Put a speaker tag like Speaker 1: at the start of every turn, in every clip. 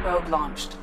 Speaker 1: Probe launched.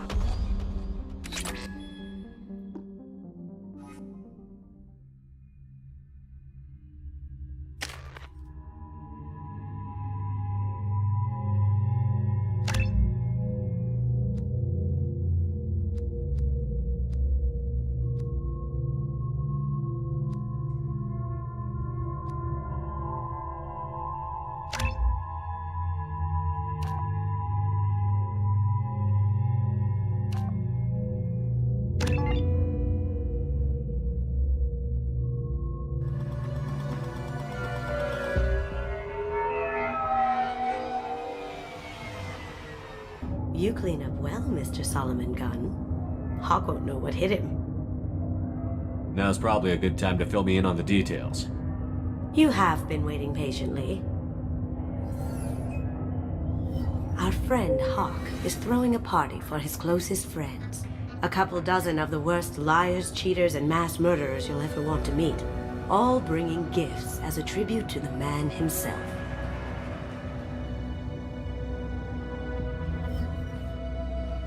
Speaker 2: You clean up well, Mr. Solomon Gunn. Hawk won't know what hit him.
Speaker 3: Now's probably a good time to fill me in on the details.
Speaker 2: You have been waiting patiently. Our friend Hawk is throwing a party for his closest friends. A couple dozen of the worst liars, cheaters, and mass murderers you'll ever want to meet. All bringing gifts as a tribute to the man himself.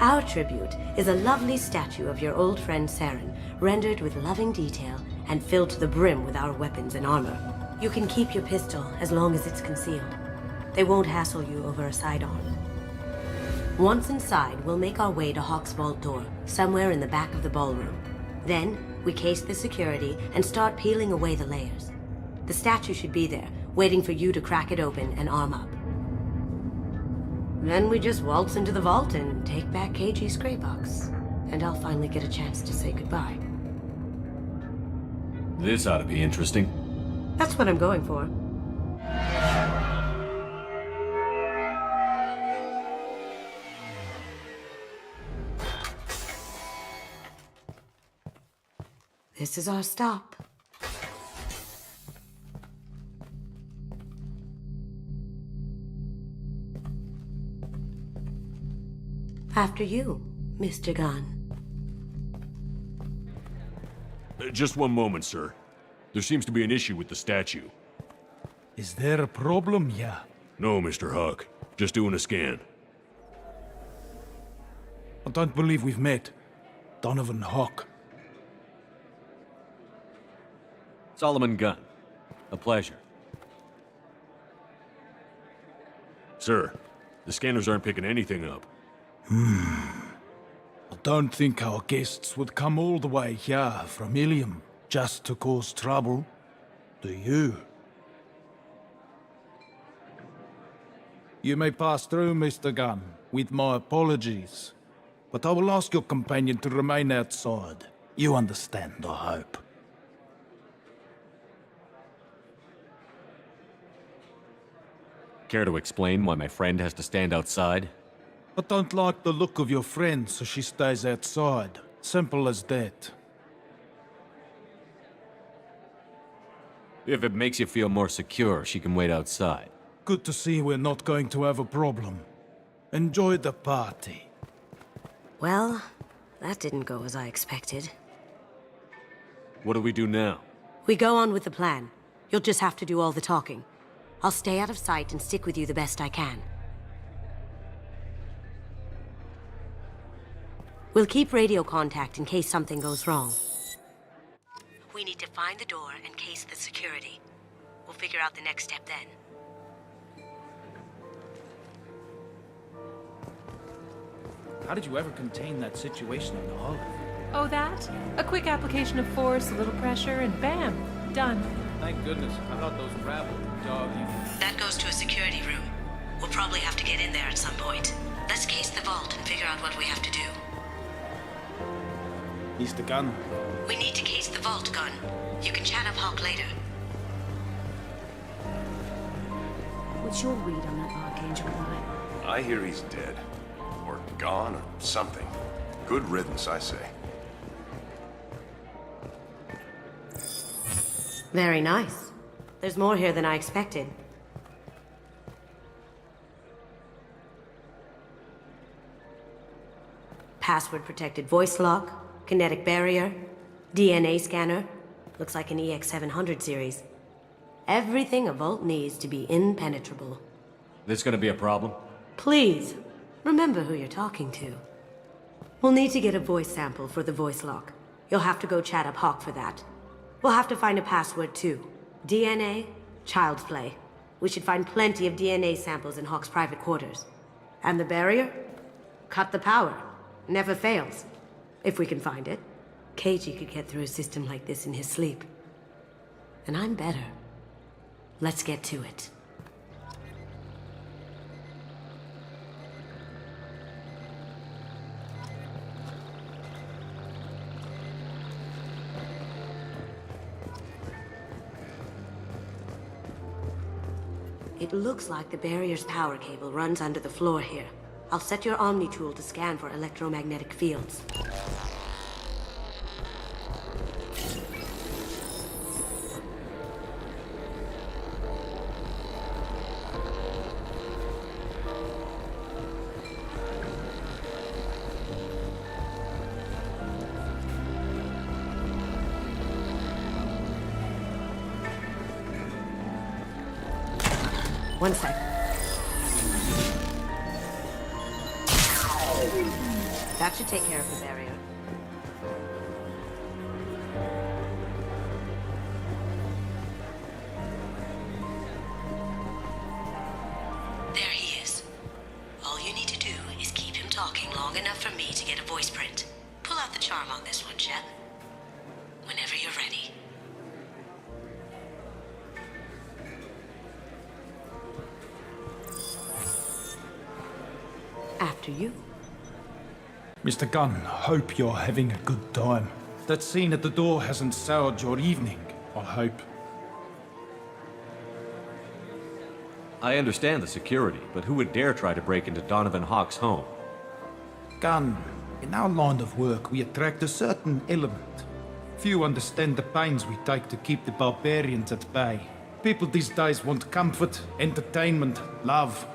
Speaker 2: Our tribute is a lovely statue of your old friend Saren, rendered with loving detail and filled to the brim with our weapons and armor. You can keep your pistol as long as it's concealed. They won't hassle you over a sidearm. Once inside, we'll make our way to Hawk's vault door, somewhere in the back of the ballroom. Then, we case the security and start peeling away the layers. The statue should be there, waiting for you to crack it open and arm up. Then we just waltz into the vault and take back KG's gray box. And I'll finally get a chance to say goodbye.
Speaker 3: This ought to be interesting.
Speaker 2: That's what I'm going for. This is our stop. After you, Mr. Gunn.
Speaker 4: Just one moment, sir. There seems to be an issue with the statue.
Speaker 5: Is there a problem here?
Speaker 4: No, Mr. Huck. Just doing a scan.
Speaker 5: I don't believe we've met. Donovan Hawk.
Speaker 3: Solomon Gunn. A pleasure.
Speaker 4: Sir, the scanners aren't picking anything up.
Speaker 5: I don't think our guests would come all the way here from Ilium just to cause trouble. Do you? You may pass through, Mr. Gunn, with my apologies. But I will ask your companion to remain outside. You understand, I hope.
Speaker 3: Care to explain why my friend has to stand outside?
Speaker 5: I don't like the look of your friend, so she stays outside. Simple as that.
Speaker 3: If it makes you feel more secure, she can wait outside.
Speaker 5: Good to see we're not going to have a problem. Enjoy the party.
Speaker 2: Well, that didn't go as I expected.
Speaker 3: What do we do now?
Speaker 2: We go on with the plan. You'll just have to do all the talking. I'll stay out of sight and stick with you the best I can. We'll keep radio contact in case something goes wrong. We need to find the door and case the security. We'll figure out the next step then.
Speaker 6: How did you ever contain that situation in the hull?
Speaker 7: Oh, that? A quick application of force, a little pressure, and bam! Done.
Speaker 6: Thank goodness. I thought those rabble doggy.
Speaker 2: That goes to a security room. We'll probably have to get in there at some point. Let's case the vault and figure out what we have to do.
Speaker 6: Mr. Gunn.
Speaker 2: We need to case the vault, Gunn. You can chat up Hawk later.
Speaker 8: What's your read on that Archangel guy?
Speaker 1: I hear he's dead. Or gone, or something. Good riddance, I say.
Speaker 2: Very nice. There's more here than I expected. Password-protected voice lock, kinetic barrier, DNA scanner. Looks like an EX700 series. Everything a vault needs to be impenetrable.
Speaker 3: This gonna be a problem?
Speaker 2: Please, remember who you're talking to. We'll need to get a voice sample for the voice lock. You'll have to go chat up Hawk for that. We'll have to find a password too. DNA, child's play. We should find plenty of DNA samples in Hawk's private quarters. And the barrier? Cut the power. Never fails. If we can find it. KG could get through a system like this in his sleep. And I'm better. Let's get to it. It looks like the barrier's power cable runs under the floor here. I'll set your Omni tool to scan for electromagnetic fields. One sec. That should take care of the barrier. There he is. All you need to do is keep him talking long enough for me to get a voice print. Pull out the charm on this one, Shep. Whenever you're ready. After you.
Speaker 5: Mr. Gunn, hope you're having a good time. That scene at the door hasn't soured your evening, I hope.
Speaker 3: I understand the security, but who would dare try to break into Donovan Hawk's home?
Speaker 5: Gunn, in our line of work, we attract a certain element. Few understand the pains we take to keep the barbarians at bay. People these days want comfort, entertainment, love.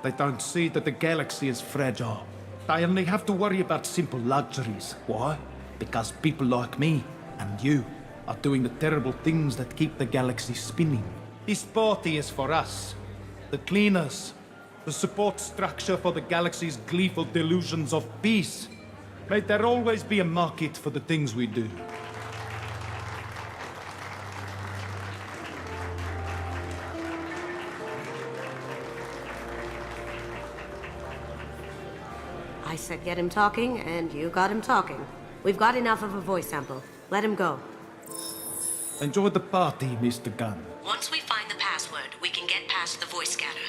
Speaker 5: They don't see that the galaxy is fragile. They only have to worry about simple luxuries. Why? Because people like me and you are doing the terrible things that keep the galaxy spinning. This party is for us, the cleaners, the support structure for the galaxy's gleeful delusions of peace. May there always be a market for the things we do.
Speaker 2: I said get him talking, and you got him talking. We've got enough of a voice sample. Let him go.
Speaker 5: Enjoy the party, Mr. Gunn.
Speaker 2: Once we find the password, we can get past the voice scanner.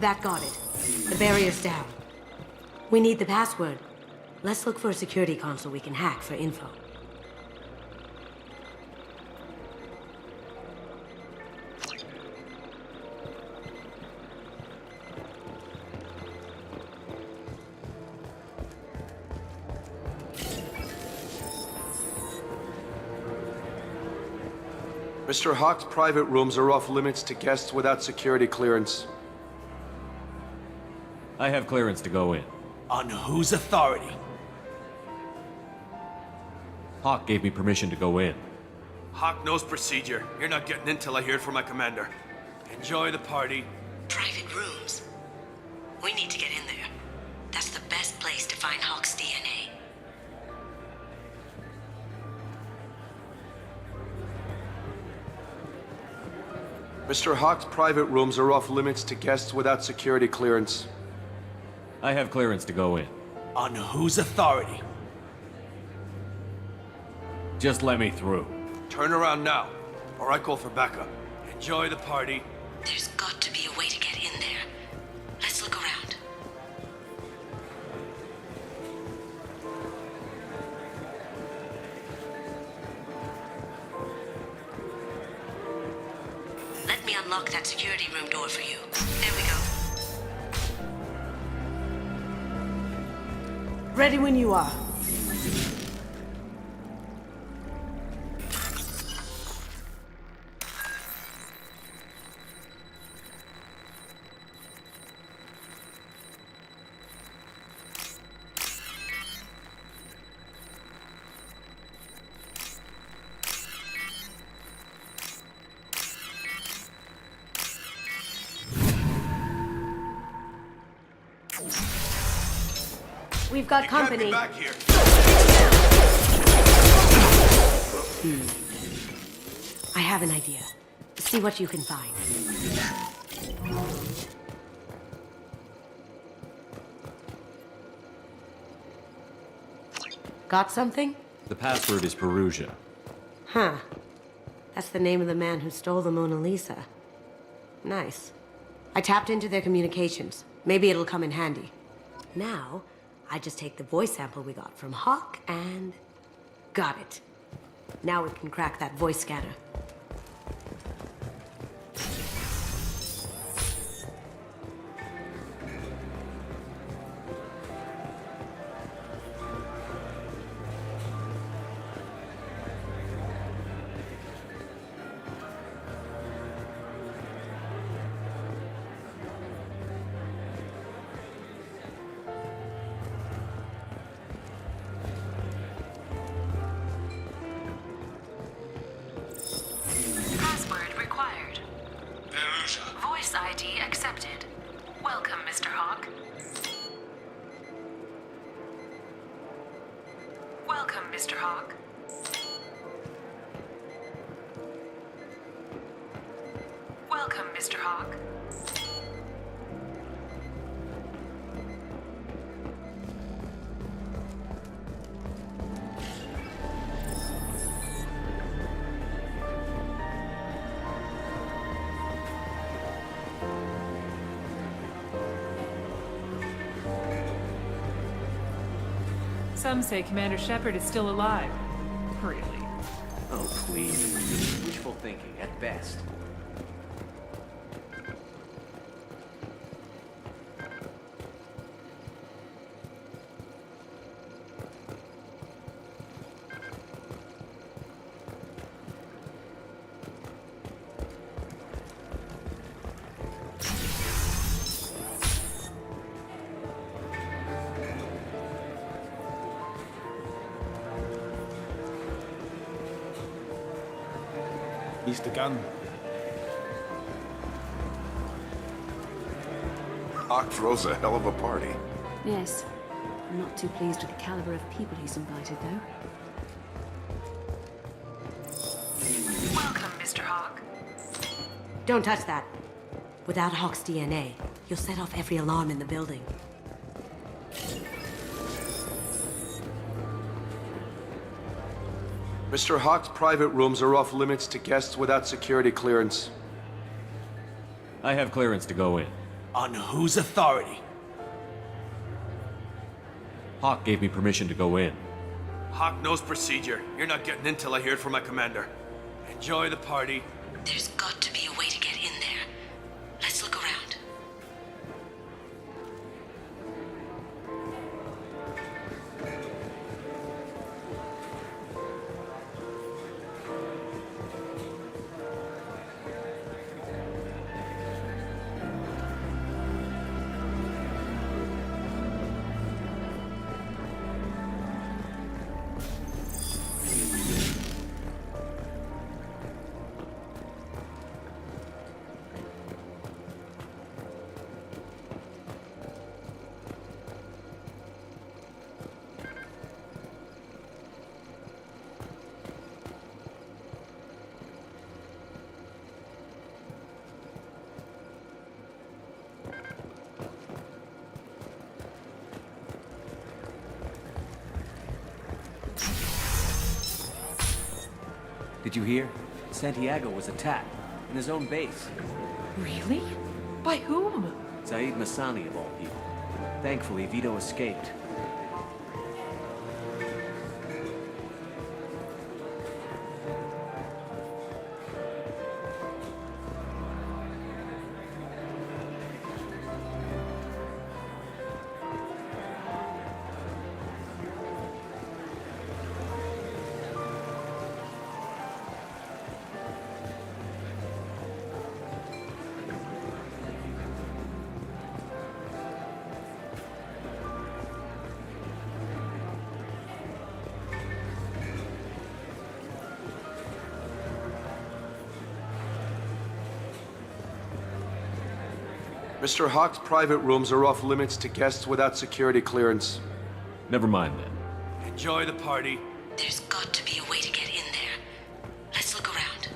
Speaker 2: That got it. The barrier's down. We need the password. Let's look for a security console we can hack for info.
Speaker 1: Mr. Hawk's private rooms are off limits to guests without security clearance.
Speaker 3: I have clearance to go in.
Speaker 8: On whose authority?
Speaker 3: Hawk gave me permission to go in.
Speaker 8: Hawk knows procedure. You're not getting in till I hear it from my commander. Enjoy the party.
Speaker 2: Private rooms. We need to get in there. That's the best place to find Hawk's DNA.
Speaker 8: Mr. Hawk's private rooms are off limits to guests without security clearance.
Speaker 3: I have clearance to go in.
Speaker 8: On whose authority?
Speaker 3: Just let me through.
Speaker 8: Turn around now, or I call for backup. Enjoy the party.
Speaker 2: There's got to be a way to get in there. Let's look around. Let me unlock that security room door for you. There we go. Ready when you are. We've got company.
Speaker 8: Get me back here.
Speaker 2: I have an idea. See what you can find. Got something?
Speaker 3: The password is Perusia.
Speaker 2: Huh. That's the name of the man who stole the Mona Lisa. Nice. I tapped into their communications. Maybe it'll come in handy. Now, I just take the voice sample we got from Hawk and... got it. Now we can crack that voice scanner.
Speaker 7: Password required. Voice ID accepted. Welcome, Mr. Hawk. Welcome, Mr. Hawk. Welcome, Mr. Hawk. Some say Commander Shepard is still alive. Really?
Speaker 9: Oh, please. Wishful thinking, at best.
Speaker 6: He's the gun.
Speaker 1: Hawk throws a hell of a party.
Speaker 10: Yes. I'm not too pleased with the caliber of people he's invited, though.
Speaker 7: Welcome, Mr. Hawk.
Speaker 2: Don't touch that. Without Hawk's DNA, you'll set off every alarm in the building.
Speaker 8: Mr. Hawk's private rooms are off limits to guests without security clearance.
Speaker 3: I have clearance to go in.
Speaker 8: On whose authority?
Speaker 3: Hawk gave me permission to go in.
Speaker 8: Hawk knows procedure. You're not getting in till I hear it from my commander. Enjoy the party.
Speaker 2: There's got to be a way to get in there. Let's look around.
Speaker 9: Did you hear? Santiago was attacked in his own base.
Speaker 7: Really? By whom?
Speaker 9: Saeed Massani, of all people. Thankfully, Vito escaped.
Speaker 8: Mr. Hawk's private rooms are off limits to guests without security clearance.
Speaker 3: Never mind then.
Speaker 8: Enjoy the party.
Speaker 2: There's got to be a way to get in there. Let's look around.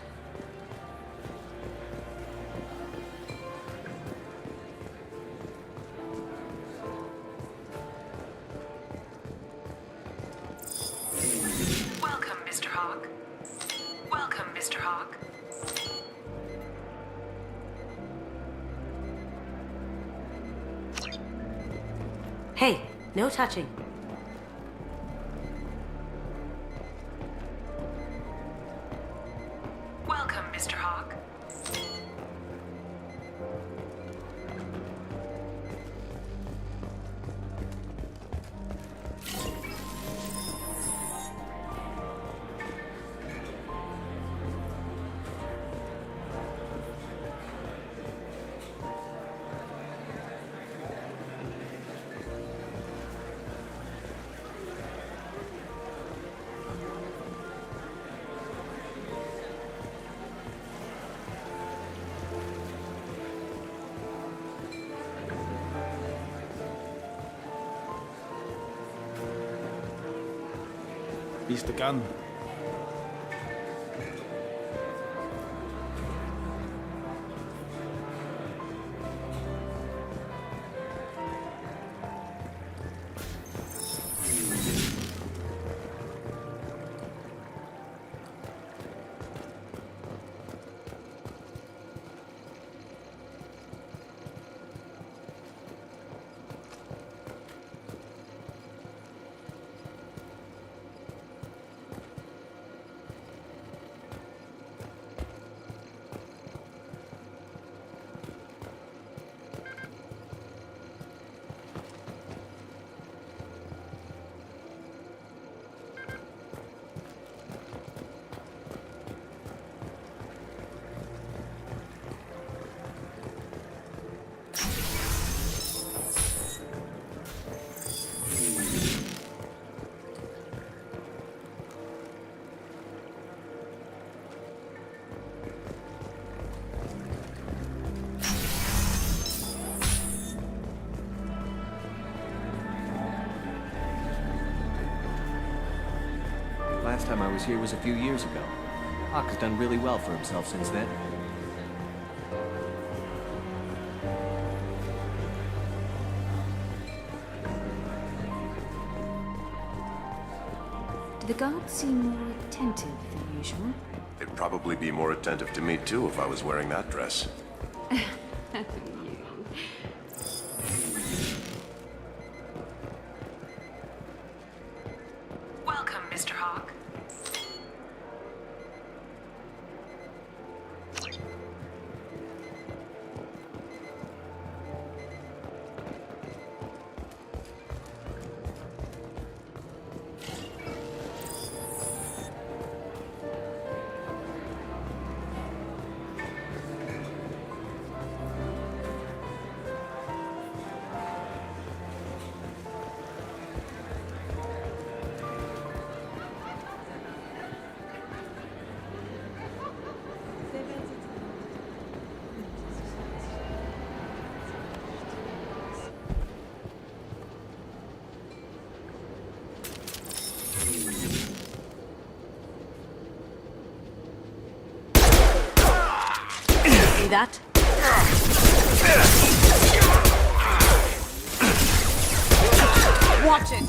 Speaker 7: Welcome, Mr. Hawk. Welcome, Mr. Hawk.
Speaker 2: Hey, no touching.
Speaker 7: Welcome, Mr. Hawk.
Speaker 6: He's the gun.
Speaker 9: Last time I was here was a few years ago. Hawk has done really well for himself since then.
Speaker 10: Do the guards seem more attentive than usual?
Speaker 1: They'd probably be more attentive to me too if I was wearing that dress.
Speaker 7: Welcome, Mr. Hawk.
Speaker 2: See that? Watch it!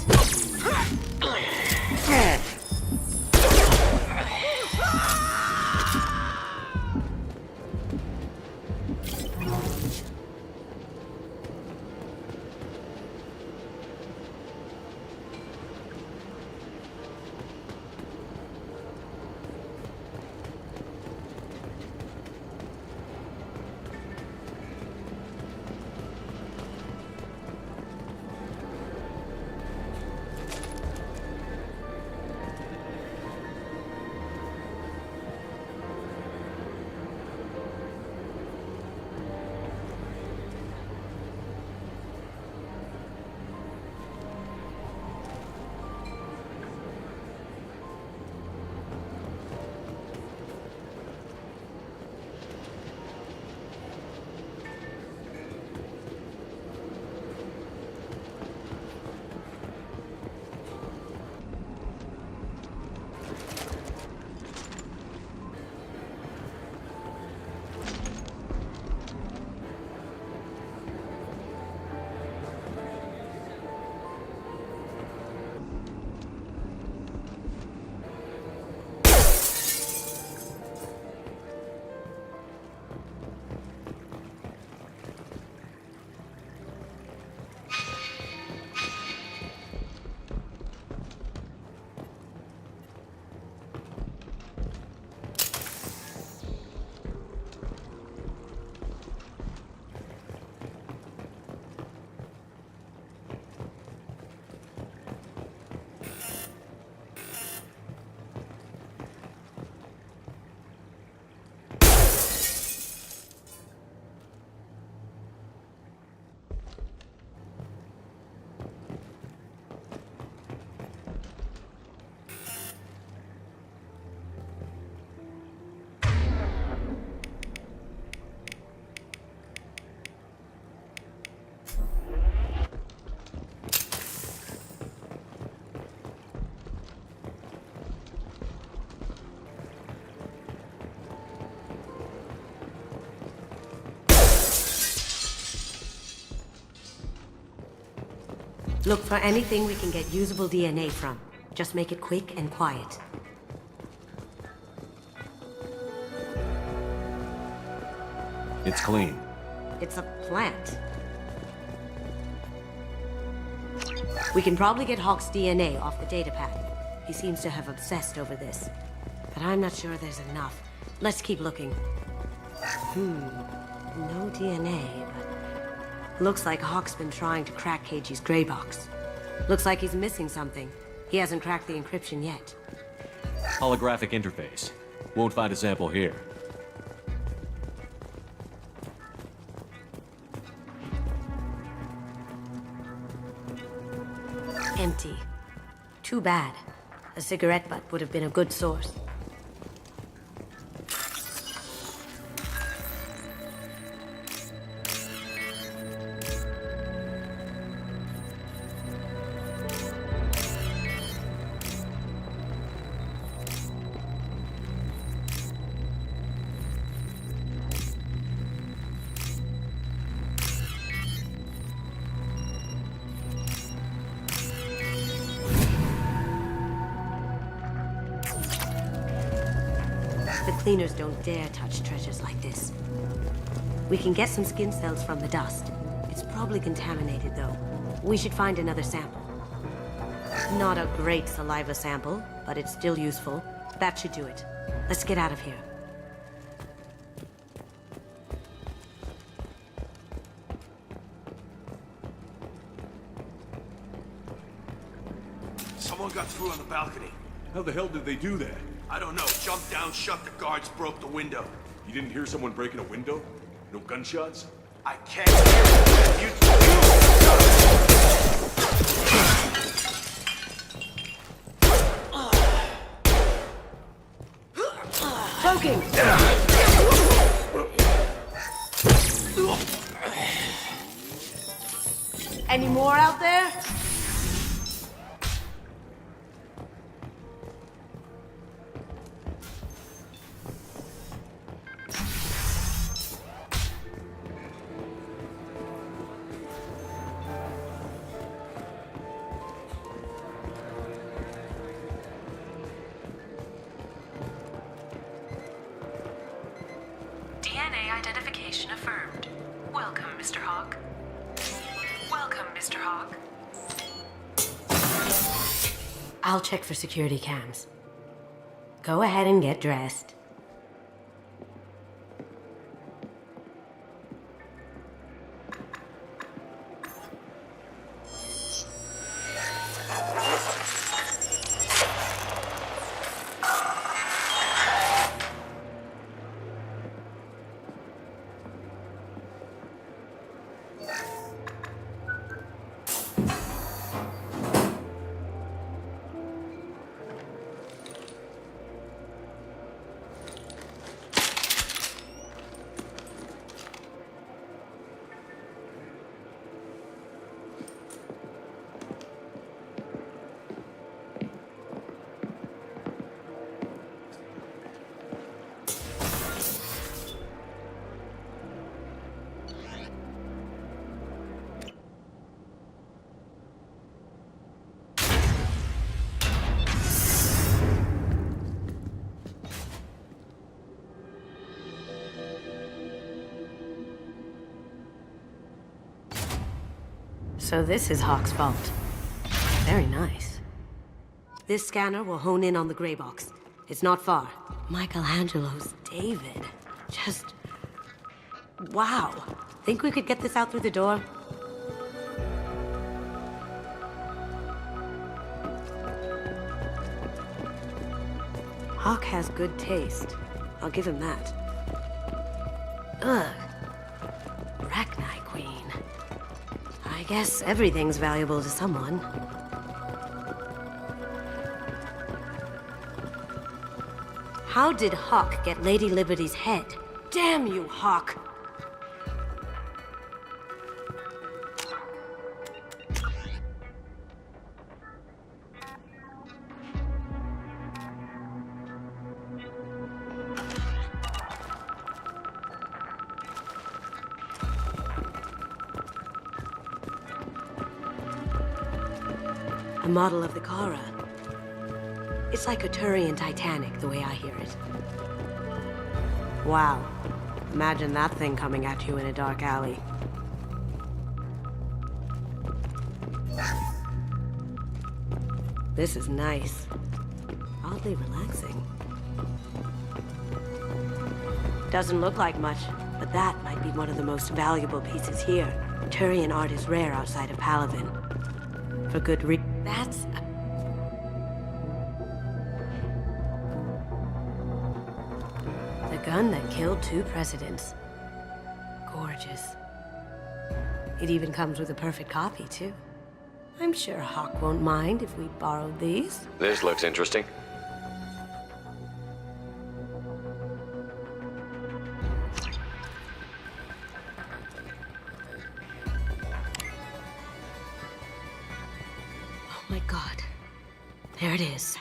Speaker 2: Look for anything we can get usable DNA from. Just make it quick and quiet.
Speaker 3: It's clean.
Speaker 2: It's a plant. We can probably get Hawk's DNA off the datapad. He seems to have obsessed over this. But I'm not sure there's enough. Let's keep looking. No DNA, but... Looks like Hawk's been trying to crack KG's gray box. Looks like he's missing something. He hasn't cracked the encryption yet.
Speaker 3: Holographic interface. Won't find a sample here.
Speaker 2: Empty. Too bad. A cigarette butt would have been a good source. The cleaners don't dare touch treasures like this. We can get some skin cells from the dust. It's probably contaminated, though. We should find another sample. Not a great saliva sample, but it's still useful. That should do it. Let's get out of here.
Speaker 8: Someone got through on the balcony.
Speaker 4: How the hell did they do that?
Speaker 8: I don't know. Jumped down, shut the guards, broke the window.
Speaker 4: You didn't hear someone breaking a window? No gunshots?
Speaker 8: I can't hear
Speaker 2: Poking! Any more out there?
Speaker 7: DNA identification affirmed. Welcome, Mr. Hawk. Welcome, Mr. Hawk.
Speaker 2: I'll check for security cams. Go ahead and get dressed. So this is Hawk's vault. Very nice. This scanner will hone in on the gray box. It's not far. Michelangelo's David. Just... wow. Think we could get this out through the door? Hawk has good taste. I'll give him that. Ugh. Rachni Queen. I guess everything's valuable to someone. How did Hawk get Lady Liberty's head? Damn you, Hawk! A model of the Kara. It's like a Turian Titanic, the way I hear it. Wow. Imagine that thing coming at you in a dark alley. This is nice. Oddly relaxing. Doesn't look like much, but that might be one of the most valuable pieces here. Turian art is rare outside of Palavin. For good reason. That's the gun that killed 2 presidents. Gorgeous. It even comes with a perfect copy, too. I'm sure Hawk won't mind if we borrowed these.
Speaker 3: This looks interesting.
Speaker 2: Oh my god. There it is.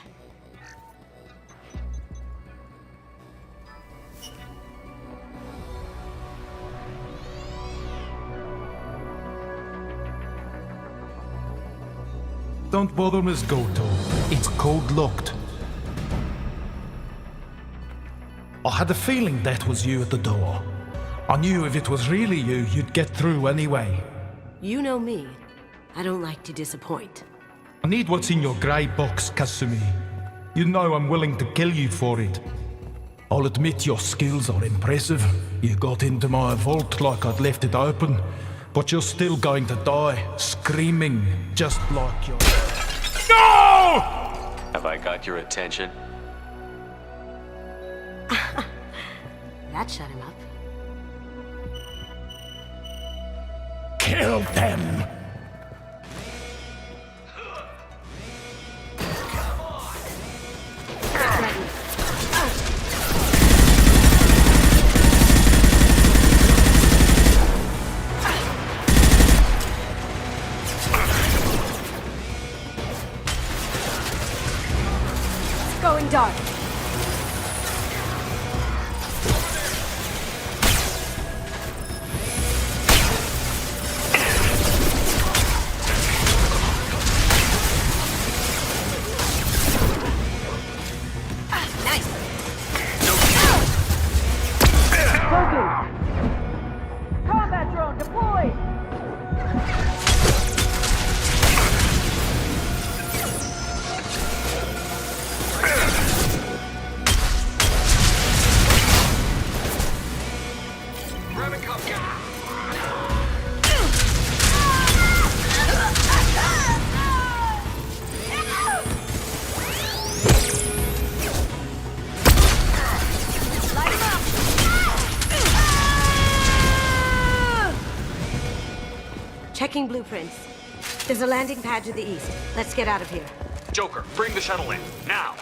Speaker 5: Don't bother, Miss Goto. It's code-locked. I had a feeling that was you at the door. I knew if it was really you, you'd get through anyway.
Speaker 2: You know me. I don't like to disappoint.
Speaker 5: I need what's in your grey box, Kasumi. You know I'm willing to kill you for it. I'll admit your skills are impressive. You got into my vault like I'd left it open, but you're still going to die, screaming, just like your... No!
Speaker 3: Have I got your attention?
Speaker 2: That shut him up.
Speaker 5: Kill them!
Speaker 2: Going dark.
Speaker 11: Combat drone deployed!
Speaker 2: Checking blueprints. There's a landing pad to the east. Let's get out of here.
Speaker 4: Joker, bring the shuttle in, now!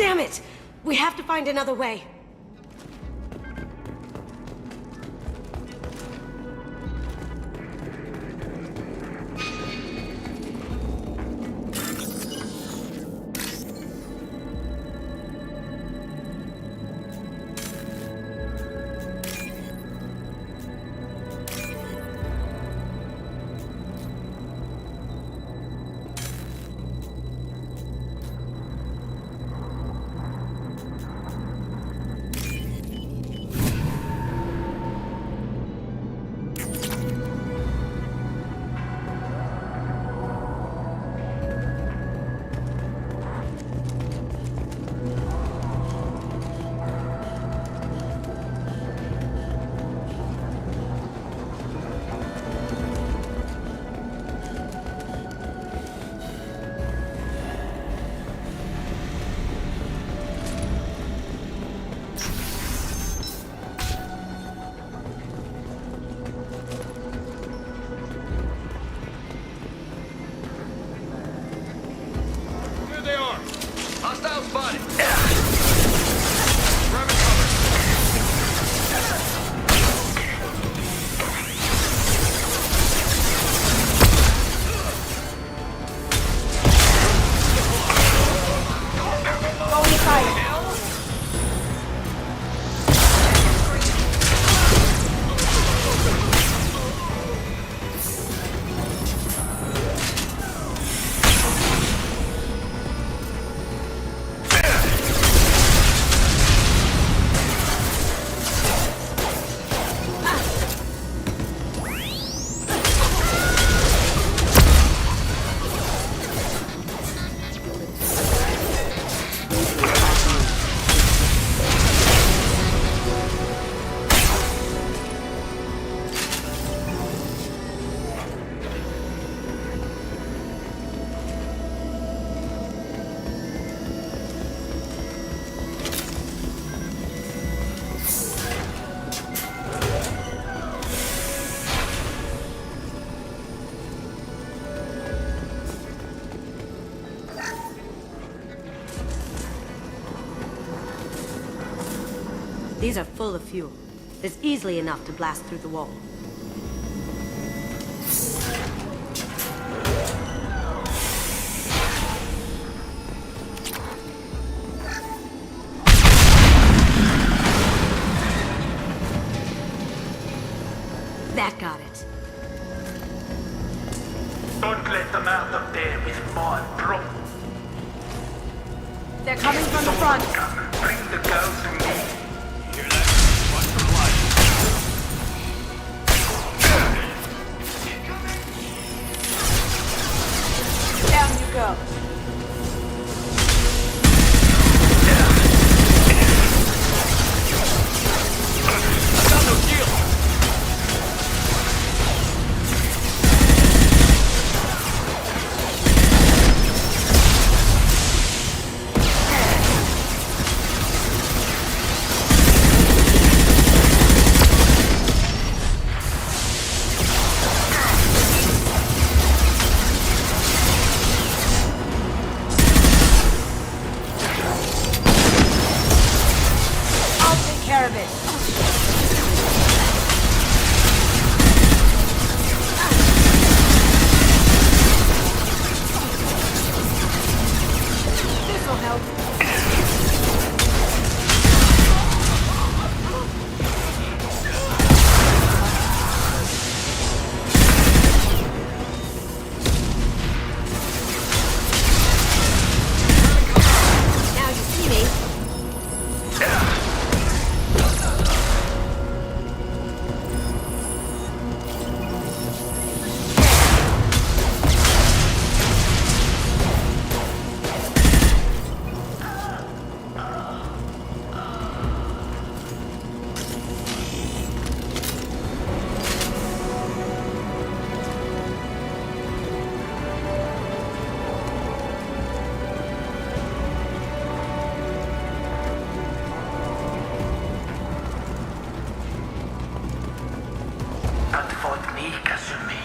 Speaker 2: Damn it! We have to find another way. These are full of fuel. There's easily enough to blast through the wall. That got it.
Speaker 5: Don't let them out up there with my prop.
Speaker 11: They're coming from the front.
Speaker 5: Bring the girl to me.
Speaker 8: You hear that? Watch for light.
Speaker 11: Down you go.
Speaker 8: I got no shield.
Speaker 11: Care of it. This'll help.
Speaker 2: Now you see me.
Speaker 5: That fought me, Kasumi.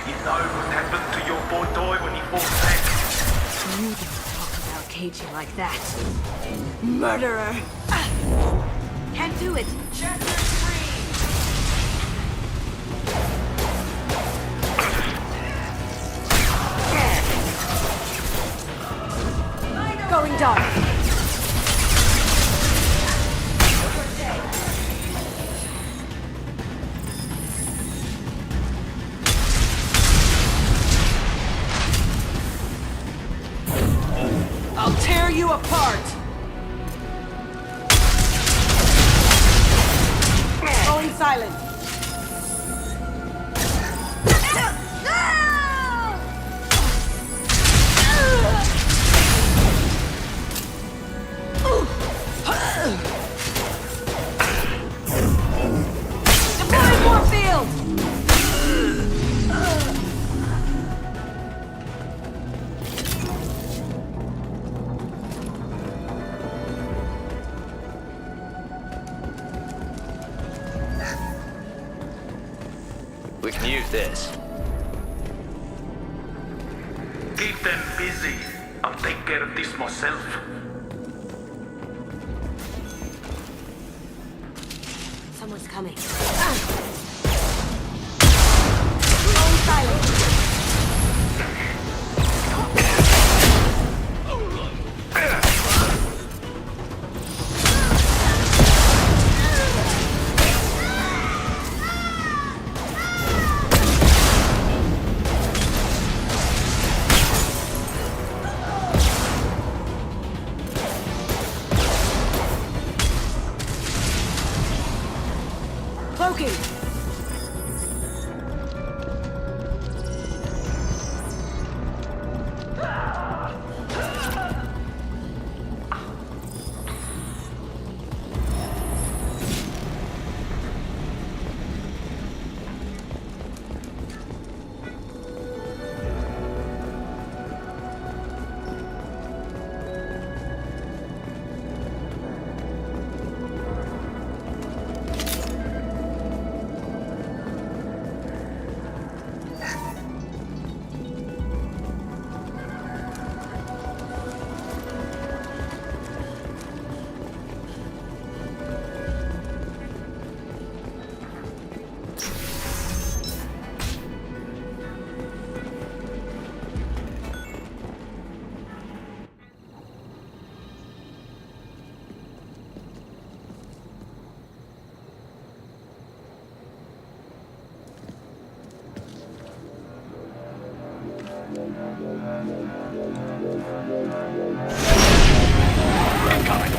Speaker 5: You know what happened to your boy Toy when he fought back.
Speaker 2: You don't talk about
Speaker 11: hate you like that. Murderer! Can't do it. Chapter 3! Going dark. I'll tear you apart! Going silent. Deploying more field!
Speaker 12: We can use this.
Speaker 13: Keep them busy. I'll take care of this myself.
Speaker 2: Someone's coming.
Speaker 11: Going silent. Cloaking!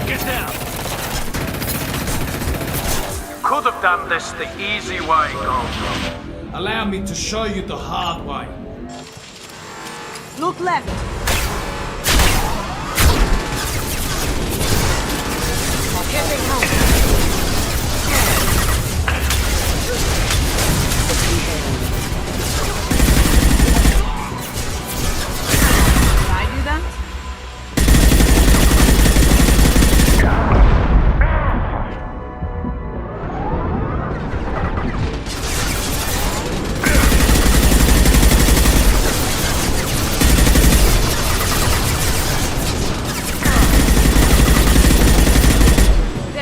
Speaker 13: Get down! Could have done this the easy way, Gold.
Speaker 5: Allow me to show you the hard way.
Speaker 11: Look left. Here they come. Did I do that?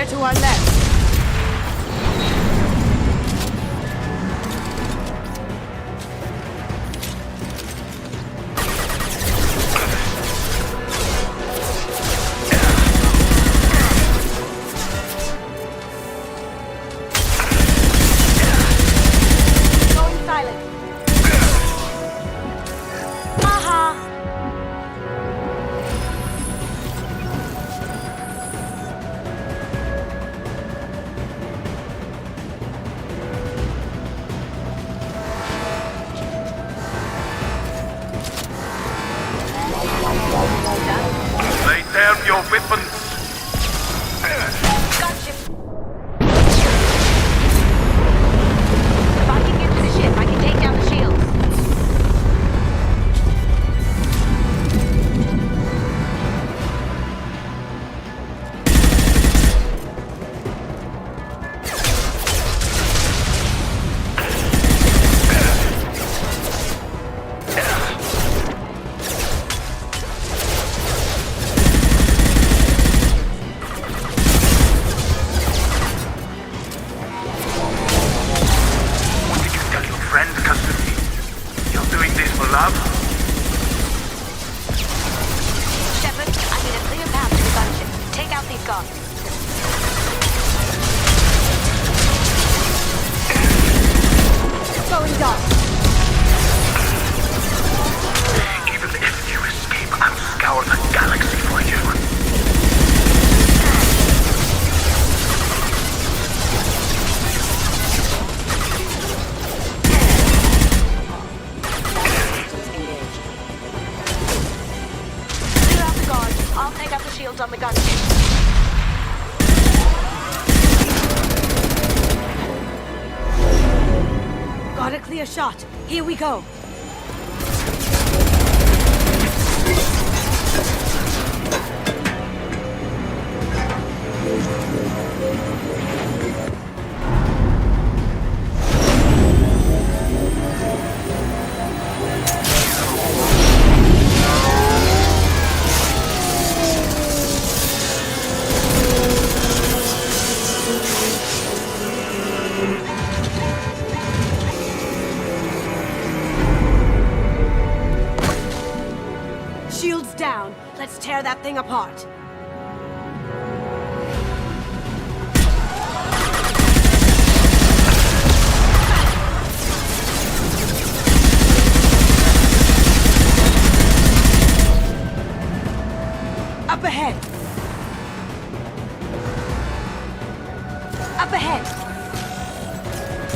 Speaker 11: To our left. Going silent. Aha!
Speaker 13: Lay down your weapons.
Speaker 11: Gotcha. If I can get to the ship, I can take down the shields.
Speaker 7: gun.
Speaker 11: Going dark.
Speaker 13: Even if you escape, I'll scour the galaxy for you.
Speaker 7: Clear out the guards. I'll take out the shields on the gunship.
Speaker 11: Got a clear shot. Here we go. Shields down. Let's tear that thing apart. Up ahead. Up ahead.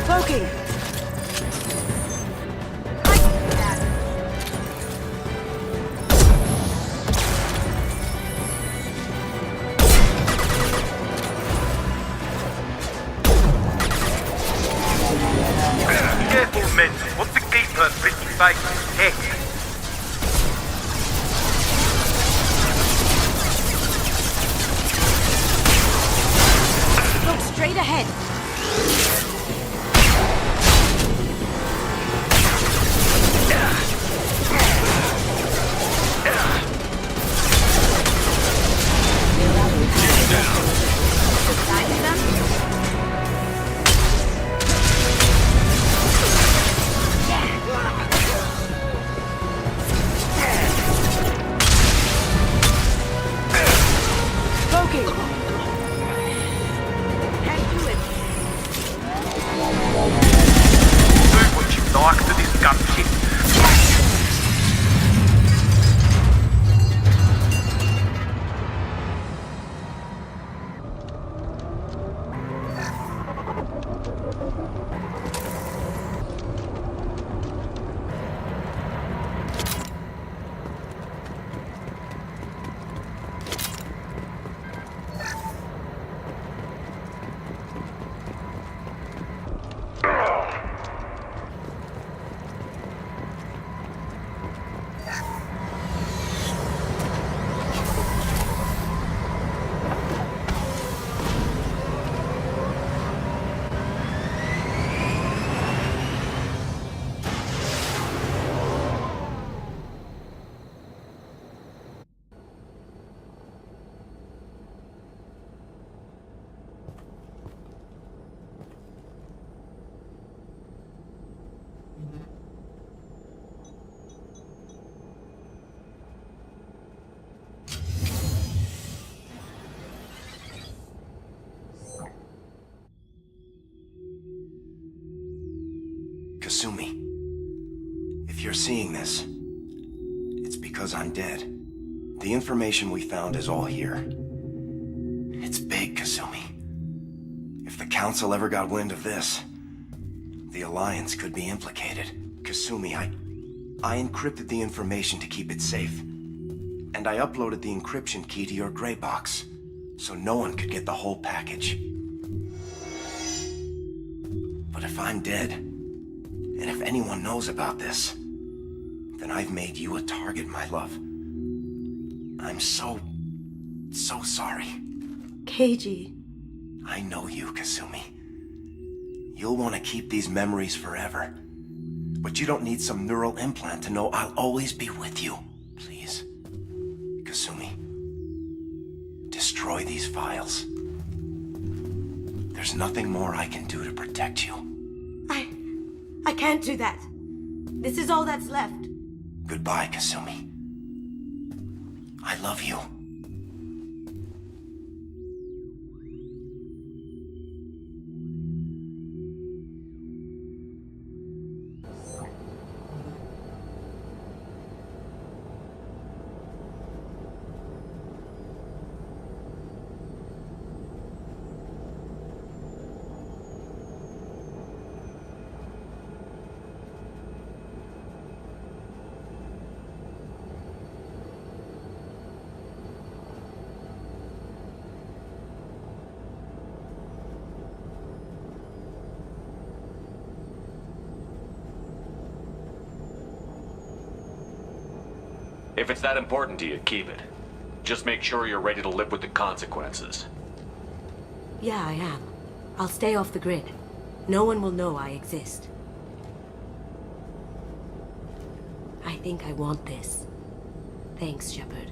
Speaker 11: Poking.
Speaker 13: Careful, men. Want to keep her pretty face head.
Speaker 11: Look straight ahead. Poking. Can't do it.
Speaker 13: Do what you like to this gunship.
Speaker 1: Kasumi, if you're seeing this, it's because I'm dead. The information we found is all here. It's big, Kasumi. If the Council ever got wind of this, the Alliance could be implicated. Kasumi, I encrypted the information to keep it safe. And I uploaded the encryption key to your gray box, so no one could get the whole package. But if I'm dead, and if anyone knows about this, then I've made you a target, my love. I'm so sorry.
Speaker 2: Keiji.
Speaker 1: I know you, Kasumi. You'll want to keep these memories forever. But you don't need some neural implant to know I'll always be with you. Please, Kasumi, destroy these files. There's nothing more I can do to protect you.
Speaker 11: I can't do that. This is all that's left.
Speaker 1: Goodbye, Kasumi. I love you.
Speaker 3: If it's that important to you, keep it. Just make sure you're ready to live with the consequences.
Speaker 2: Yeah, I am. I'll stay off the grid. No one will know I exist. I think I want this. Thanks, Shepard.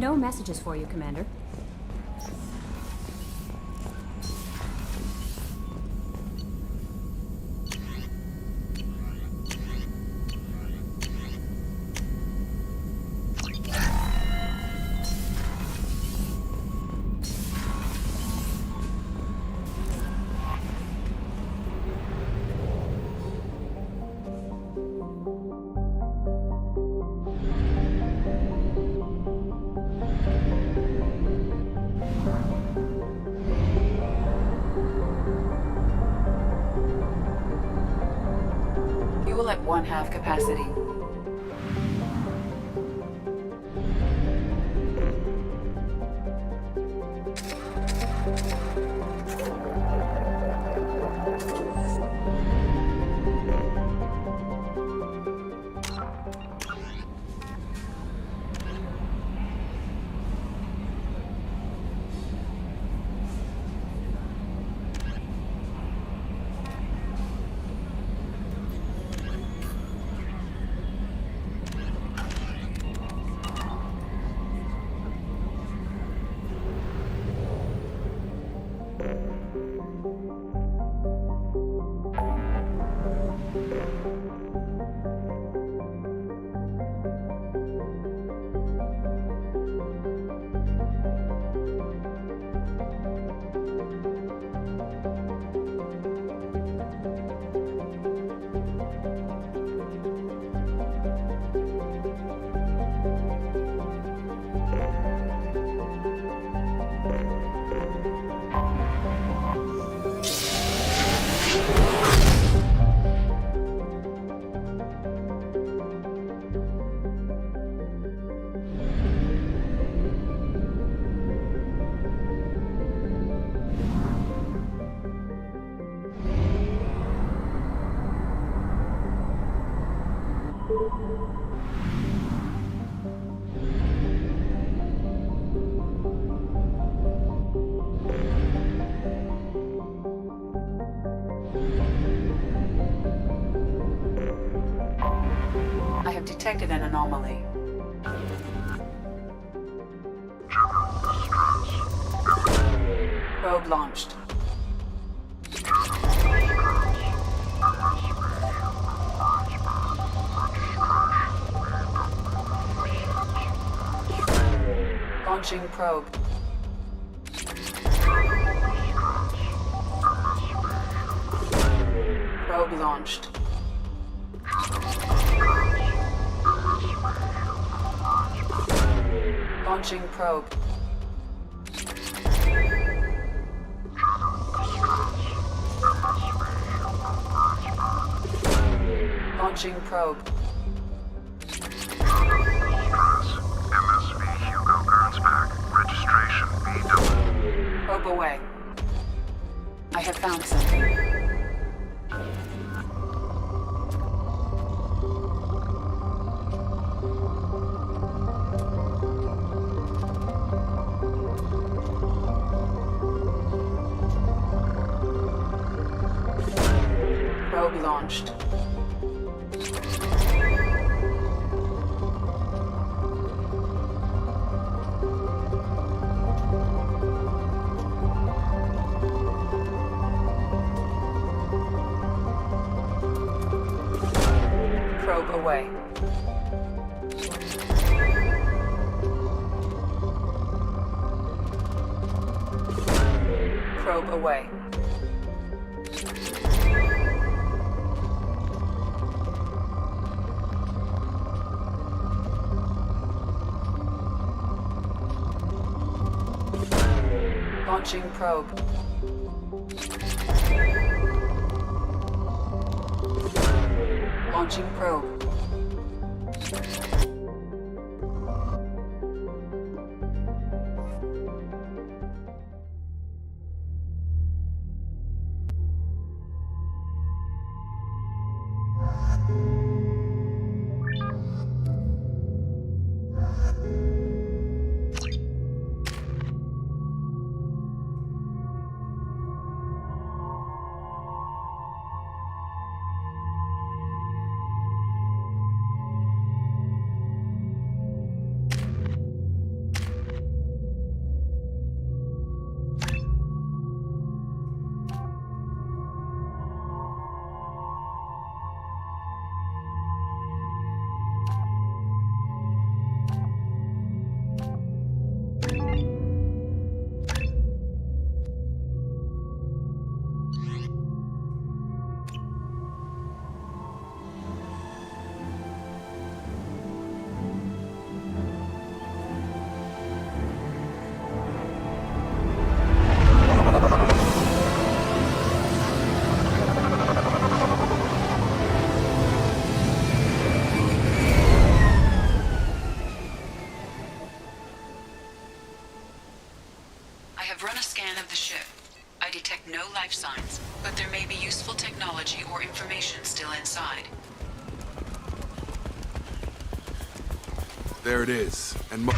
Speaker 10: No messages for you, Commander.
Speaker 7: Fuel at 1/2 capacity. I have detected an anomaly. Probe launched. Launching probe. Probe launched. Launching probe. Launching probe. Probe away. I have found something. Probe launched. Probe away. Probe away. Launching probe. Launching probe. I detect no life signs, but there may be useful technology or information still inside.
Speaker 6: There it is, and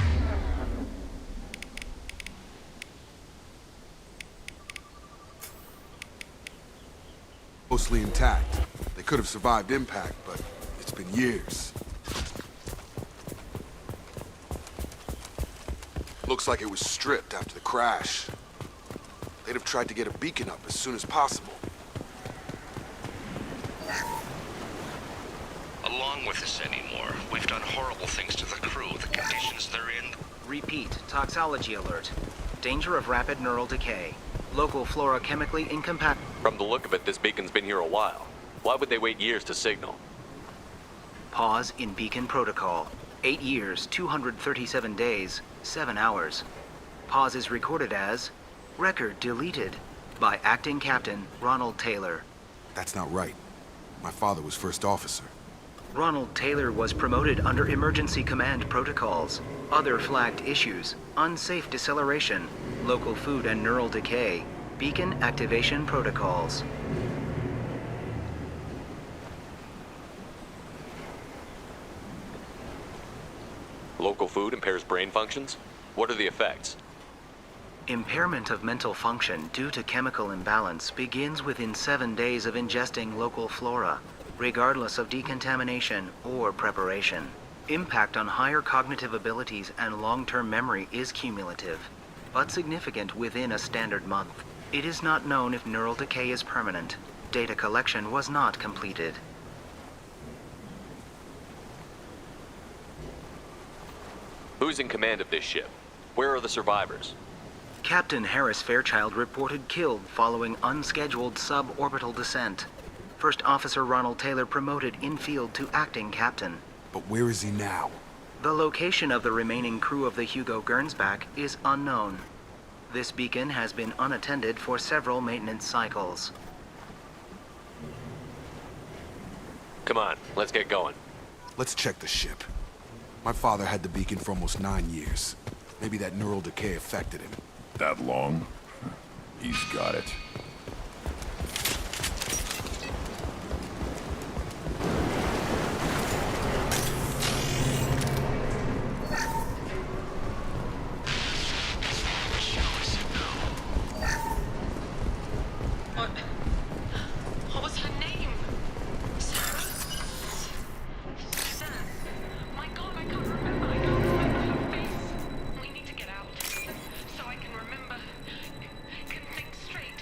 Speaker 6: mostly intact. They could have survived impact, but it's been years. Looks like it was stripped after the crash. They'd have tried to get a beacon up as soon as possible.
Speaker 14: Along with this anymore. We've done horrible things to the crew. The conditions they're in.
Speaker 15: Repeat. Toxology alert. Danger of rapid neural decay. Local flora chemically incompatible.
Speaker 3: From the look of it, this beacon's been here a while. Why would they wait years to signal?
Speaker 15: Pause in beacon protocol. 8 years, 237 days, 7 hours. Pause is recorded as record deleted by Acting Captain Ronald Taylor.
Speaker 6: That's not right. My father was first officer.
Speaker 15: Ronald Taylor was promoted under emergency command protocols. Other flagged issues: unsafe deceleration, local food and neural decay, beacon activation protocols.
Speaker 3: Local food impairs brain functions? What are the effects?
Speaker 15: Impairment of mental function due to chemical imbalance begins within 7 days of ingesting local flora, regardless of decontamination or preparation. Impact on higher cognitive abilities and long-term memory is cumulative, but significant within a standard month. It is not known if neural decay is permanent. Data collection was not completed.
Speaker 3: Who's in command of this ship? Where are the survivors?
Speaker 15: Captain Harris Fairchild reported killed following unscheduled suborbital descent. First Officer Ronald Taylor promoted in-field to acting captain.
Speaker 6: But where is he now?
Speaker 15: The location of the remaining crew of the Hugo Gernsback is unknown. This beacon has been unattended for several maintenance cycles.
Speaker 3: Come on, let's get going.
Speaker 6: Let's check the ship. My father had the beacon for almost 9 years. Maybe that neural decay affected him.
Speaker 4: That long? He's got it.
Speaker 7: What was her name? Sarah? Suzanne. My God, I can't remember. I can't remember her face. We need to get out so I can remember, can think straight.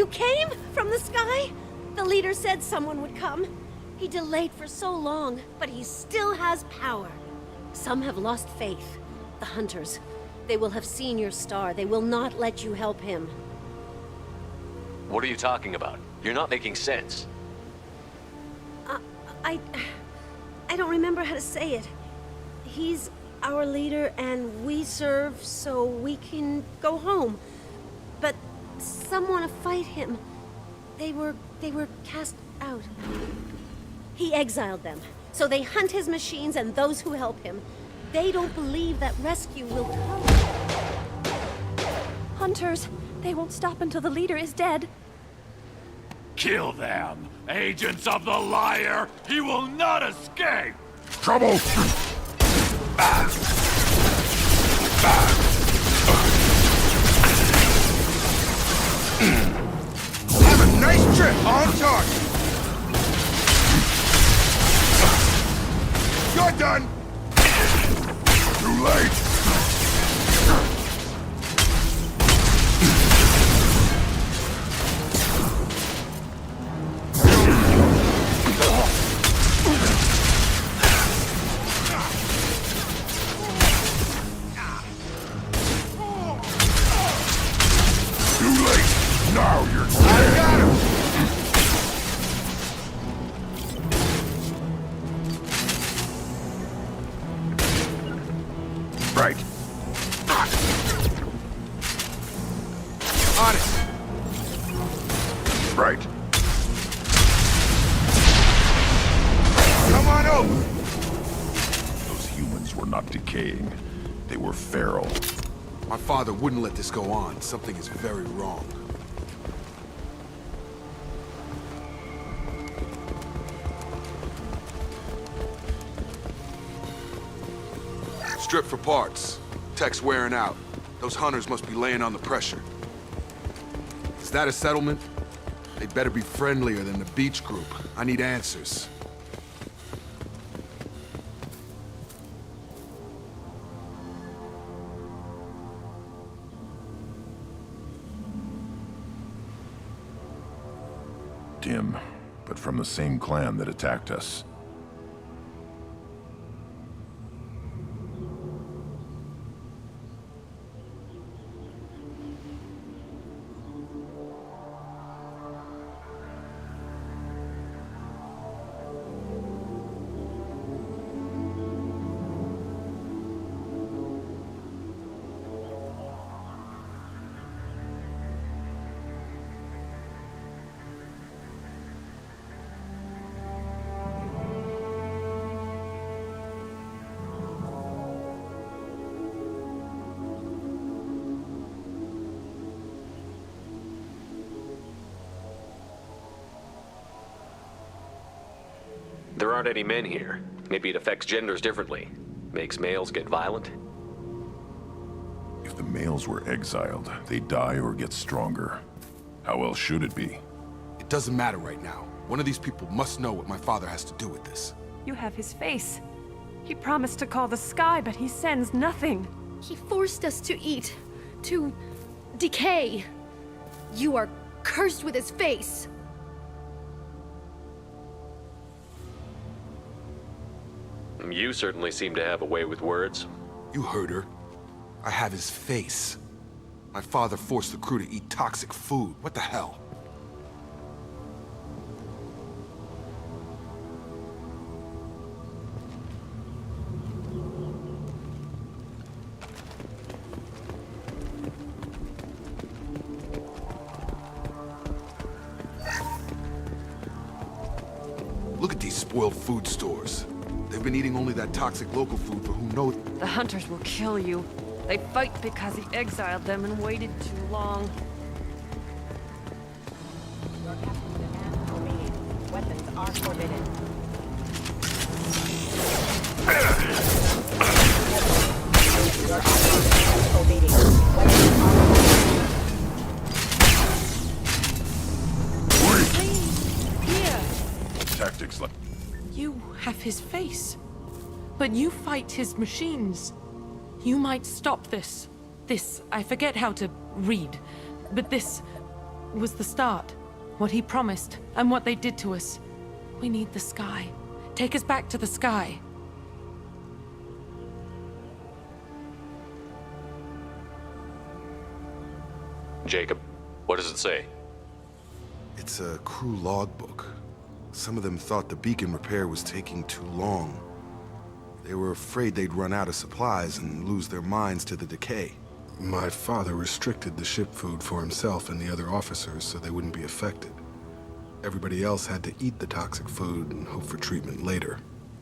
Speaker 11: You came from the sky? The leader said someone would come. He delayed for so long, but he still has power. Some have lost faith. The hunters. They will have seen your star. They will not let you help him.
Speaker 3: What are you talking about? You're not making sense.
Speaker 11: I don't remember how to say it. He's our leader and we serve so we can go home. But some want to fight him. They were cast out. He exiled them, so they hunt his machines and those who help him. They don't believe that rescue will come.
Speaker 10: Hunters, they won't stop until the leader is dead.
Speaker 4: Kill them! Agents of the liar! He will not escape!
Speaker 6: Trouble! Have a nice trip on target! You're done! Too late! Right. On it. Right. Come on over.
Speaker 16: Those humans were not decaying. They were feral.
Speaker 6: My father wouldn't let this go on. Something is very wrong. Strip for parts. Tech's wearing out. Those hunters must be laying on the pressure. Is that a settlement? They'd better be friendlier than the beach group. I need answers.
Speaker 16: Dim, but from the same clan that attacked us.
Speaker 3: There aren't any men here. Maybe it affects genders differently. Makes males get violent?
Speaker 16: If the males were exiled, they die or get stronger. How else should it be?
Speaker 6: It doesn't matter right now. One of these people must know what my father has to do with this.
Speaker 10: You have his face. He promised to call the sky, but he sends nothing.
Speaker 11: He forced us to eat, to decay. You are cursed with his face.
Speaker 3: You certainly seem to have a way with words.
Speaker 6: You heard her. I have his face. My father forced the crew to eat toxic food. What the hell? Look at these spoiled food stores. They've been eating only that toxic local food for who knows.
Speaker 10: The hunters will kill you. They fight because he exiled them and waited too long.
Speaker 17: Your captain's demands are obeyed. Weapons are forbidden. Your captain's obeyed. Weapons are forbidden.
Speaker 16: Tactics like...
Speaker 18: You have his face, but you fight his machines. You might stop this. I forget how to read, but this was the start. What he promised, and what they did to us. We need the sky. Take us back to the sky.
Speaker 3: Jacob, what does it say?
Speaker 6: It's a crew logbook. Some of them thought the beacon repair was taking too long. They were afraid they'd run out of supplies and lose their minds to the decay. My father restricted the ship food for himself and the other officers so they wouldn't be affected. Everybody else had to eat the toxic food and hope for treatment later.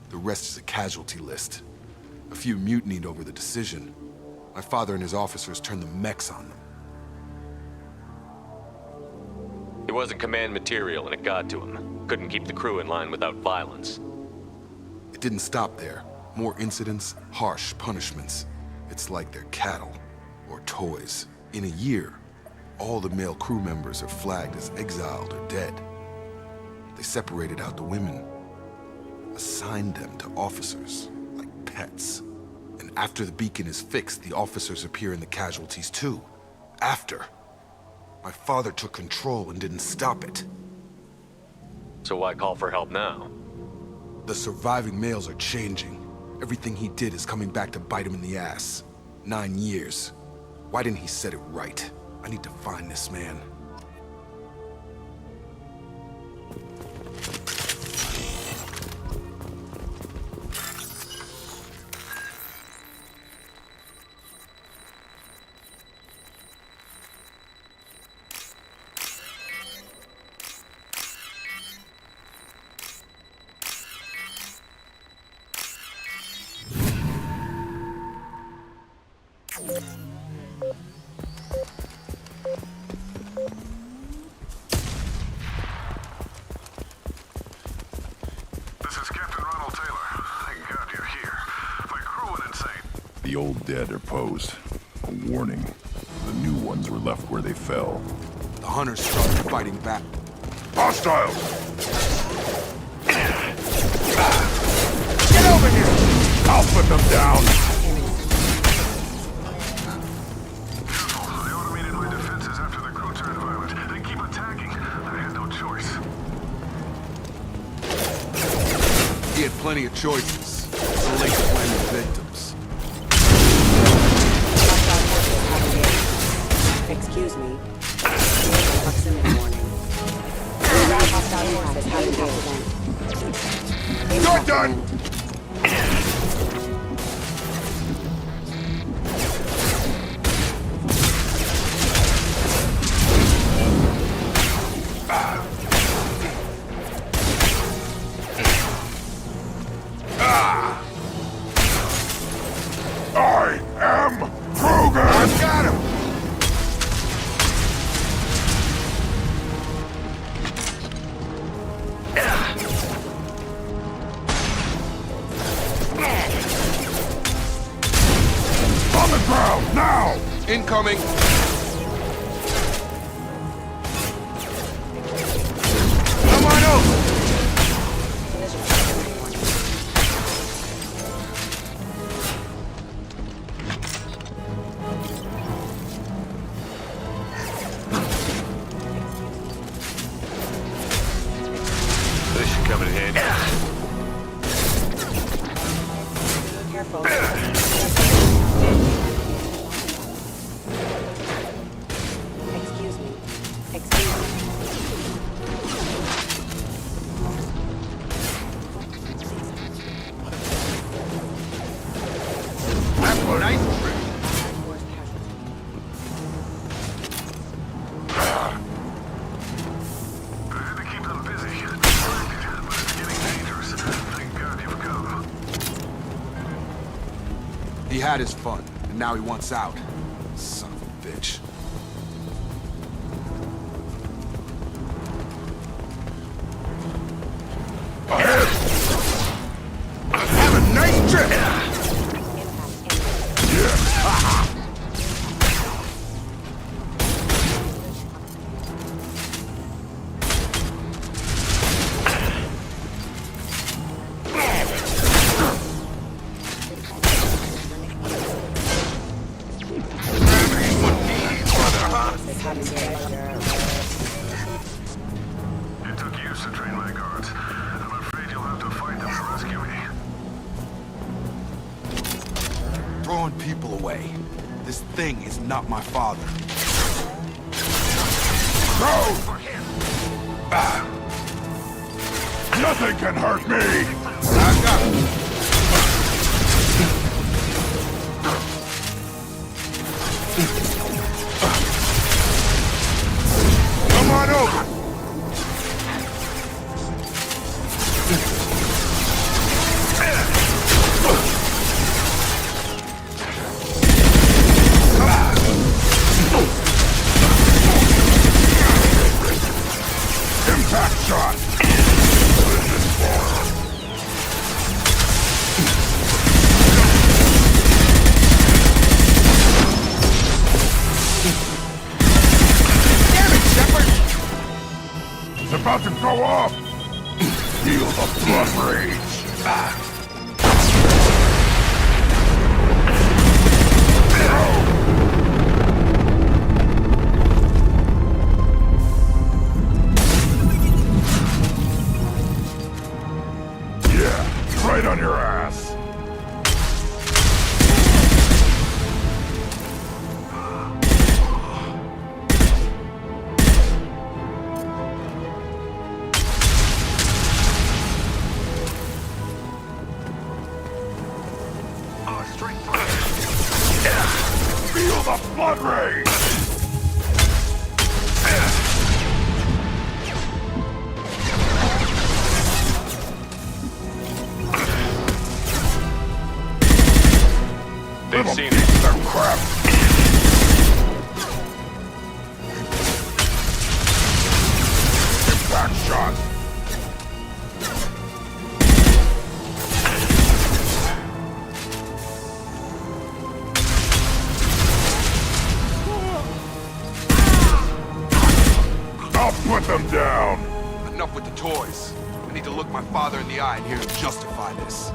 Speaker 6: The rest is a casualty list. A few mutinied over the decision. My father and his officers turned the mechs on them.
Speaker 3: It wasn't command material and it got to him. Couldn't keep the crew in line without violence.
Speaker 6: It didn't stop there. More incidents, harsh punishments. It's like they're cattle, or toys. In a year, all the male crew members are flagged as exiled or dead. They separated out the women, assigned them to officers, like pets. And after the beacon is fixed, the officers appear in the casualties too. After. My father took control and didn't stop it.
Speaker 3: So why call for help now?
Speaker 6: The surviving males are changing. Everything he did is coming back to bite him in the ass. 9 years. Why didn't he set it right? I need to find this man.
Speaker 16: The old dead are posed. A warning. The new ones were left where they fell.
Speaker 6: The hunters started fighting back.
Speaker 16: Hostiles!
Speaker 6: Get over here!
Speaker 16: I'll put them down!
Speaker 19: I automated my defenses after the crew turned violent. They keep attacking. I had no choice.
Speaker 6: He had plenty of choices. So late to blame the victims.
Speaker 17: Excuse me. Proximity warning. Hostile forces have been
Speaker 16: You're done!
Speaker 6: I am Kruger! I've got him!
Speaker 16: On the ground, now!
Speaker 6: Incoming! Come on over!
Speaker 3: This should come in handy.
Speaker 17: Careful. Excuse me. Excuse me.
Speaker 6: That's a nice trick.
Speaker 19: I had to keep them busy. But it's getting dangerous. Thank God you've come.
Speaker 6: He had his fun, and now he wants out. Son of a bitch. Ahead! Have a nice trip! throwing people away. This thing is not my father.
Speaker 16: Go! Nothing can hurt me!
Speaker 6: Back up! Come on over!
Speaker 16: Impact shot!
Speaker 6: Damn it, Shepard!
Speaker 16: It's about to go off! Feel the blood rage! Yeah, right on your ass! Feel the blood rage!
Speaker 14: They've seen it.
Speaker 16: Piece of crap! Impact shot! I'll put them down!
Speaker 6: Enough with the toys. I need to look my father in the eye and hear him justify this.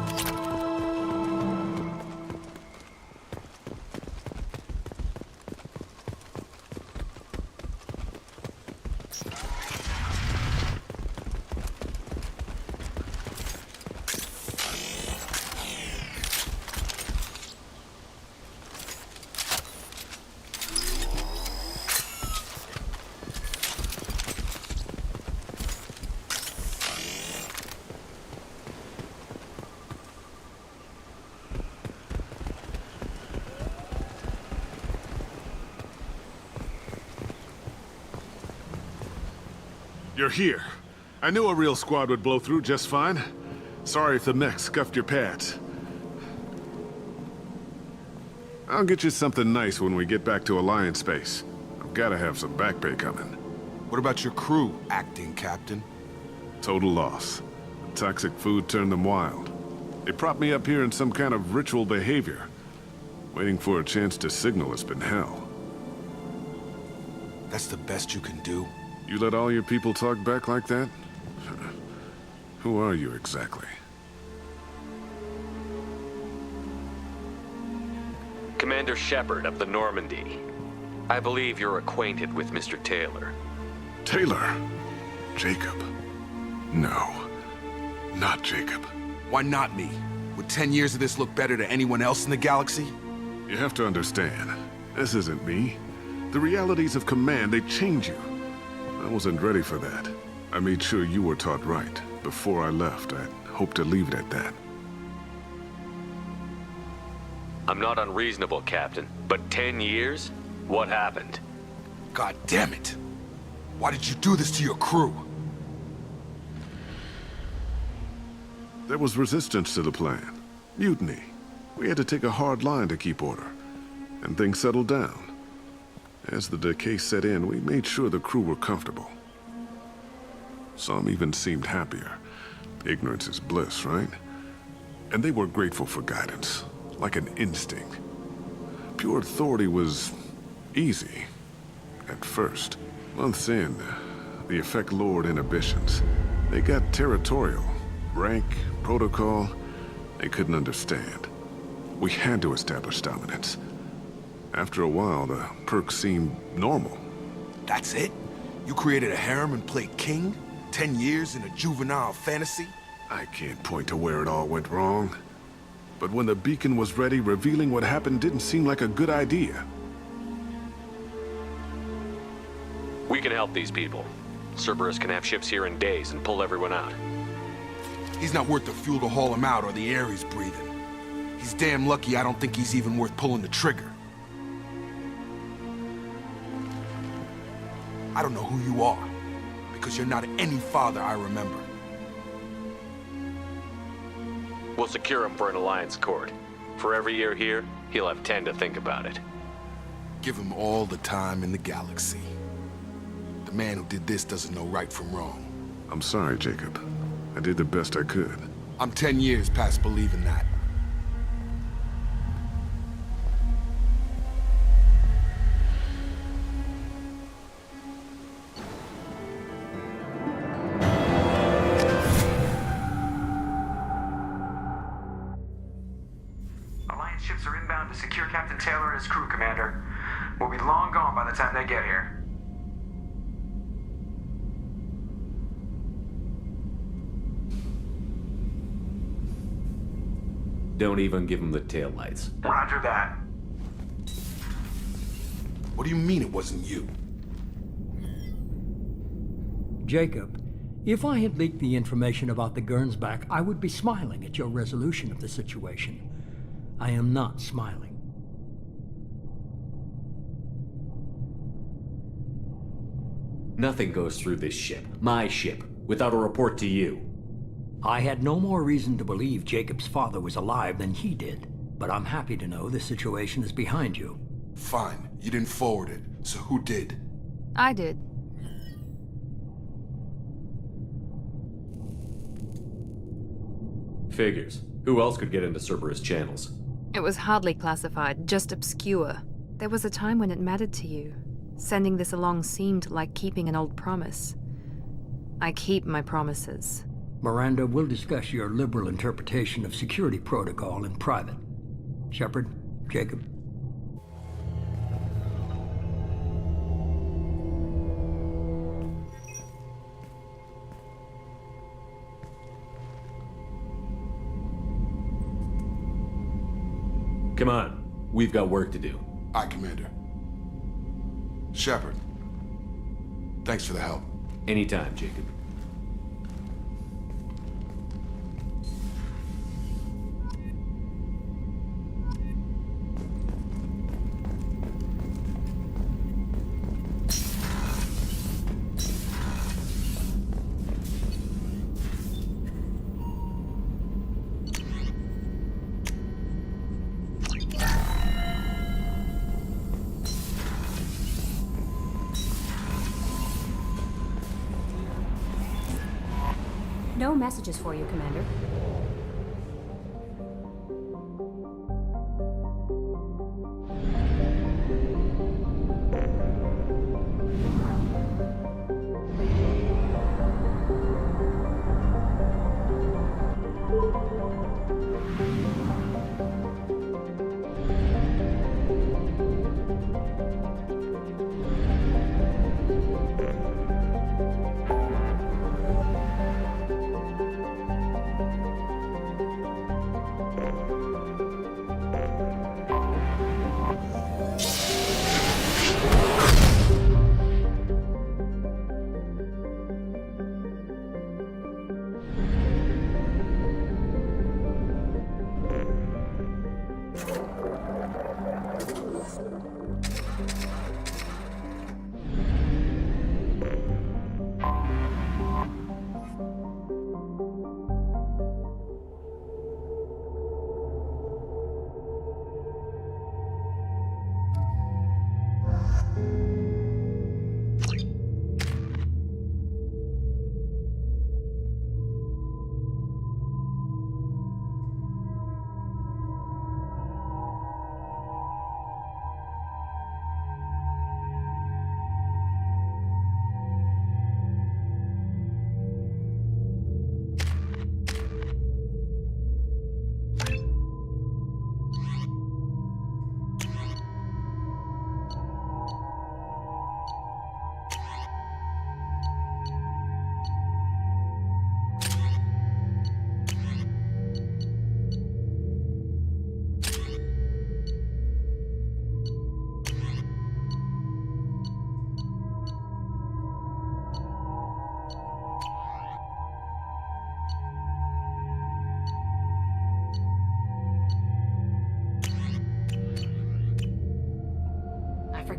Speaker 19: You're here. I knew a real squad would blow through just fine. Sorry if the mech scuffed your pads. I'll get you something nice when we get back to Alliance space. I've gotta have some back pay coming.
Speaker 6: What about your crew, acting captain?
Speaker 19: Total loss. Toxic food turned them wild. They propped me up here in some kind of ritual behavior. Waiting for a chance to signal has been hell.
Speaker 6: That's the best you can do?
Speaker 19: You let all your people talk back like that? Who are you exactly?
Speaker 3: Commander Shepard of the Normandy. I believe you're acquainted with Mr. Taylor.
Speaker 19: Taylor? Jacob? No. Not Jacob.
Speaker 6: Why not me? Would 10 years of this look better to anyone else in the galaxy?
Speaker 19: You have to understand, this isn't me. The realities of command, they change you. I wasn't ready for that. I made sure you were taught right. Before I left, I hoped to leave it at that.
Speaker 3: I'm not unreasonable, Captain, but 10 years? What happened?
Speaker 6: God damn it! Why did you do this to your crew?
Speaker 19: There was resistance to the plan. Mutiny. We had to take a hard line to keep order. And things settled down. As the decay set in, we made sure the crew were comfortable. Some even seemed happier. Ignorance is bliss, right? And they were grateful for guidance, like an instinct. Pure authority was easy, at first. Months in, the effect lowered inhibitions. They got territorial. Rank, protocol, they couldn't understand. We had to establish dominance. After a while, the perks seemed normal.
Speaker 6: That's it? You created a harem and played king? 10 years in a juvenile fantasy?
Speaker 19: I can't point to where it all went wrong. But when the beacon was ready, revealing what happened didn't seem like a good idea.
Speaker 3: We can help these people. Cerberus can have ships here in days and pull everyone out.
Speaker 6: He's not worth the fuel to haul him out or the air he's breathing. He's damn lucky I don't think he's even worth pulling the trigger. I don't know who you are, because you're not any father I remember.
Speaker 3: We'll secure him for an alliance court. For every year here, he'll have 10 to think about it.
Speaker 6: Give him all the time in the galaxy. The man who did this doesn't know right from wrong.
Speaker 19: I'm sorry, Jacob. I did the best I could.
Speaker 6: I'm 10 years past believing that.
Speaker 20: Alliance ships are inbound to secure Captain Taylor and his crew, Commander. We'll be long gone by the time they get here.
Speaker 3: Don't even give him the taillights.
Speaker 20: Roger that.
Speaker 6: What do you mean it wasn't you?
Speaker 21: Jacob, if I had leaked the information about the Gernsback, I would be smiling at your resolution of the situation. I am not smiling.
Speaker 3: Nothing goes through this ship, my ship, without a report to you.
Speaker 21: I had no more reason to believe Jacob's father was alive than he did, but I'm happy to know the situation is behind you.
Speaker 6: Fine, you didn't forward it, so who did?
Speaker 10: I did.
Speaker 3: Figures. Who else could get into Cerberus channels?
Speaker 10: It was hardly classified, just obscure. There was a time when it mattered to you. Sending this along seemed like keeping an old promise. I keep my promises.
Speaker 21: Miranda, we'll discuss your liberal interpretation of security protocol in private. Shepard, Jacob.
Speaker 3: Come on. We've got work to do.
Speaker 6: Aye, Commander. Shepard, thanks for the help.
Speaker 3: Anytime, Jacob.
Speaker 22: No messages for you, Commander.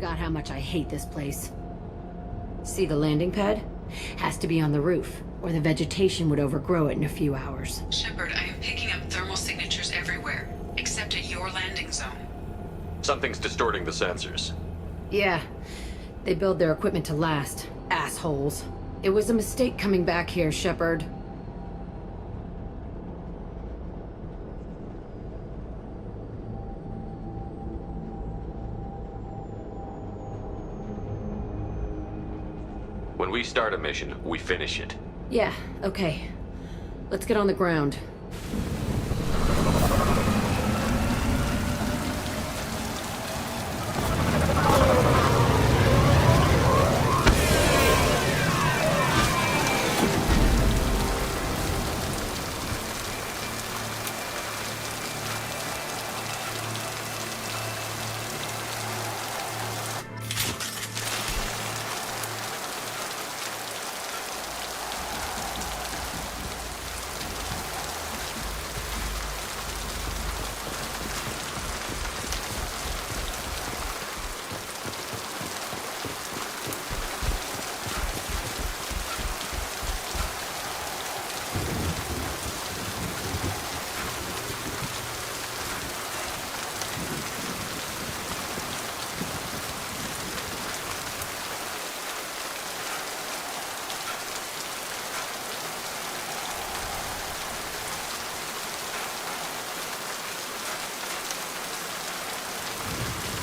Speaker 8: forgot how much I hate this place. See the landing pad? Has to be on the roof, or the vegetation would overgrow it in a few hours.
Speaker 7: Shepard, I am picking up thermal signatures everywhere, except at your landing zone.
Speaker 3: Something's distorting the sensors.
Speaker 8: Yeah, they build their equipment to last. Assholes. It was a mistake coming back here, Shepard.
Speaker 3: When we start a mission, we finish it.
Speaker 8: Yeah, okay. Let's get on the ground.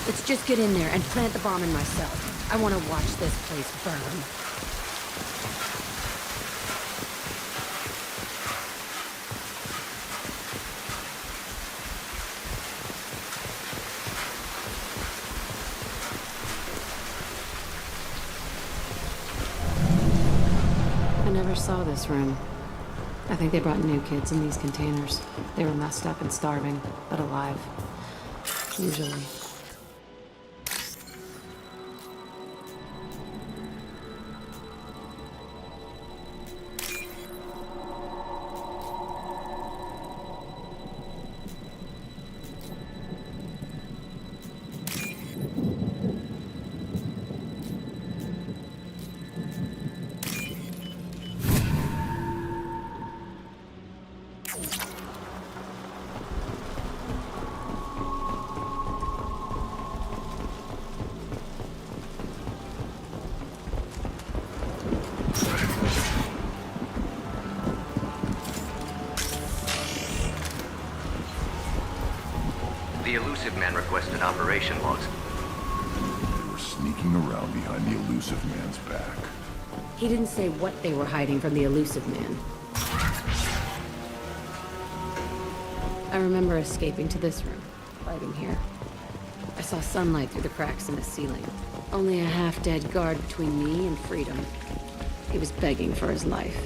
Speaker 8: Let's just get in there and plant the bomb in myself. I want to watch this place burn. I never saw this room. I think they brought new kids in these containers. They were messed up and starving, but alive. Usually.
Speaker 12: The elusive man requested operation logs.
Speaker 16: They were sneaking around behind the elusive man's back.
Speaker 8: He didn't say what they were hiding from the elusive man. I remember escaping to this room, fighting here. I saw sunlight through the cracks in the ceiling. Only a half-dead guard between me and freedom. He was begging for his life.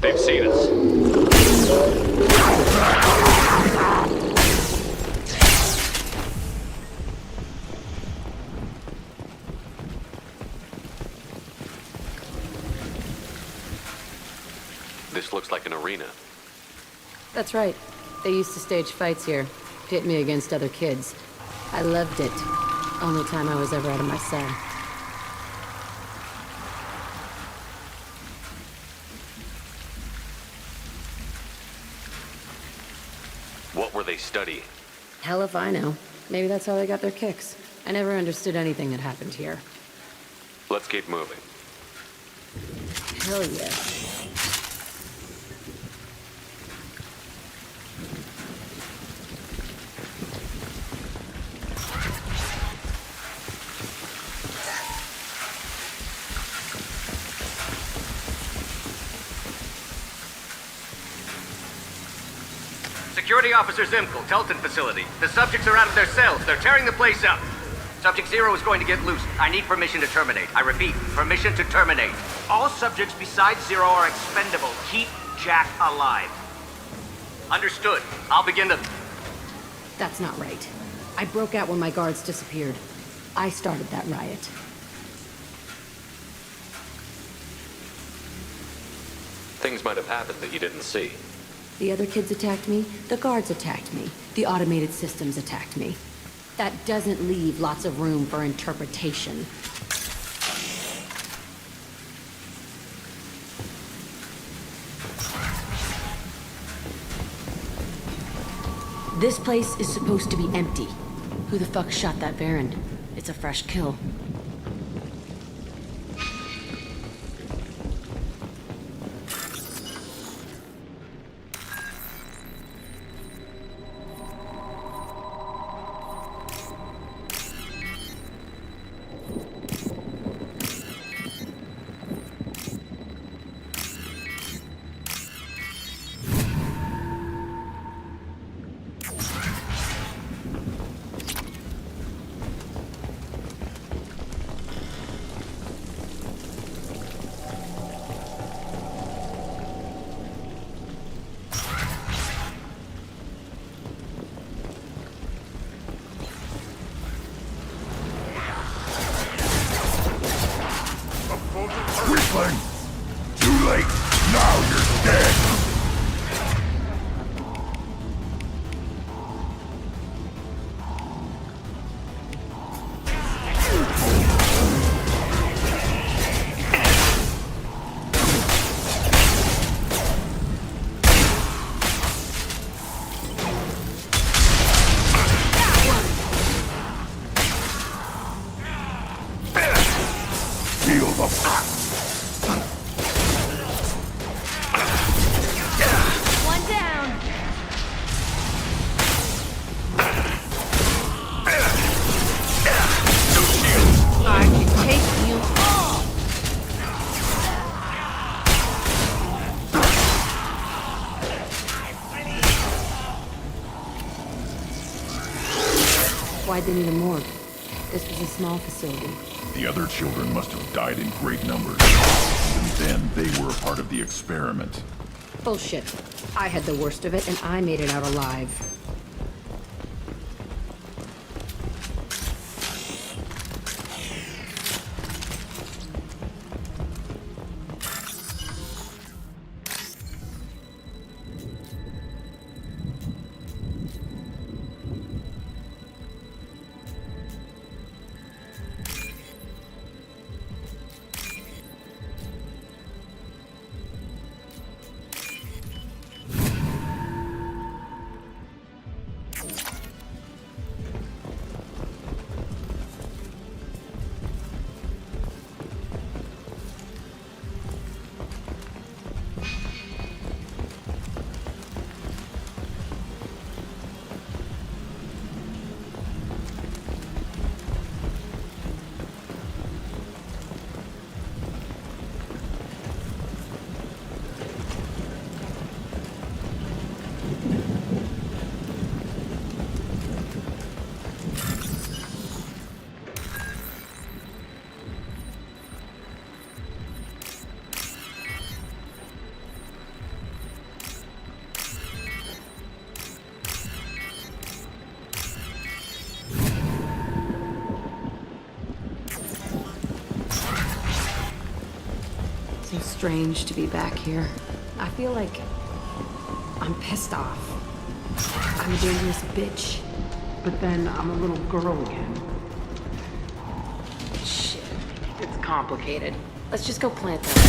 Speaker 3: They've seen us. This looks like an arena.
Speaker 8: That's right. They used to stage fights here. Pit me against other kids. I loved it. Only time I was ever out of my cell.
Speaker 3: What were they studying?
Speaker 8: Hell if I know. Maybe that's how they got their kicks. I never understood anything that happened here.
Speaker 3: Let's keep moving.
Speaker 8: Hell yeah.
Speaker 12: Security Officer Zimkel, Telton facility. The subjects are out of their cells. They're tearing the place up. Subject 0 is going to get loose. I need permission to terminate. I repeat, permission to terminate.
Speaker 13: All subjects besides 0 are expendable. Keep Jack alive.
Speaker 12: Understood. I'll begin to...
Speaker 8: That's not right. I broke out when my guards disappeared. I started that riot.
Speaker 3: Things might have happened that you didn't see.
Speaker 8: The other kids attacked me, the guards attacked me, the automated systems attacked me. That doesn't leave lots of room for interpretation. This place is supposed to be empty. Who the fuck shot that Baron? It's a fresh kill.
Speaker 16: Weakling! Too late! Now you're dead! Feel the
Speaker 11: One down. I can take you all.
Speaker 8: Why'd they need a morgue? This was a small facility.
Speaker 16: The other children must have died in great numbers. And then they were a part of the experiment.
Speaker 8: Bullshit. I had the worst of it, and I made it out alive. So strange to be back here. I feel like I'm pissed off. I'm a dangerous bitch. But then I'm a little girl again. Shit. It's complicated. Let's just go plant that.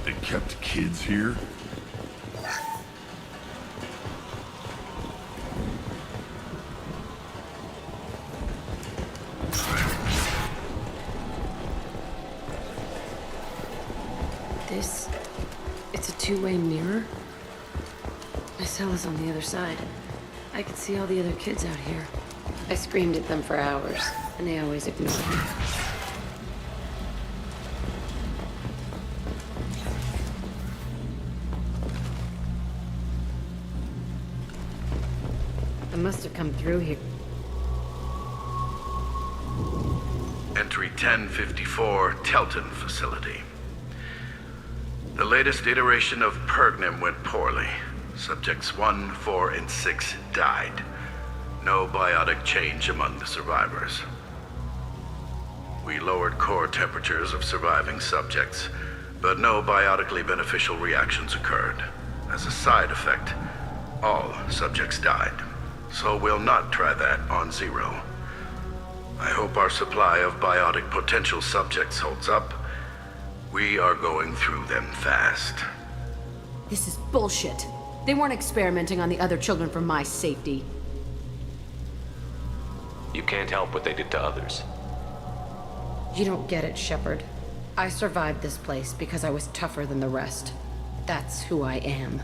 Speaker 16: They kept kids here?
Speaker 8: It's a two-way mirror. My cell is on the other side. I can see all the other kids out here. I screamed at them for hours, and they always ignored me. I must have come through here.
Speaker 5: Entry 1054, Telton facility. The latest iteration of Pergnum went poorly. Subjects 1, 4, and 6 died. No biotic change among the survivors. We lowered core temperatures of surviving subjects, but no biotically beneficial reactions occurred. As a side effect, all subjects died. So we'll not try that on Zero. I hope our supply of biotic potential subjects holds up. We are going through them fast.
Speaker 8: This is bullshit. They weren't experimenting on the other children for my safety.
Speaker 3: You can't help what they did to others.
Speaker 8: You don't get it, Shepard. I survived this place because I was tougher than the rest. That's who I am.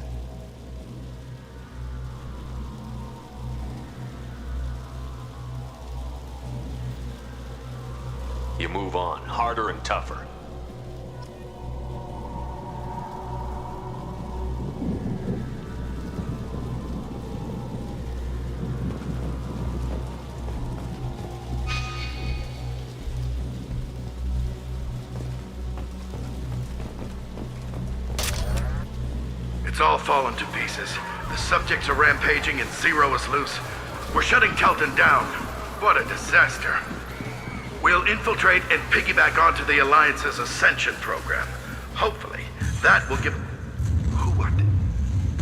Speaker 3: You move on, harder and tougher.
Speaker 5: It's all fallen to pieces. The subjects are rampaging and Zero is loose. We're shutting Telton down. What a disaster. We'll infiltrate and piggyback onto the Alliance's Ascension program. Hopefully, that will give... Who what?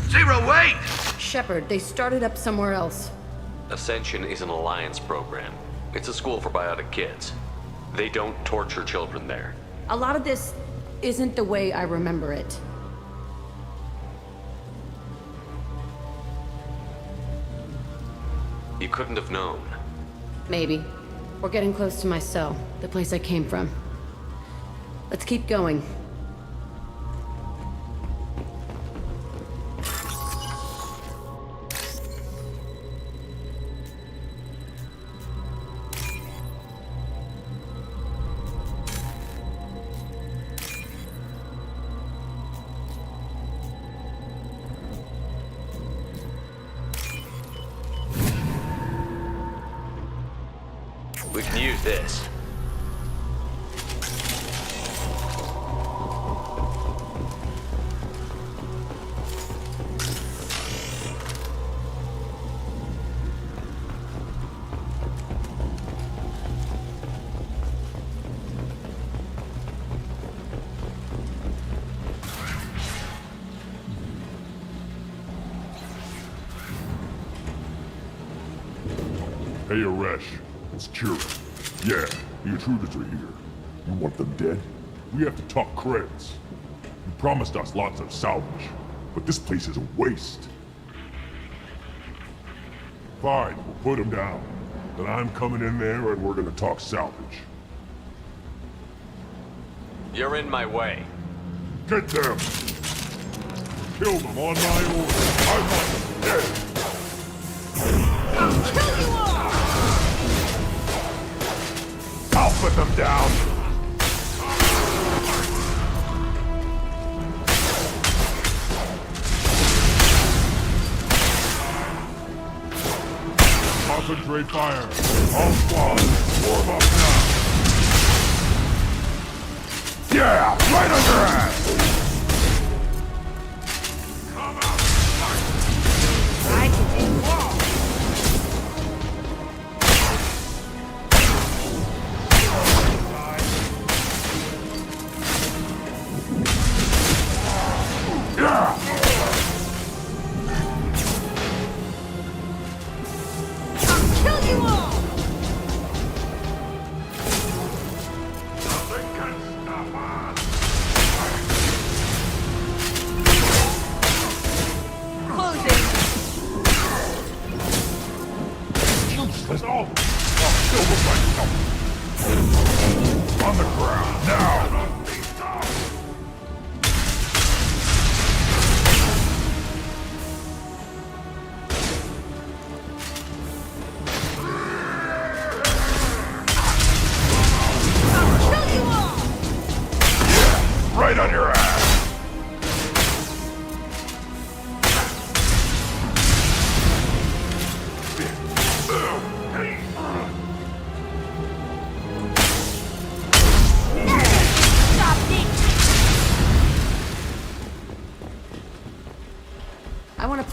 Speaker 5: Zero, wait!
Speaker 8: Shepard, they started up somewhere else.
Speaker 3: Ascension is an Alliance program. It's a school for biotic kids. They don't torture children there.
Speaker 8: A lot of this isn't the way I remember it.
Speaker 3: You couldn't have known.
Speaker 8: Maybe. We're getting close to my cell, the place I came from. Let's keep going.
Speaker 3: We can use this.
Speaker 16: Hey, Aresh. It's Kira. Yeah, the intruders are here. You want them dead? We have to talk credits. You promised us lots of salvage, but this place is a waste. Fine, we'll put them down. Then I'm coming in there and we're gonna talk salvage.
Speaker 3: You're in my way.
Speaker 16: Get them! Kill them on my order. I want them dead!
Speaker 11: I'll kill you all!
Speaker 16: I'll put them down! Concentrate fire! All squads, warm up now! Yeah! Right on your ass!
Speaker 11: I can do more.
Speaker 16: Yeah!
Speaker 11: I'll kill you all!
Speaker 16: Nothing can stop us!
Speaker 11: Closing.
Speaker 16: Useless! Oh! I'll kill them myself! On the ground, now!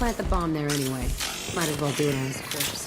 Speaker 8: plant the bomb there anyway. Might as well do it on his corpse.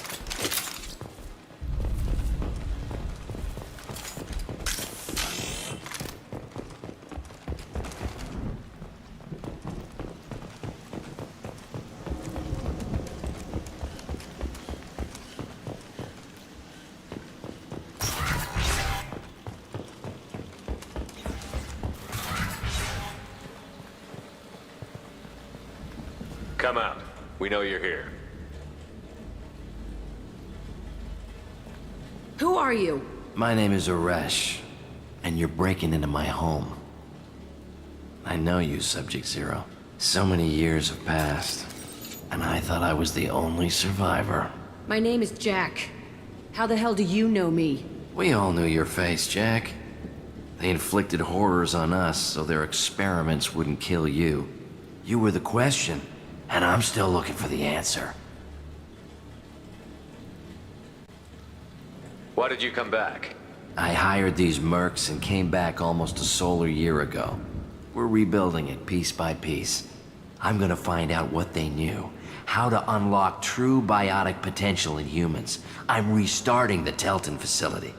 Speaker 3: Come out. We know you're here.
Speaker 8: Who are you?
Speaker 1: My name is Aresh, and you're breaking into my home. I know you, Subject Zero. So many years have passed, and I thought I was the only survivor.
Speaker 8: My name is Jack. How the hell do you know me?
Speaker 1: We all knew your face, Jack. They inflicted horrors on us so their experiments wouldn't kill you. You were the question, and I'm still looking for the answer.
Speaker 3: Why did you come back?
Speaker 1: I hired these mercs and came back almost a solar year ago. We're rebuilding it piece by piece. I'm gonna find out what they knew, how to unlock true biotic potential in humans. I'm restarting the Telton facility.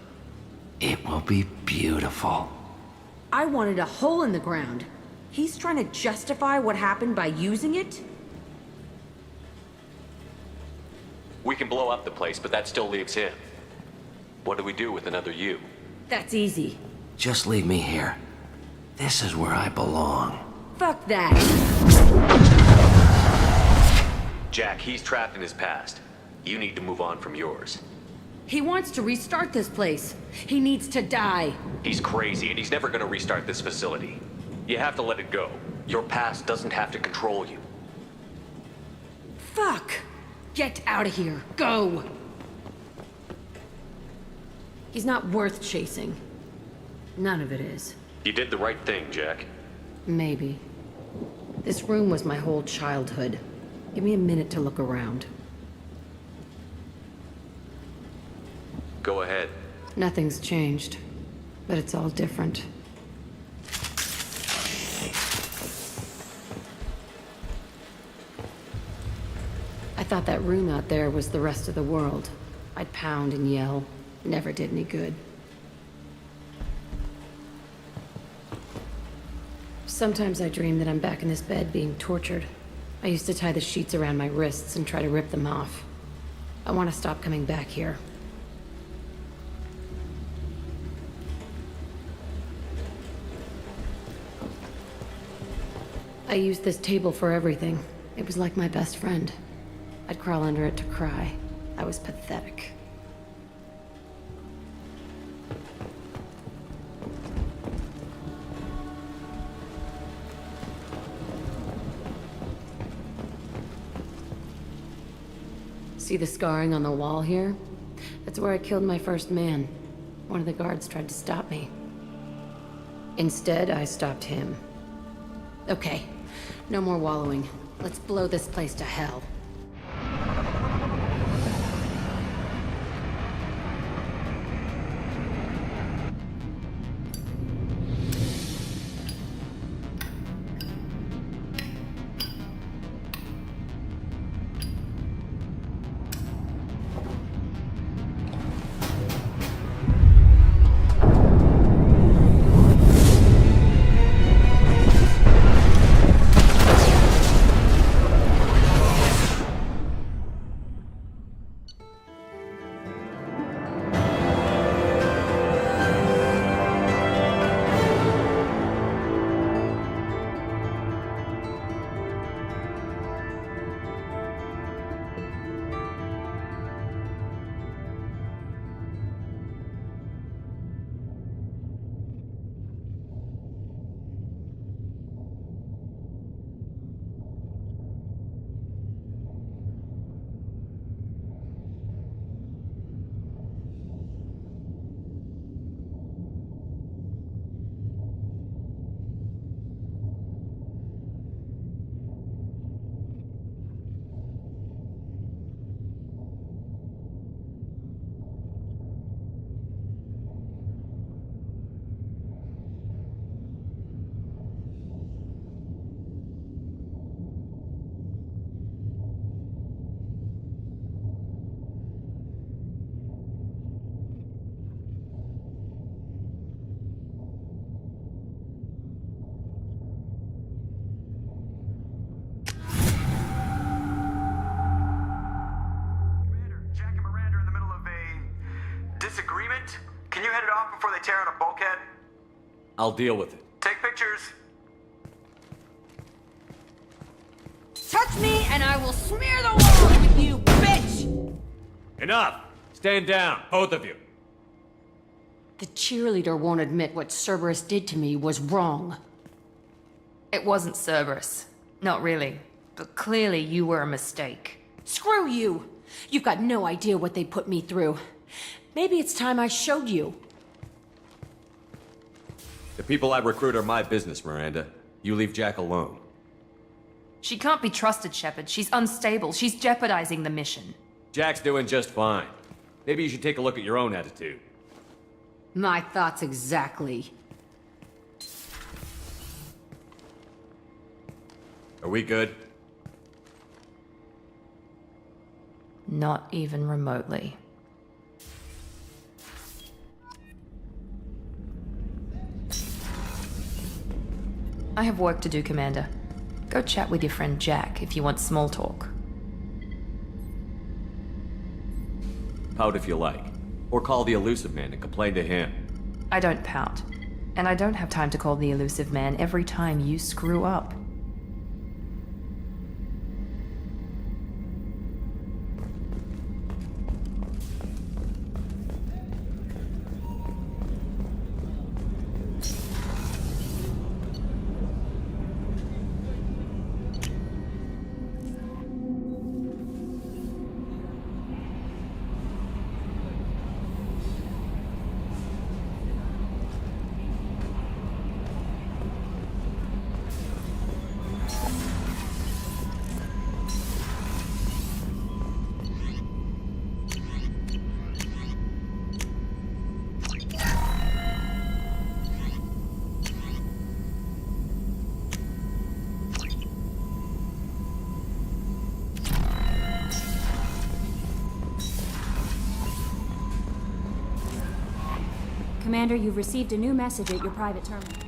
Speaker 1: It will be beautiful.
Speaker 8: I wanted a hole in the ground. He's trying to justify what happened by using it?
Speaker 3: We can blow up the place, but that still leaves him. What do we do with another you?
Speaker 8: That's easy.
Speaker 1: Just leave me here. This is where I belong.
Speaker 8: Fuck that.
Speaker 3: Jack, he's trapped in his past. You need to move on from yours.
Speaker 8: He wants to restart this place. He needs to die.
Speaker 3: He's crazy, and he's never gonna restart this facility. You have to let it go. Your past doesn't have to control you.
Speaker 8: Fuck! Get out of here. Go! He's not worth chasing. None of it is.
Speaker 3: You did the right thing, Jack.
Speaker 8: Maybe. This room was my whole childhood. Give me a minute to look around.
Speaker 3: Go ahead.
Speaker 8: Nothing's changed, but it's all different. I thought that room out there was the rest of the world. I'd pound and yell. Never did any good. Sometimes I dream that I'm back in this bed being tortured. I used to tie the sheets around my wrists and try to rip them off. I want to stop coming back here. I used this table for everything. It was like my best friend. I'd crawl under it to cry. I was pathetic. See the scarring on the wall here? That's where I killed my first man. One of the guards tried to stop me. Instead, I stopped him. Okay, no more wallowing. Let's blow this place to hell.
Speaker 20: disagreement? Can you head it off before they tear out a bulkhead?
Speaker 3: I'll deal with it.
Speaker 20: Take pictures.
Speaker 2: Touch me and I will smear the walls with you, bitch!
Speaker 3: Enough! Stand down, both of you.
Speaker 8: The cheerleader won't admit what Cerberus did to me was wrong.
Speaker 10: It wasn't Cerberus. Not really. But clearly you were a mistake.
Speaker 8: Screw you! You've got no idea what they put me through. Maybe it's time I showed you.
Speaker 3: The people I recruit are my business, Miranda. You leave Jack alone.
Speaker 10: She can't be trusted, Shepard. She's unstable. She's jeopardizing the mission.
Speaker 3: Jack's doing just fine. Maybe you should take a look at your own attitude.
Speaker 8: My thoughts exactly.
Speaker 3: Are we good?
Speaker 10: Not even remotely. I have work to do, Commander. Go chat with your friend Jack if you want small talk.
Speaker 3: Pout if you like. Or call the elusive man and complain to him.
Speaker 10: I don't pout. And I don't have time to call the elusive man every time you screw up.
Speaker 22: Commander, you've received a new message at your private terminal.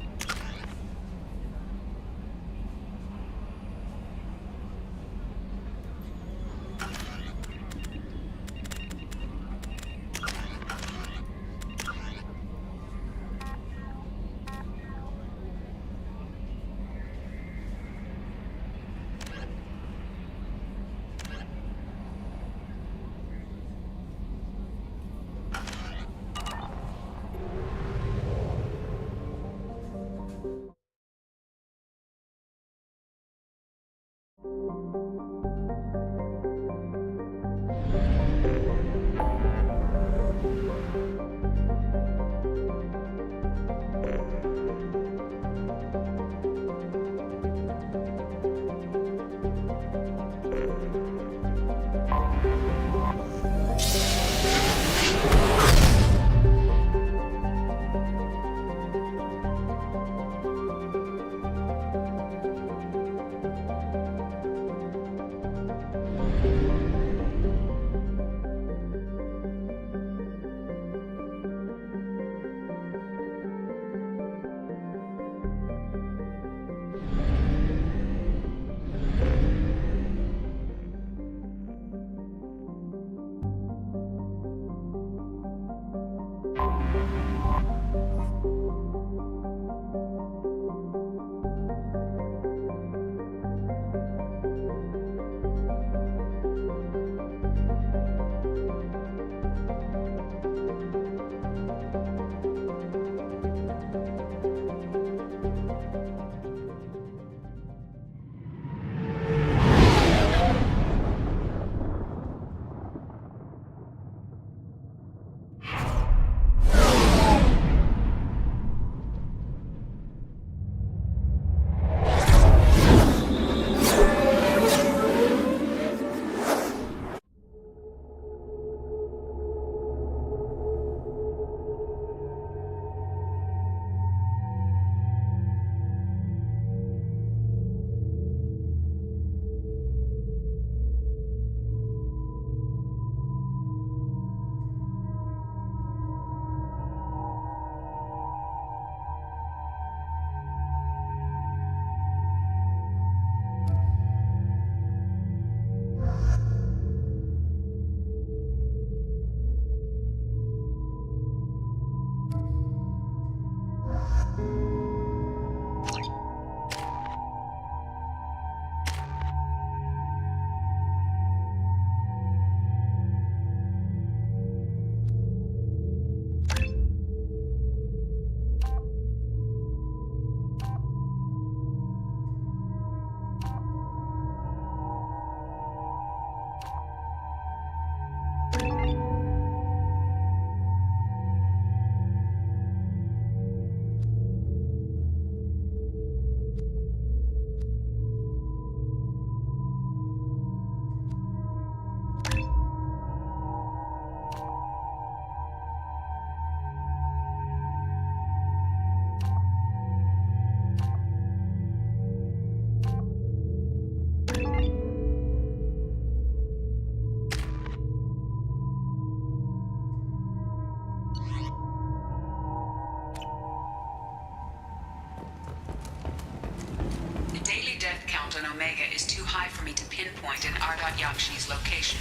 Speaker 7: on Omega is too high for me to pinpoint an Ardat Yakshi's location.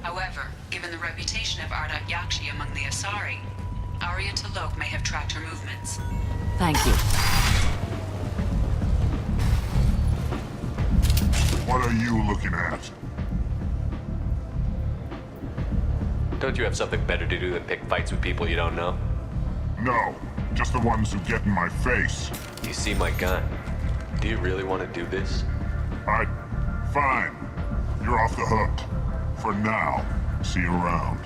Speaker 7: However, given the reputation of Ardat Yakshi among the Asari, Arya T'Loak may have tracked her movements.
Speaker 18: Thank you.
Speaker 16: What are you looking at?
Speaker 3: Don't you have something better to do than pick fights with people you don't know?
Speaker 16: No, just the ones who get in my face.
Speaker 3: You see my gun. Do you really want to do this?
Speaker 16: Fine. You're off the hook. For now. See you around.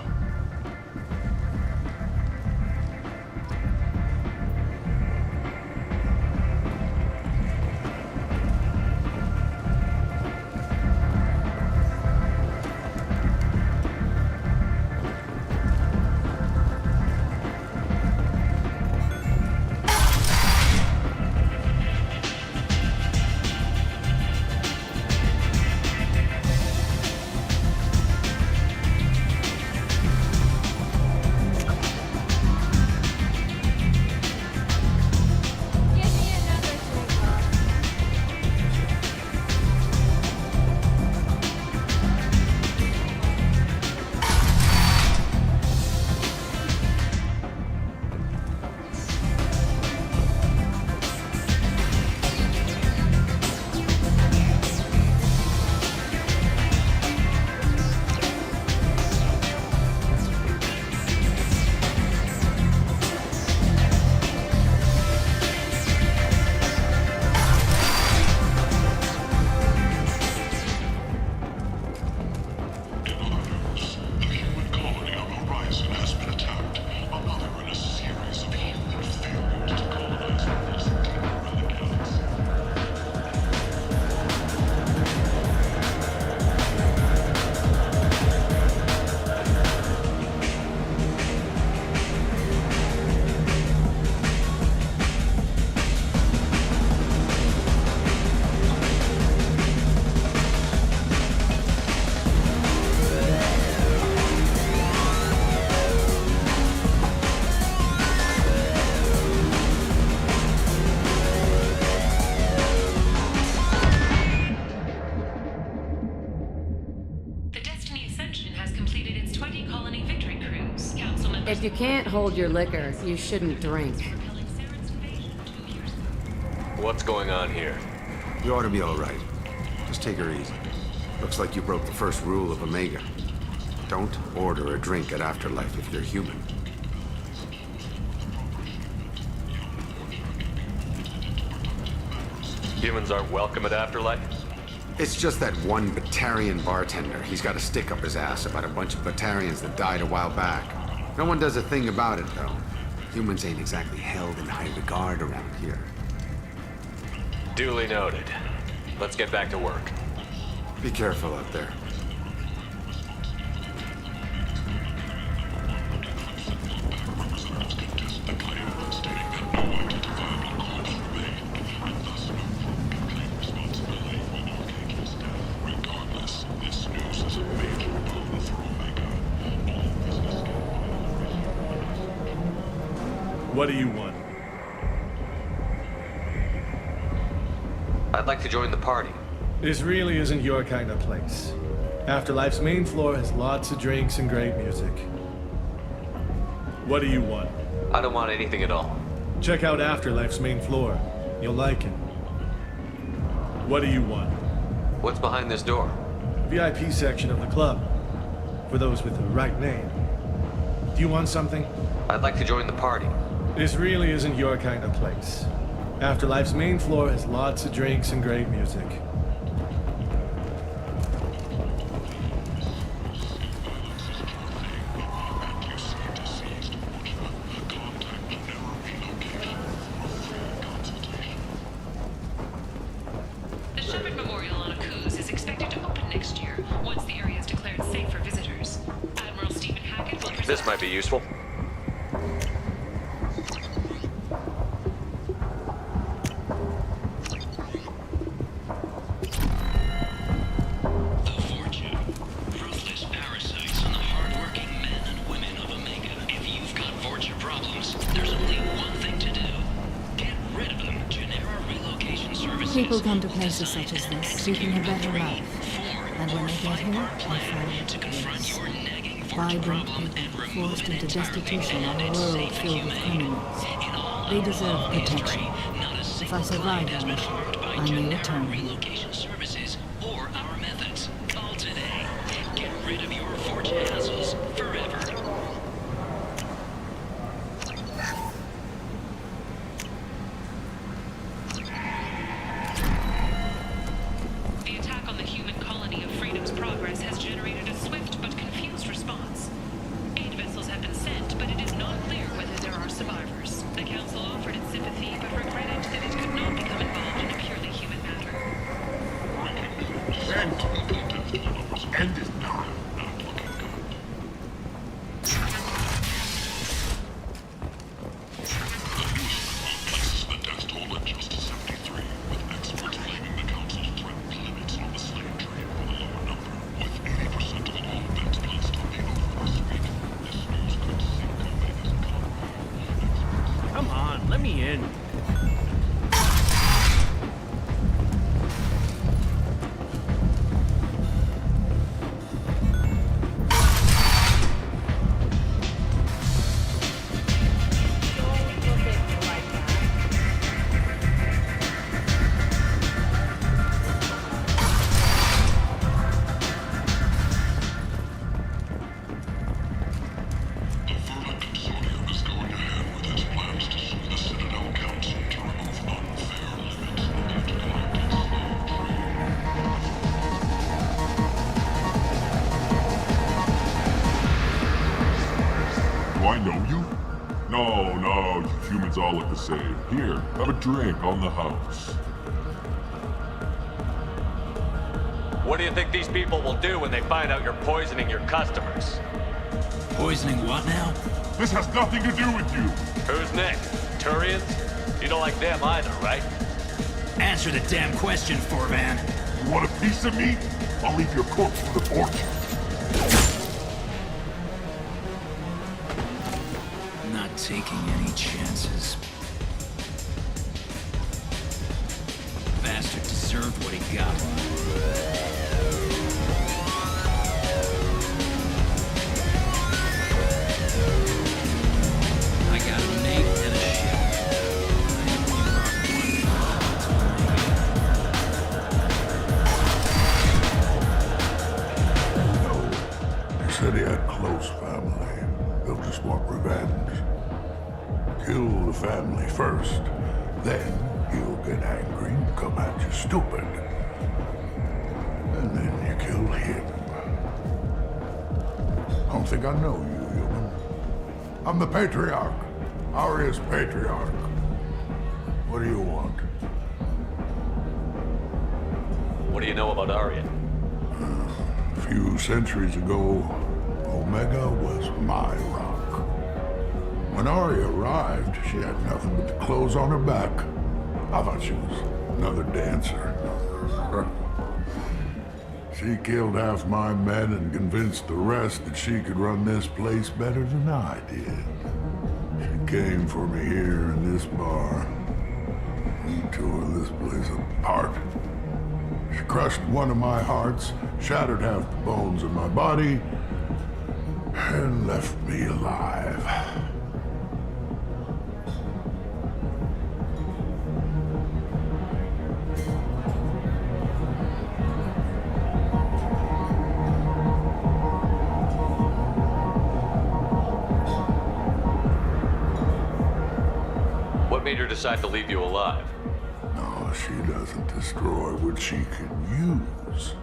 Speaker 8: If you can't hold your liquor, you shouldn't drink.
Speaker 3: What's going on here?
Speaker 9: You ought to be all right. Just take her easy. Looks like you broke the first rule of Omega. Don't order a drink at Afterlife if you're human.
Speaker 3: Humans aren't welcome at Afterlife?
Speaker 9: It's just that one Batarian bartender. He's got a stick up his ass about a bunch of Batarians that died a while back. No one does a thing about it, though. Humans ain't exactly held in high regard around here.
Speaker 3: Duly noted. Let's get back to work.
Speaker 9: Be careful out there.
Speaker 15: What do you want?
Speaker 3: I'd like to join the party.
Speaker 15: This really isn't your kind of place. Afterlife's main floor has lots of drinks and great music. What do you want?
Speaker 3: I don't want anything at all.
Speaker 15: Check out Afterlife's main floor. You'll like it. What do you want?
Speaker 3: What's behind this door?
Speaker 15: VIP section of the club. For those with the right name. Do you want something?
Speaker 3: I'd like to join the party.
Speaker 15: This really isn't your kind of place. Afterlife's main floor has lots of drinks and great music.
Speaker 7: The Shepard Memorial on Akuz is expected to open next year, once the area is declared safe for visitors. Admiral Stephen Hackett will present...
Speaker 3: This might be useful.
Speaker 14: There's only one thing to do. Get rid of them. Genera Relocation Services
Speaker 4: People come to places such as this seeking a better life. And when they get here, they find this. Vibrant people forced into destitution in a world filled with criminals. They deserve protection. If I survive their mission, I may return here.
Speaker 14: Relocation services or our methods. Call today. Get rid of your forge hassles forever.
Speaker 10: The attack on the human colony of Freedom's Progress has generated a swift but confused response. Aid vessels have been sent, but it is not clear whether there are survivors. The Council offered its sympathy, but regretted that it could not become involved in a purely human matter.
Speaker 16: End it now.
Speaker 13: Come on, let me in.
Speaker 16: Do I know you? No, you humans all look the same. Here, have a drink on the house.
Speaker 3: What do you think these people will do when they find out you're poisoning your customers?
Speaker 17: Poisoning what now?
Speaker 16: This has nothing to do with you.
Speaker 3: Who's next? Turians? You don't like them either, right?
Speaker 17: Answer the damn question, Forvan.
Speaker 16: You want a piece of me? I'll leave your corpse for the fortune.
Speaker 17: Not taking any chances. Bastard deserved what he got. I got a mate and a ship.
Speaker 23: He said he had close family. They'll just want revenge. Kill the family first, then he'll get angry and come at you stupid. And then you kill him. I don't think I know you, human. I'm the Patriarch. Aria's Patriarch. What do you want?
Speaker 3: What do you know about Arya?
Speaker 23: A few centuries ago, Omega was my rock. When Arya arrived, she had nothing but the clothes on her back. I thought she was another dancer. She killed half my men and convinced the rest that she could run this place better than I did. She came for me here in this bar. We tore this place apart. She crushed one of my hearts, shattered half the bones in my body, and left me alive.
Speaker 3: What made her decide to leave you alive?
Speaker 23: No, she doesn't destroy what she can use.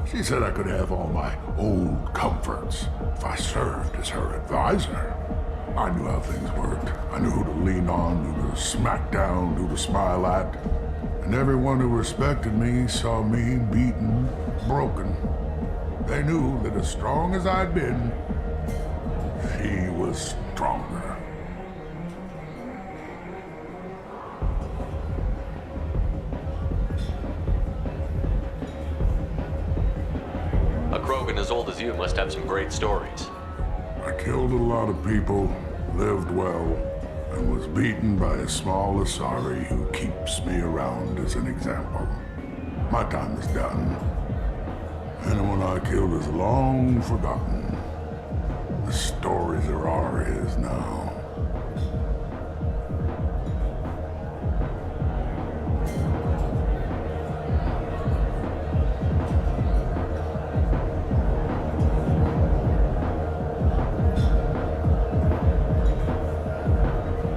Speaker 23: She said I could have all my old comforts if I served as her advisor. I knew how things worked. I knew who to lean on, who to smack down, who to smile at. And everyone who respected me saw me beaten, broken. They knew that as strong as I'd been, she was stronger.
Speaker 3: A Krogan as old as you must have some great stories.
Speaker 23: I killed a lot of people, lived well, and was beaten by a small Asari who keeps me around as an example. My time is done. Anyone I killed is long forgotten. The stories are all his now.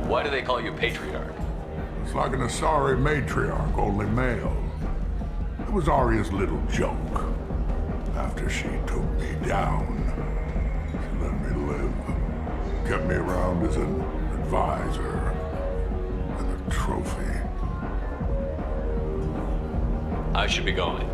Speaker 3: Why do they call you Patriarch?
Speaker 23: It's like an Asari matriarch, only male. It was Arya's little joke. After she took me down, she let me live. Kept me around as an advisor and a trophy.
Speaker 3: I should be going.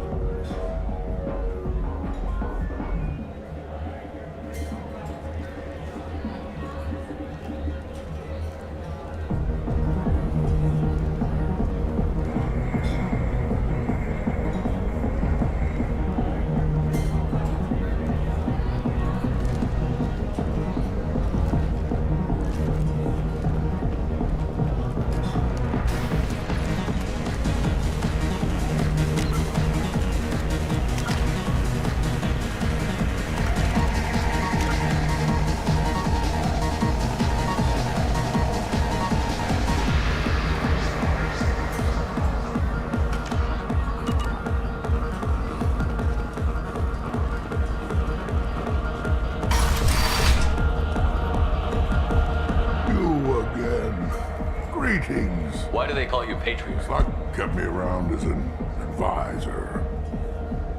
Speaker 3: Why do they call you Patriot?
Speaker 23: It's like kept me around as an advisor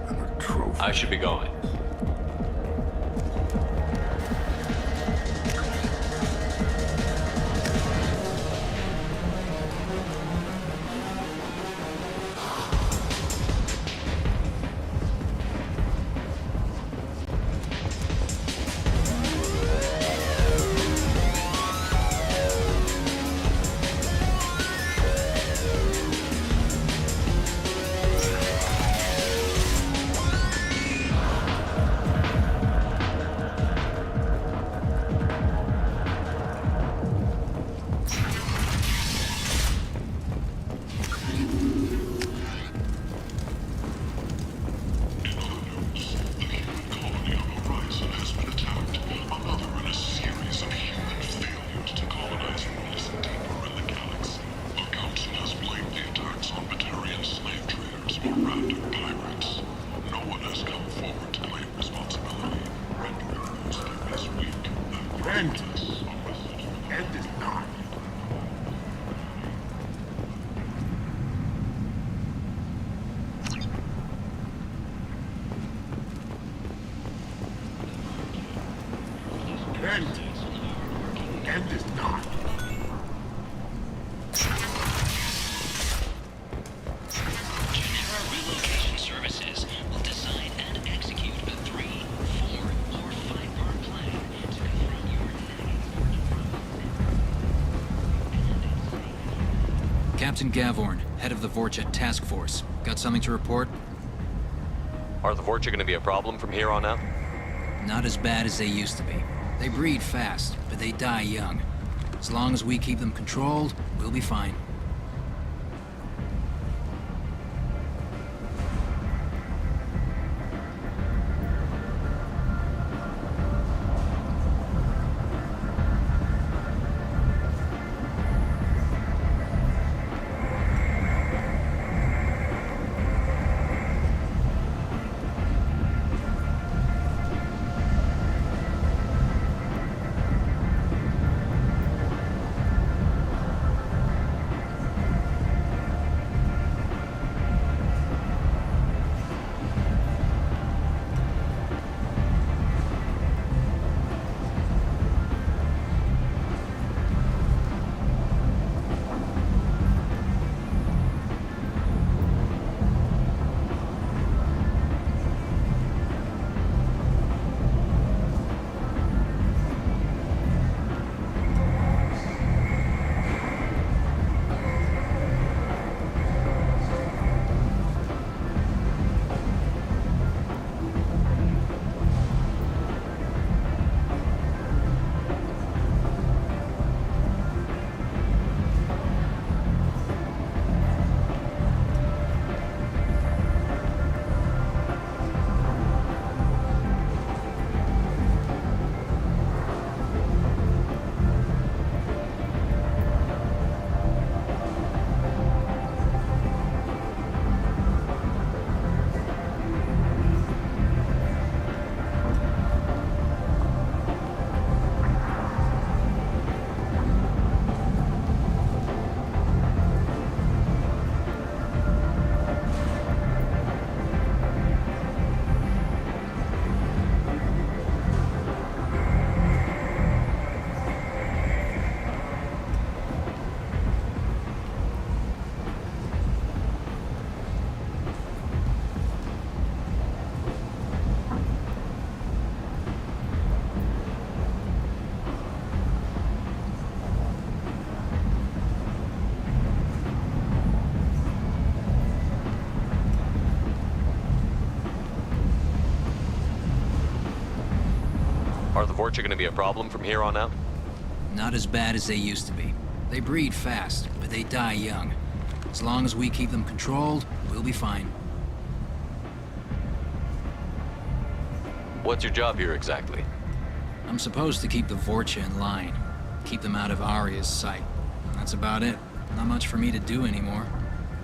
Speaker 23: and a trophy.
Speaker 3: I should be going.
Speaker 17: Captain Gavorn, head of the Vorcha Task Force. Got something to report?
Speaker 3: Are the Vorcha going to be a problem from here on out?
Speaker 17: Not as bad as they used to be. They breed fast, but they die young. As long as we keep them controlled, we'll be fine.
Speaker 3: Torture gonna be a problem from here on out?
Speaker 17: Not as bad as they used to be. They breed fast, but they die young. As long as we keep them controlled, we'll be fine.
Speaker 3: What's your job here exactly?
Speaker 17: I'm supposed to keep the Vorcha in line. Keep them out of Arya's sight. That's about it. Not much for me to do anymore.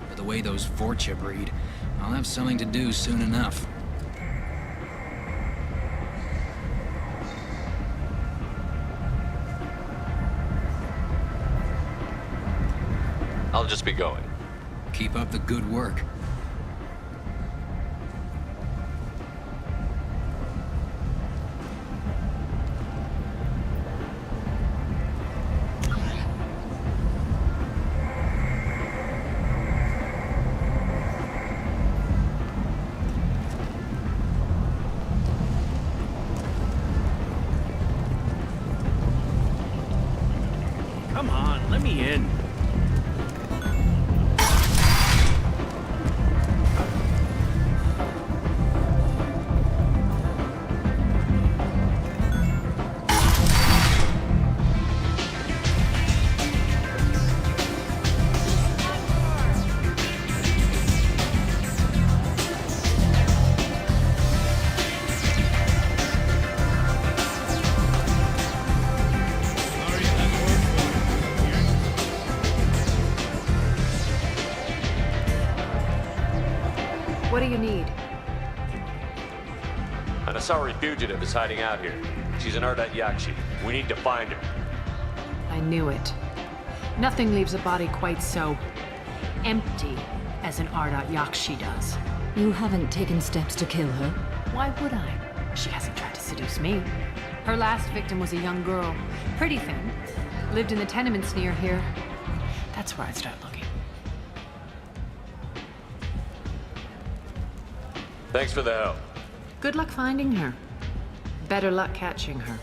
Speaker 17: But the way those Vorcha breed, I'll have something to do soon enough.
Speaker 3: I'll just be going.
Speaker 17: Keep up the good work.
Speaker 13: Come on, let me in.
Speaker 8: What do you need?
Speaker 3: An Asari fugitive is hiding out here. She's an Ardat Yakshi. We need to find her.
Speaker 18: I knew it. Nothing leaves a body quite so empty as an Ardat Yakshi does.
Speaker 4: You haven't taken steps to kill her?
Speaker 18: Why would I? She hasn't tried to seduce me. Her last victim was a young girl. Pretty thin. Lived in the tenements near here. That's where I'd start looking.
Speaker 3: Thanks for the help.
Speaker 18: Good luck finding her. Better luck catching her.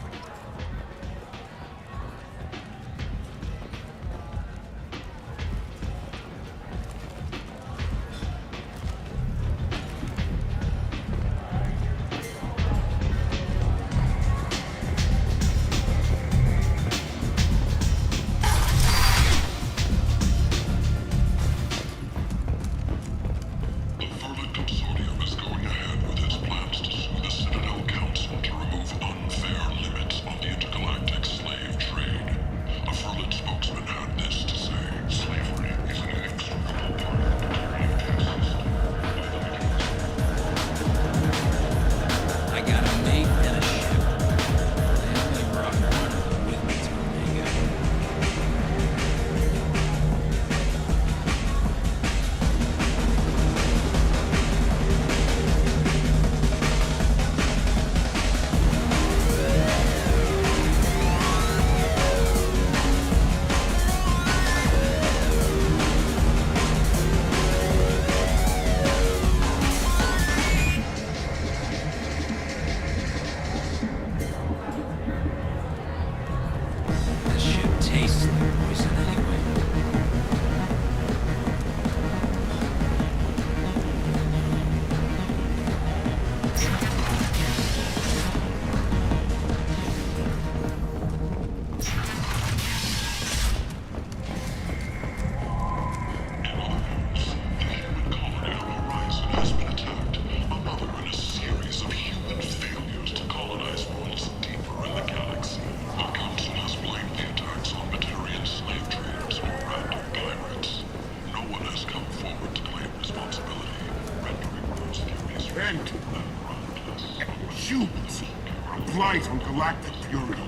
Speaker 23: Humans are a blight on galactic purity.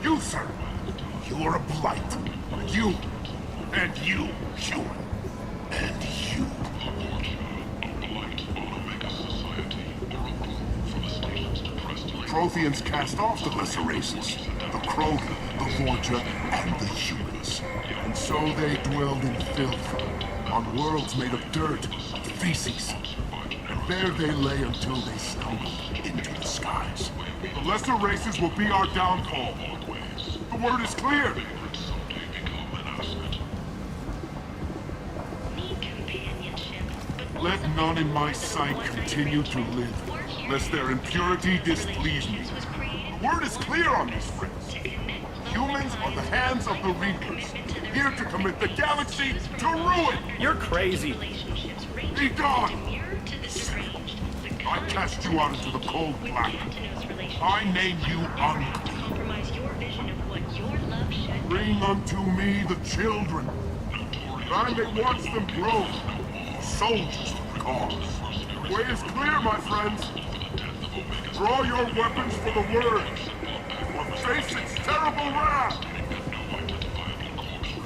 Speaker 23: You, sir, you are a blight. You, and you, human. And you. Protheans cast off the lesser races, the Krogan, the Vorcha, and the humans. And so they dwelled in filth, on worlds made of dirt, feces. And there they lay until they stumbled into the skies. The lesser races will be our downfall. The word is clear. Let none in my sight continue to live, lest their impurity displease me. word is clear on this, friends. Humans are the hands of the Reapers, here to commit the galaxy to ruin!
Speaker 13: You're crazy.
Speaker 23: Be gone! I cast you out into the cold black. I name you unclean. Bring unto me the children. I may watch them grow. Soldiers for the cause. The way is clear, my friends. Draw your weapons for the word. Or face its terrible wrath.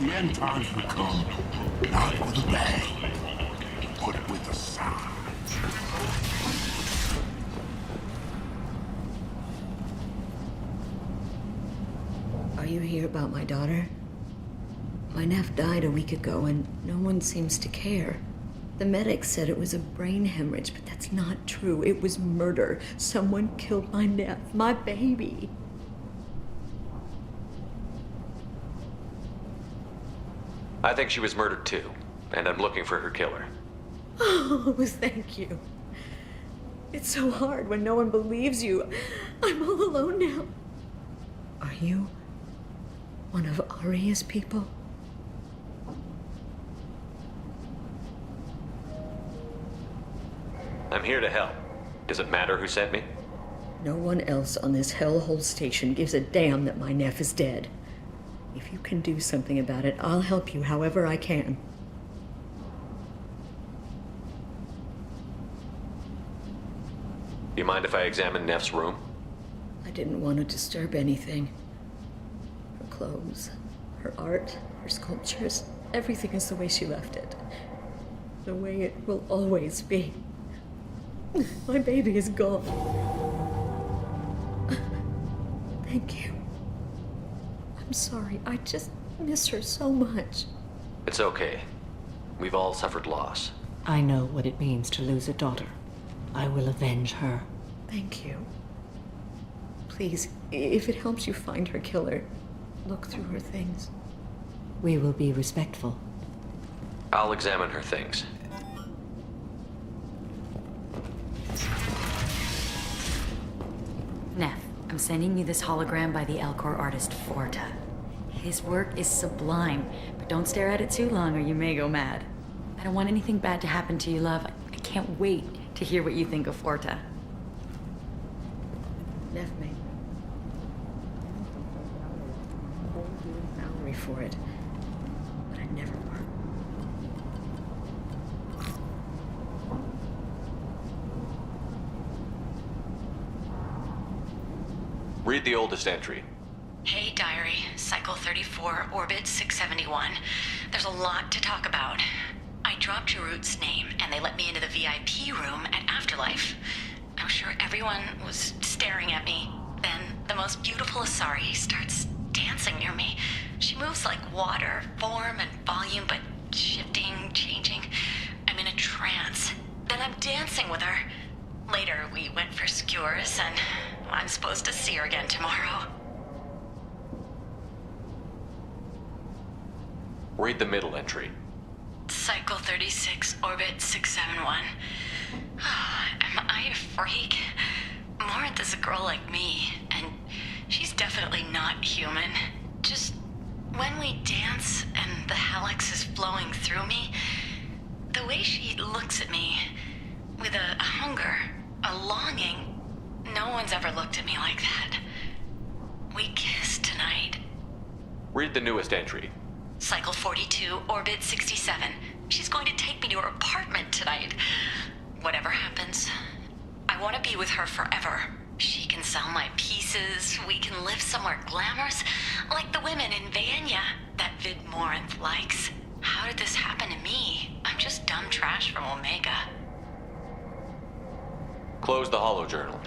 Speaker 23: The end times will come, not with a bang, but with a sound.
Speaker 8: Are you here about my daughter? My nephew died a week ago and no one seems to care. The medics said it was a brain hemorrhage, but that's not true. It was murder. Someone killed my nephew, my baby.
Speaker 3: I think she was murdered too, and I'm looking for her killer.
Speaker 8: Oh, thank you. It's so hard when no one believes you. I'm all alone now. Are you one of Aria's people?
Speaker 3: I'm here to help. Does it matter who sent me?
Speaker 8: No one else on this hellhole station gives a damn that my nephew is dead. If you can do something about it, I'll help you however I can.
Speaker 3: Do you mind if I examine Neff's room?
Speaker 8: I didn't want to disturb anything. Her clothes, her art, her sculptures, everything is the way she left it. The way it will always be. My baby is gone. Thank you. I'm sorry, I just miss her so much.
Speaker 3: It's okay. We've all suffered loss.
Speaker 4: I know what it means to lose a daughter. I will avenge her.
Speaker 8: Thank you. Please, if it helps you find her killer, look through her things.
Speaker 4: We will be respectful.
Speaker 3: I'll examine her things.
Speaker 6: Neff, I'm sending you this hologram by the Elcor artist Forta. His work is sublime, but don't stare at it too long or you may go mad. I don't want anything bad to happen to you, love. I can't wait to hear what you think of Forta.
Speaker 8: Neff made salary for it, but I'd never work.
Speaker 3: Read the oldest entry.
Speaker 6: Hey, diary. Cycle 34, orbit 671. There's a lot to talk about. I dropped Jarut's name, and they let me into the VIP room at Afterlife. I'm sure everyone was staring at me. Then the most beautiful Asari starts dancing near me. She moves like water, form and volume, but shifting, changing. I'm in a trance. Then I'm dancing with her. Later, we went for skewers, and I'm supposed to see her again tomorrow.
Speaker 3: Read the middle entry.
Speaker 6: Cycle 36, orbit 671. Am I a freak? Morinth is a girl like me, and she's definitely not human. Just when we dance and the helix is flowing through me, the way she looks at me with a hunger, a longing, no one's ever looked at me like that. We kissed tonight.
Speaker 3: Read the newest entry.
Speaker 6: Cycle 42, orbit 67. She's going to take me to her apartment tonight. Whatever happens, I want to be with her forever. She can sell my pieces, we can live somewhere glamorous, like the women in Vanya that Vid Morinth likes. How did this happen to me? I'm just dumb trash from Omega.
Speaker 3: Close the holojournal.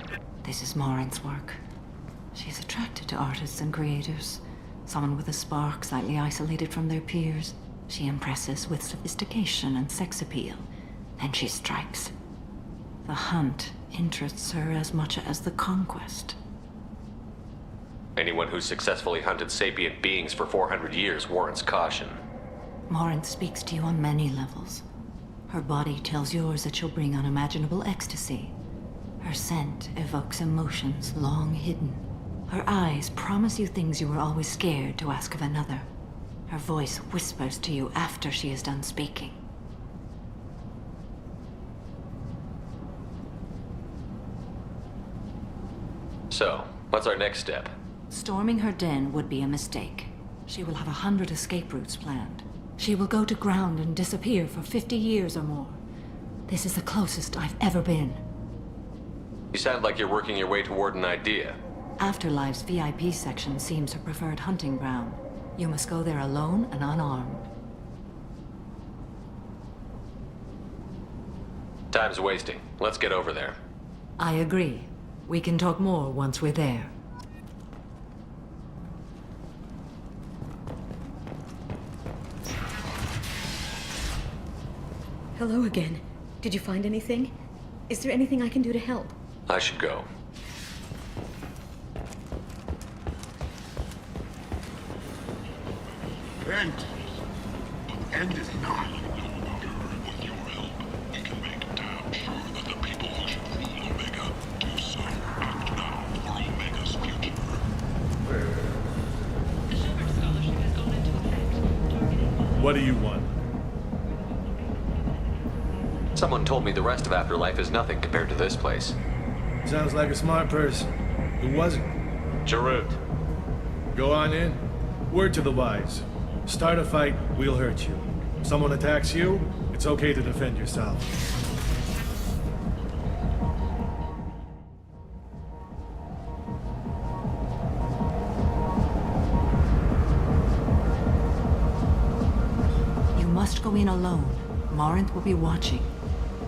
Speaker 4: This is Morinth's work. She's attracted to artists and creators. Someone with a spark, slightly isolated from their peers. She impresses with sophistication and sex appeal. Then she strikes. The hunt interests her as much as the conquest.
Speaker 3: Anyone who's successfully hunted sapient beings for 400 years warrants caution.
Speaker 4: Morinth speaks to you on many levels. Her body tells yours that she'll bring unimaginable ecstasy. Her scent evokes emotions long hidden. Her eyes promise you things you were always scared to ask of another. Her voice whispers to you after she is done speaking.
Speaker 3: So, what's our next step?
Speaker 4: Storming her den would be a mistake. She will have 100 escape routes planned. She will go to ground and disappear for 50 years or more. This is the closest I've ever been.
Speaker 3: You sound like you're working your way toward an idea.
Speaker 4: Afterlife's VIP section seems her preferred hunting ground. You must go there alone and unarmed.
Speaker 3: Time's wasting. Let's get over there.
Speaker 4: I agree. We can talk more once we're there.
Speaker 12: Hello again. Did you find anything? Is there anything I can do to help?
Speaker 3: I should go.
Speaker 23: End. End is not.
Speaker 16: With your help, we can make damn sure that the people who should rule Omega do so. Act now for Omega's future.
Speaker 10: The Shepard Scholarship has gone into effect.
Speaker 15: What do you want?
Speaker 3: Someone told me the rest of Afterlife is nothing compared to this place.
Speaker 15: Sounds like a smart person. Who wasn't?
Speaker 3: Jarut.
Speaker 15: Go on in. Word to the wise. Start a fight, we'll hurt you. Someone attacks you, it's okay to defend yourself.
Speaker 4: You must go in alone. Morinth will be watching.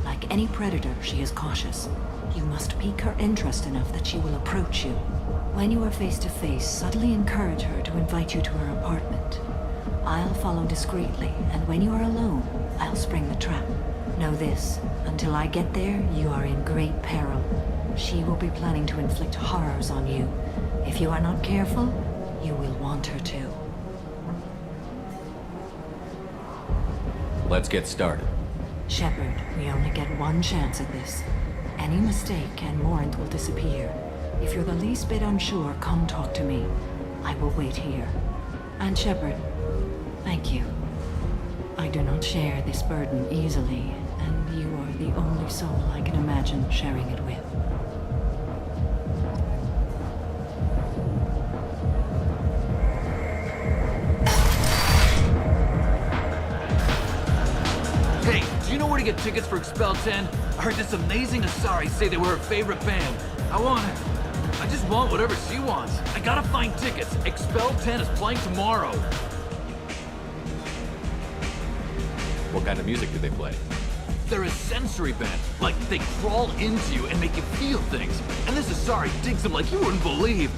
Speaker 4: Like any predator, she is cautious. You must pique her interest enough that she will approach you. When you are face to face, subtly encourage her to invite you to her apartment. I'll follow discreetly, and when you are alone, I'll spring the trap. Know this, until I get there, you are in great peril. She will be planning to inflict horrors on you. If you are not careful, you will want her to.
Speaker 1: Let's get started.
Speaker 4: Shepard, we only get one chance at this. Any mistake and Morinth will disappear. If you're the least bit unsure, come talk to me. I will wait here. And Shepard, thank you. I do not share this burden easily, and you are the only soul I can imagine sharing it with.
Speaker 19: Hey, do you know where to get tickets for Expel 10? I heard this amazing Asari say they were her favorite band. I just want whatever she wants. I gotta find tickets. Expel 10 is playing tomorrow.
Speaker 3: What kind of music do they play?
Speaker 19: They're a sensory band. Like, they crawl into you and make you feel things. And this Asari digs them like you wouldn't believe.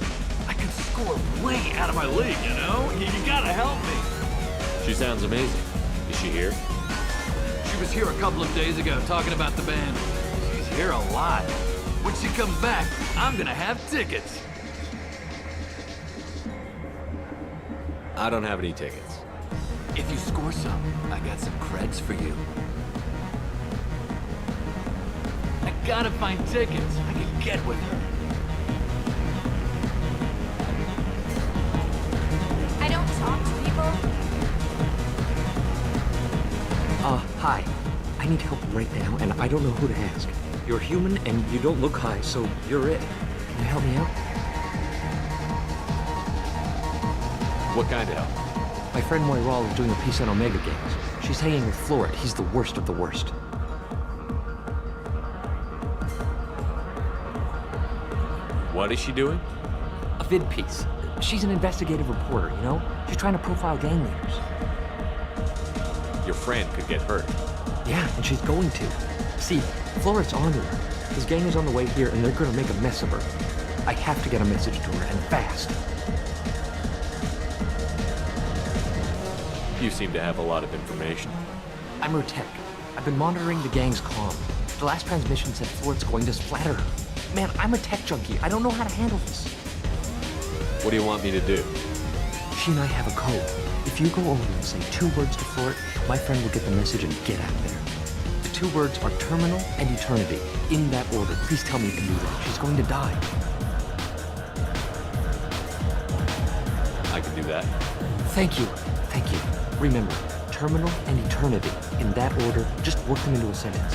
Speaker 19: I could score way out of my league, you know? You gotta help me.
Speaker 3: She sounds amazing. Is she here?
Speaker 19: She was here a couple of days ago talking about the band. She's here a lot. When she comes back, I'm gonna have tickets.
Speaker 3: I don't have any tickets.
Speaker 19: If you score some, I got some creds for you. I gotta find tickets. I can get with her.
Speaker 2: I don't talk to people.
Speaker 21: Hi. I need help right now, and I don't know who to ask. You're human, and you don't look high, so you're it. Can you help me out?
Speaker 3: What kind of help?
Speaker 21: My friend Moiral is doing a piece on Omega games. She's hanging with Florid. He's the worst of the worst.
Speaker 3: What is she doing?
Speaker 21: A vid piece. She's an investigative reporter, you know? She's trying to profile gang leaders.
Speaker 3: Your friend could get hurt.
Speaker 21: Yeah, and she's going to. See, Florid's onto her. His gang is on the way here, and they're gonna make a mess of her. I have to get a message to her, and fast.
Speaker 3: You seem to have a lot of information.
Speaker 21: I'm her tech. I've been monitoring the gang's comm. The last transmission said Florid's going to splatter her. Man, I'm a tech junkie. I don't know how to handle this.
Speaker 3: What do you want me to do?
Speaker 21: She and I have a code. If you go over and say 2 words to Florid, my friend will get the message and get out of there. The 2 words are terminal and eternity. In that order. Please tell me you can do that. She's going to die.
Speaker 3: I can do that.
Speaker 21: Thank you. Thank you. Remember, terminal and eternity. In that order, just work them into a sentence.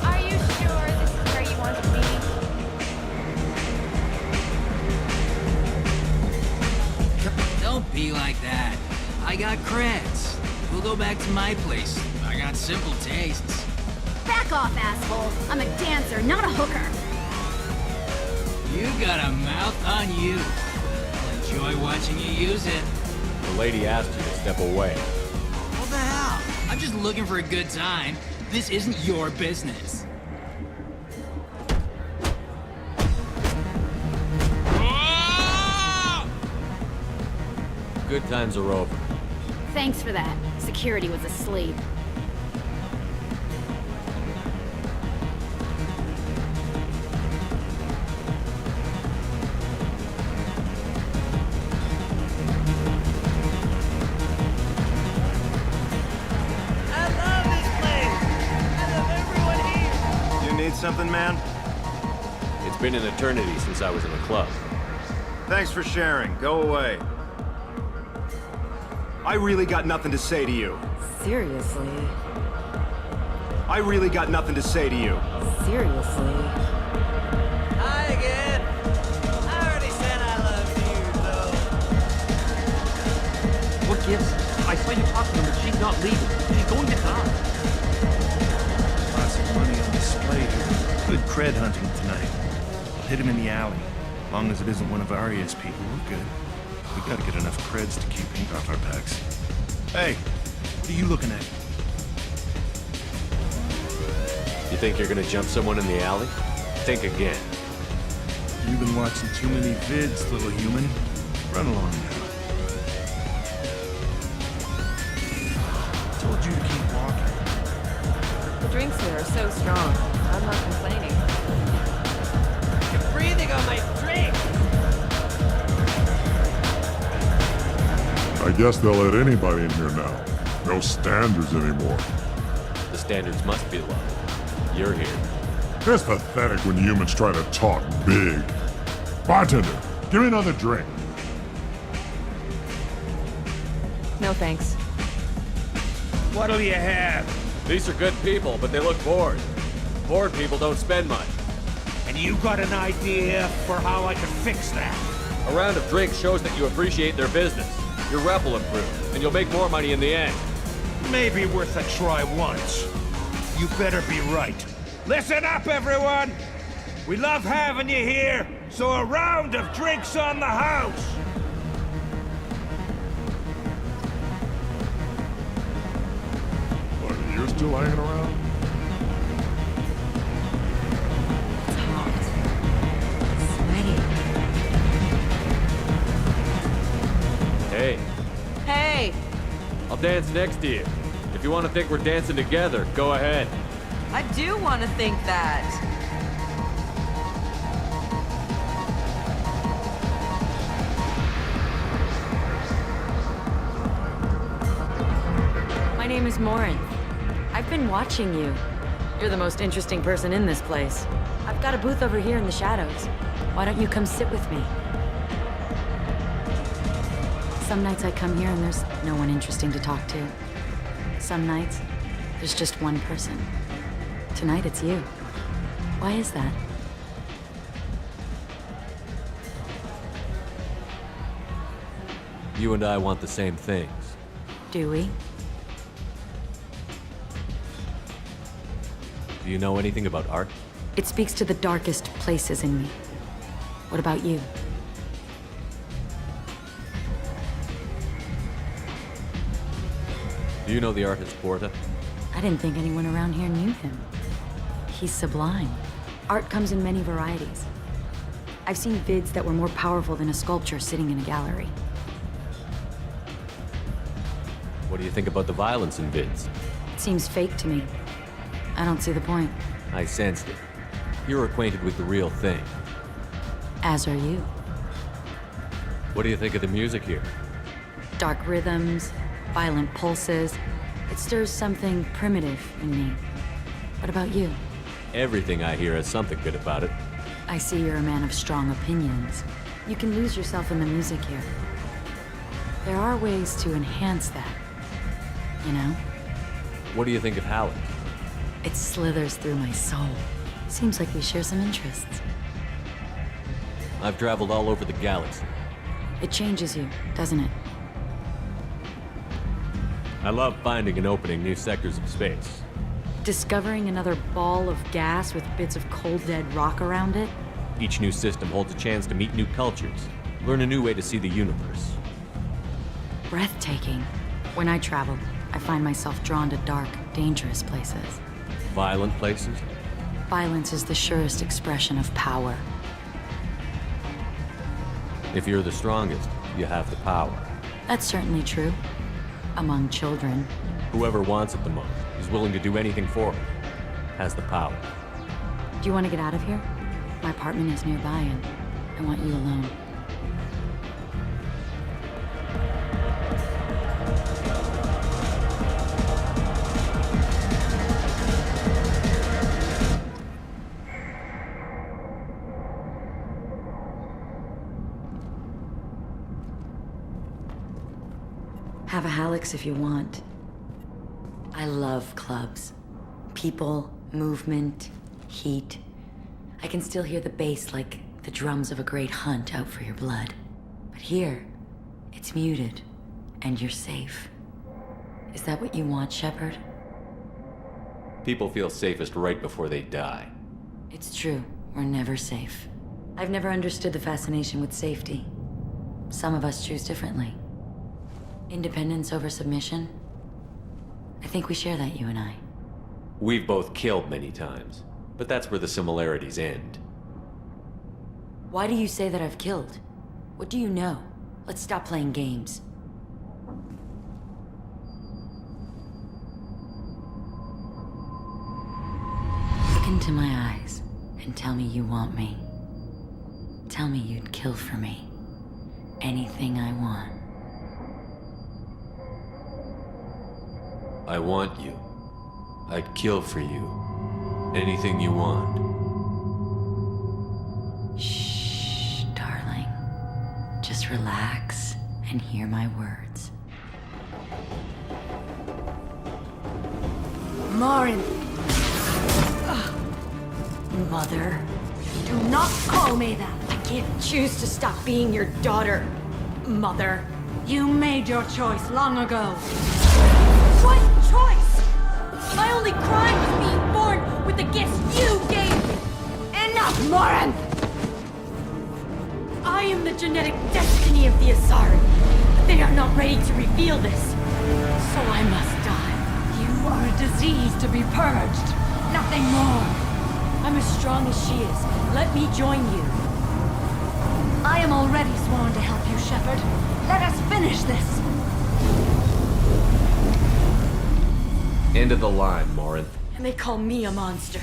Speaker 18: Are you sure this is where you want to be?
Speaker 17: Don't be like that. I got creds. We'll go back to my place. I got simple tastes.
Speaker 22: Back off, asshole. I'm a dancer, not a hooker.
Speaker 17: You got a mouth on you. I'll enjoy watching you use it.
Speaker 3: The lady asked you to step away.
Speaker 17: What the hell? I'm just looking for a good time. This isn't your business.
Speaker 3: Good times are over.
Speaker 22: Thanks for that. Security was asleep.
Speaker 5: Something, man?
Speaker 3: It's been an eternity since I was in the club.
Speaker 5: Thanks for sharing. Go away. I really got nothing to say to you.
Speaker 8: Seriously?
Speaker 5: I really got nothing to say to you.
Speaker 8: Seriously?
Speaker 11: Hi again. I already said I love you, though.
Speaker 21: What gives? I saw you talking to her, but she's not leaving. She's going to die.
Speaker 20: Lots of money on display here. Good cred hunting tonight. Hit him in the alley. As long as it isn't one of Arya's people, we're good. We gotta get enough creds to keep paint off our backs. Hey, what are you looking at?
Speaker 3: You think you're gonna jump someone in the alley? Think again.
Speaker 20: You've been watching too many vids, little human. Run along now. Told you to keep walking.
Speaker 18: The drinks here are so strong. I'm not complaining.
Speaker 11: You're breathing on my drink!
Speaker 16: I guess they'll let anybody in here now. No standards anymore.
Speaker 3: The standards must be low. You're here.
Speaker 16: It's pathetic when humans try to talk big. Bartender, give me another drink.
Speaker 18: No thanks.
Speaker 11: What'll you have?
Speaker 3: These are good people, but they look bored. Bored people don't spend much.
Speaker 11: And you got an idea for how I can fix that?
Speaker 3: A round of drinks shows that you appreciate their business. Your rep will improve, and you'll make more money in the end.
Speaker 11: Maybe worth a try once. You better be right. Listen up, everyone! We love having you here, so a round of drinks on the house!
Speaker 16: What, are you still hanging around?
Speaker 3: Hey.
Speaker 18: Hey!
Speaker 3: I'll dance next to you. If you want to think we're dancing together, go ahead.
Speaker 18: I do want to think that.
Speaker 8: My name is Morin. I've been watching you. You're the most interesting person in this place. I've got a booth over here in the shadows. Why don't you come sit with me? Some nights I come here and there's no one interesting to talk to. Some nights, there's just one person. Tonight it's you. Why is that?
Speaker 3: You and I want the same things.
Speaker 8: Do we?
Speaker 3: Do you know anything about art?
Speaker 8: It speaks to the darkest places in me. What about you?
Speaker 3: Do you know the artist Porta?
Speaker 8: I didn't think anyone around here knew him. He's sublime. Art comes in many varieties. I've seen vids that were more powerful than a sculpture sitting in a gallery.
Speaker 3: What do you think about the violence in vids?
Speaker 8: It seems fake to me. I don't see the point.
Speaker 3: I sensed it. You're acquainted with the real thing.
Speaker 8: As are you.
Speaker 3: What do you think of the music here?
Speaker 8: Dark rhythms, violent pulses. It stirs something primitive in me. What about you?
Speaker 3: Everything I hear has something good about it.
Speaker 8: I see you're a man of strong opinions. You can lose yourself in the music here. There are ways to enhance that, you know?
Speaker 3: What do you think of Halleck?
Speaker 8: It slithers through my soul. Seems like we share some interests.
Speaker 3: I've traveled all over the galaxy.
Speaker 8: It changes you, doesn't it?
Speaker 3: I love finding and opening new sectors of space.
Speaker 8: Discovering another ball of gas with bits of cold dead rock around it?
Speaker 3: Each new system holds a chance to meet new cultures, learn a new way to see the universe.
Speaker 8: Breathtaking. When I travel, I find myself drawn to dark, dangerous places.
Speaker 3: Violent places?
Speaker 8: Violence is the surest expression of power.
Speaker 3: If you're the strongest, you have the power.
Speaker 8: That's certainly true. Among children.
Speaker 3: Whoever wants it the most, is willing to do anything for it, has the power.
Speaker 8: Do you want to get out of here? My apartment is nearby and I want you alone. Have a Hallex if you want. I love clubs. People, movement, heat. I can still hear the bass like the drums of a great hunt out for your blood. But here, it's muted, and you're safe. Is that what you want, Shepard?
Speaker 3: People feel safest right before they die.
Speaker 8: It's true. We're never safe. I've never understood the fascination with safety. Some of us choose differently. Independence over submission? I think we share that, you and I.
Speaker 3: We've both killed many times, but that's where the similarities end.
Speaker 8: Why do you say that I've killed? What do you know? Let's stop playing games. Look into my eyes and tell me you want me. Tell me you'd kill for me. Anything I want.
Speaker 3: I want you. I'd kill for you. Anything you want.
Speaker 8: Shh, darling. Just relax and hear my words.
Speaker 2: Marin!
Speaker 8: Mother.
Speaker 2: Do not call me that! I can't choose to stop being your daughter, Mother. You made your choice long ago. What choice? My only crime was being born with the gifts you gave me! Enough, Marin! I am the genetic destiny of the Asari. They are not ready to reveal this. So I must die. You are a disease to be purged. Nothing more. I'm as strong as she is. Let me join you. I am already sworn to help you, Shepard. Let us finish this.
Speaker 3: End of the line, Morin.
Speaker 2: And they call me a monster.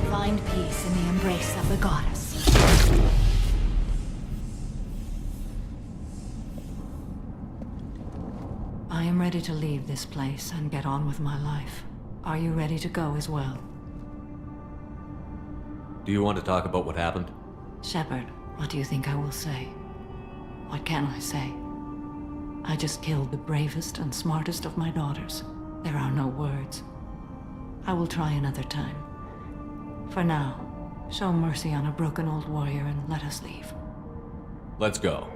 Speaker 4: Find peace in the embrace of the goddess. I am ready to leave this place and get on with my life. Are you ready to go as well?
Speaker 3: Do you want to talk about what happened?
Speaker 4: Shepard, what do you think I will say? What can I say? I just killed the bravest and smartest of my daughters. There are no words. I will try another time. For now, show mercy on a broken old warrior and let us leave.
Speaker 3: Let's go.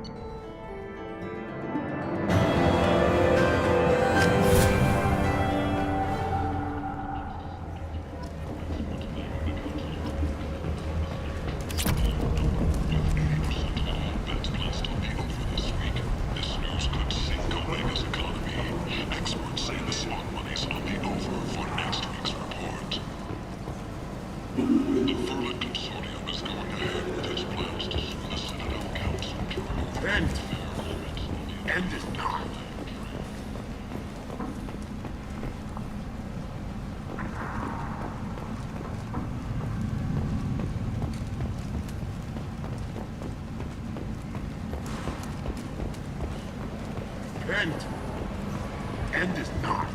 Speaker 23: End. End is not.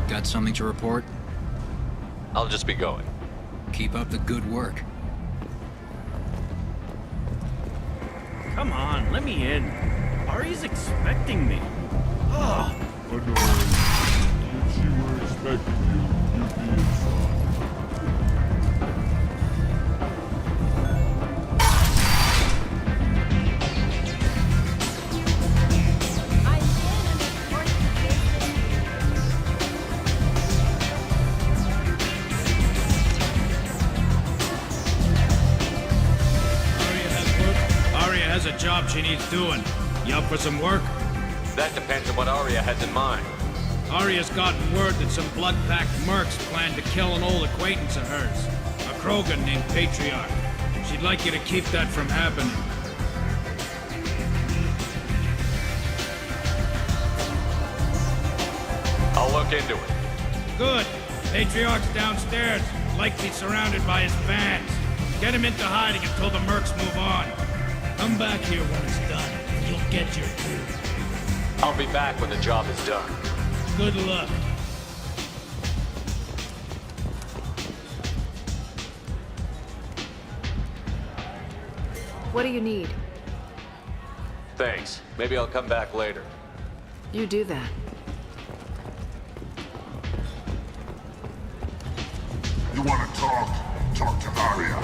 Speaker 17: Got something to report?
Speaker 3: I'll just be going.
Speaker 17: Keep up the good work.
Speaker 11: Come on, let me in. Ari's expecting me. Ugh.
Speaker 16: Annoying. If she were expecting you, you'd be inside.
Speaker 11: A job she needs doing. You up for some work?
Speaker 3: That depends on what Arya has in mind.
Speaker 11: Arya's gotten word that some blood-packed mercs plan to kill an old acquaintance of hers, a Krogan named Patriarch. She'd like you to keep that from happening.
Speaker 3: I'll look into it.
Speaker 11: Good. Patriarch's downstairs, likely surrounded by his fans. Get him into hiding until the mercs move on. Come back here when it's done, and you'll get your due.
Speaker 3: I'll be back when the job is done.
Speaker 11: Good luck.
Speaker 18: What do you need?
Speaker 3: Thanks. Maybe I'll come back later.
Speaker 18: You do that.
Speaker 23: You want to talk? Talk to Arya.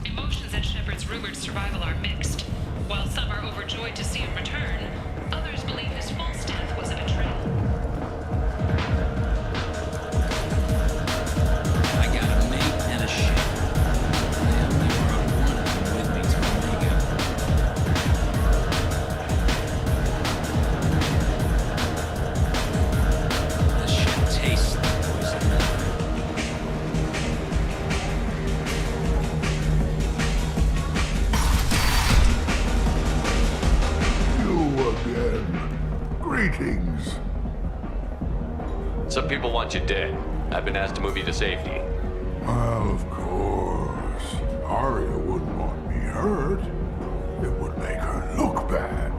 Speaker 10: Emotions at Shepard's rumored survival are mixed. While some are overjoyed to see him return, others believe his false death was a betrayal.
Speaker 17: I got a mate and a ship. They only brought one of them with me to Omega. The ship tastes like poison.
Speaker 23: You again. Greetings.
Speaker 3: Some people want you dead. I've been asked to move you to safety.
Speaker 23: Well, of course. Arya wouldn't want me hurt. It would make her look bad.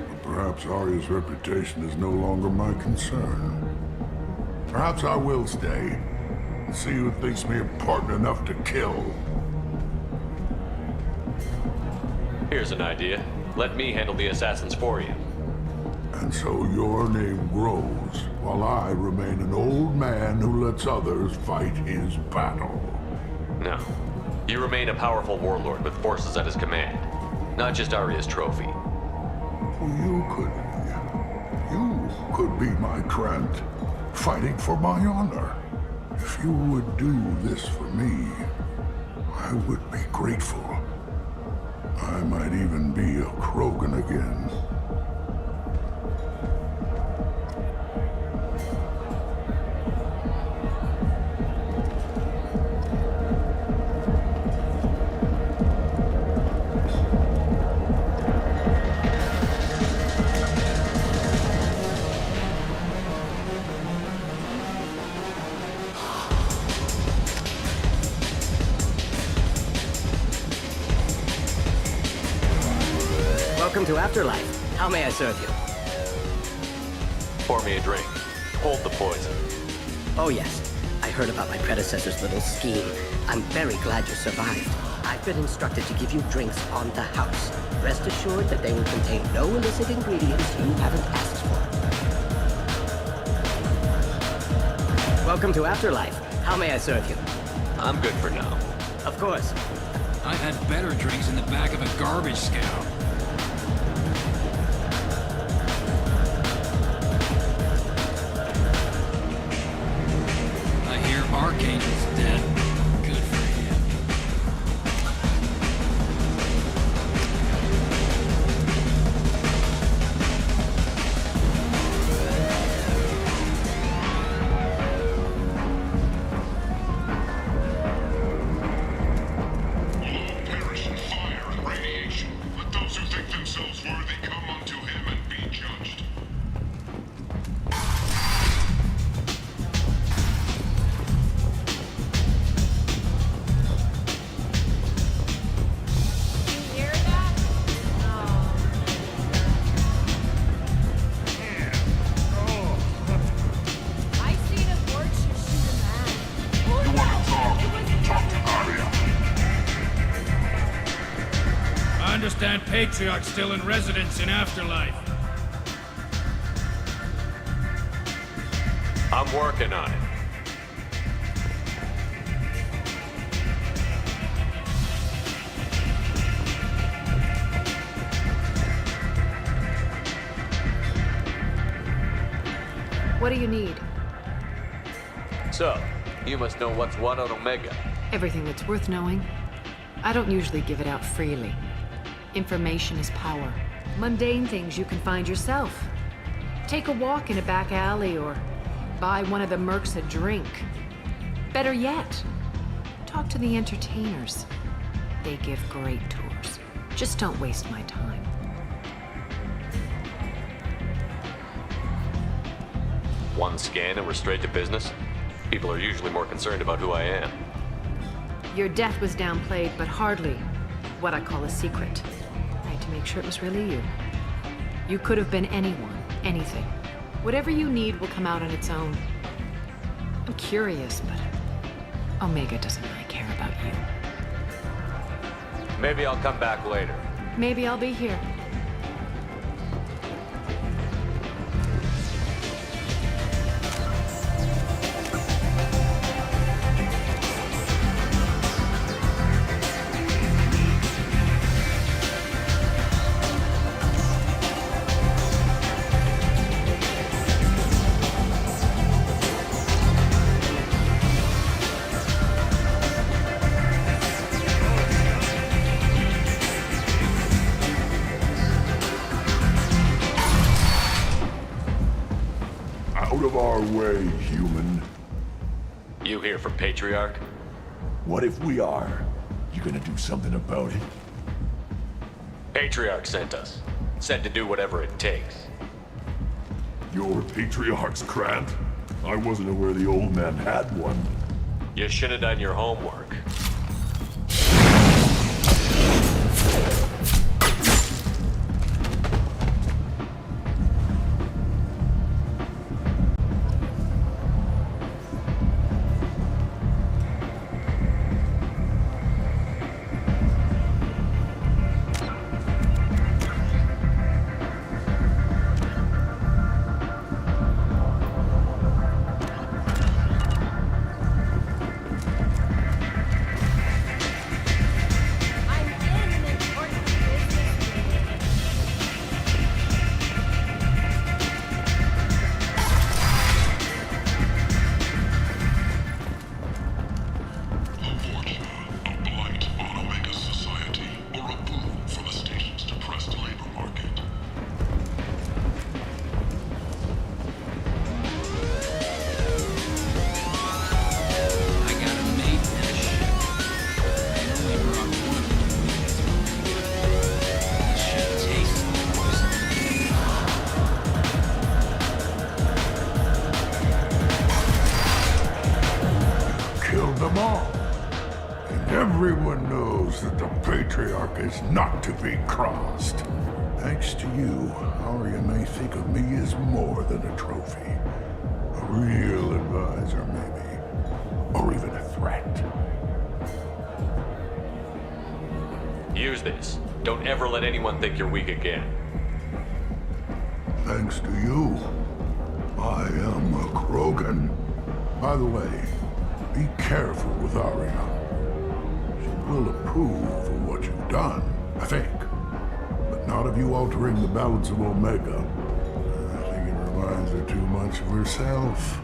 Speaker 23: But perhaps Arya's reputation is no longer my concern. Perhaps I will stay and see who thinks me important enough to kill.
Speaker 3: Here's an idea. Let me handle the assassins for you.
Speaker 23: And so your name grows, while I remain an old man who lets others fight his battle.
Speaker 3: No. You remain a powerful warlord with forces at his command. Not just Arya's trophy.
Speaker 23: You could be my Trent, fighting for my honor. If you would do this for me, I would be grateful. I might even be a Krogan again.
Speaker 7: Afterlife. How may I serve you?
Speaker 3: Pour me a drink. Hold the poison.
Speaker 7: Oh yes, I heard about my predecessor's little scheme. I'm very glad you survived. I've been instructed to give you drinks on the house. Rest assured that they will contain no illicit ingredients you haven't asked for. Welcome to Afterlife. How may I serve you?
Speaker 3: I'm good for now.
Speaker 7: Of course.
Speaker 17: I've had better drinks in the back of a garbage scow. I hear Archangel's dead. Good for him.
Speaker 11: Patriarch still in residence in Afterlife.
Speaker 3: I'm working on it.
Speaker 18: What do you need?
Speaker 3: So, you must know what's what on Omega.
Speaker 18: Everything that's worth knowing. I don't usually give it out freely. Information is power. Mundane things you can find yourself. Take a walk in a back alley or buy one of the mercs a drink. Better yet, talk to the entertainers. They give great tours. Just don't waste my time.
Speaker 3: One scan and we're straight to business? People are usually more concerned about who I am.
Speaker 18: Your death was downplayed, but hardly what I call a secret. I had to make sure it was really you. You could have been anyone, anything. Whatever you need will come out on its own. I'm curious, but Omega doesn't really care about you.
Speaker 3: Maybe I'll come back later.
Speaker 18: Maybe I'll be here.
Speaker 23: Out of our way, human.
Speaker 3: You here for Patriarch?
Speaker 23: What if we are? You gonna do something about it?
Speaker 3: Patriarch sent us. Said to do whatever it takes.
Speaker 23: Your Patriarch's Grant? I wasn't aware the old man had one.
Speaker 3: You should have done your homework.
Speaker 23: Them all. And everyone knows that the Patriarch is not to be crossed. Thanks to you, Arya may think of me as more than a trophy. A real advisor, maybe. Or even a threat.
Speaker 3: Use this. Don't ever let anyone think you're weak again.
Speaker 23: Thanks to you, I am a Krogan. By the way, be careful with Arya. She will approve of what you've done, I think. But not of you altering the balance of Omega. I think it reminds her too much of herself.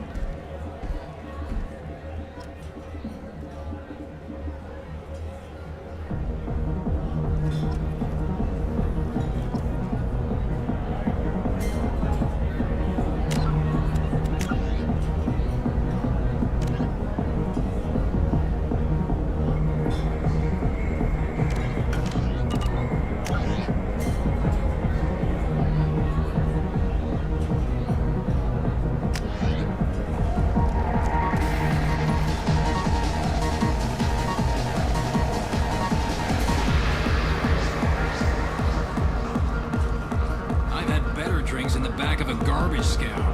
Speaker 17: In the back of a garbage scow.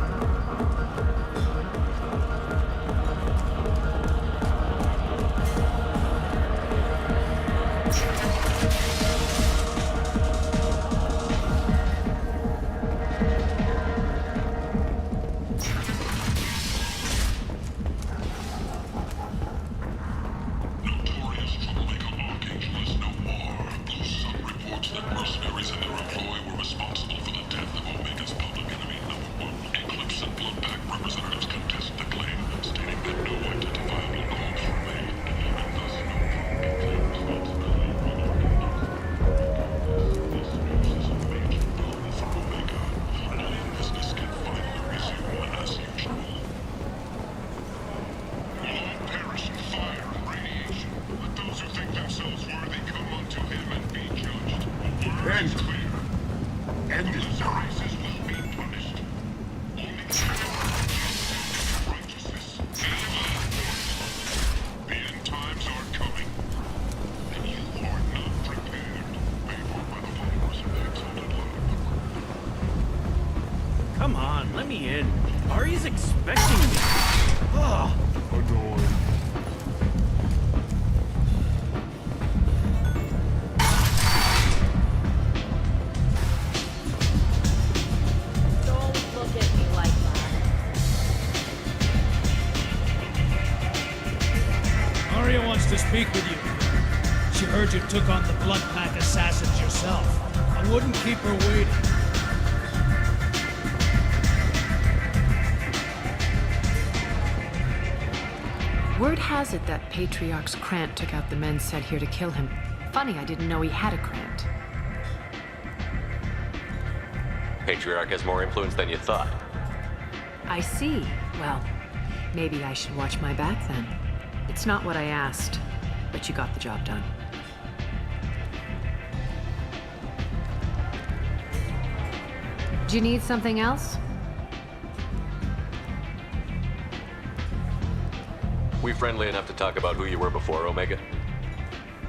Speaker 11: Come on, let me in. Arya's expecting me. Ugh.
Speaker 23: Annoying.
Speaker 2: Don't look at me like that.
Speaker 11: Arya wants to speak with you. She heard you took on the Blood Pack assassins yourself. I wouldn't keep her waiting.
Speaker 18: Word has it that Patriarch's Krant took out the men sent here to kill him. Funny, I didn't know he had a Krant.
Speaker 3: Patriarch has more influence than you thought.
Speaker 18: I see. Well, maybe I should watch my back then. It's not what I asked, but you got the job done. Do you need something else?
Speaker 3: We friendly enough to talk about who you were before, Omega?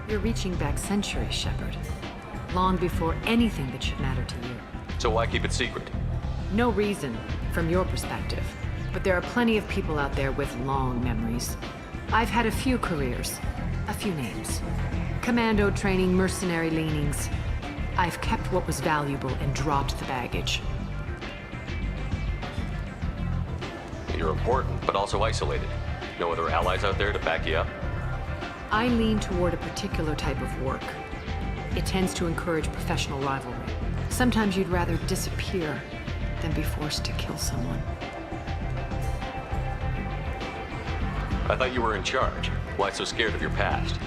Speaker 18: You're reaching back centuries, Shepard. Long before anything that should matter to you.
Speaker 3: So why keep it secret?
Speaker 18: No reason, from your perspective. But there are plenty of people out there with long memories. I've had a few careers, a few names. Commando training, mercenary leanings. I've kept what was valuable and dropped the baggage.
Speaker 3: You're important, but also isolated. No other allies out there to back you up?
Speaker 18: I lean toward a particular type of work. It tends to encourage professional rivalry. Sometimes you'd rather disappear than be forced to kill someone.
Speaker 3: I thought you were in charge. Why so scared of your past?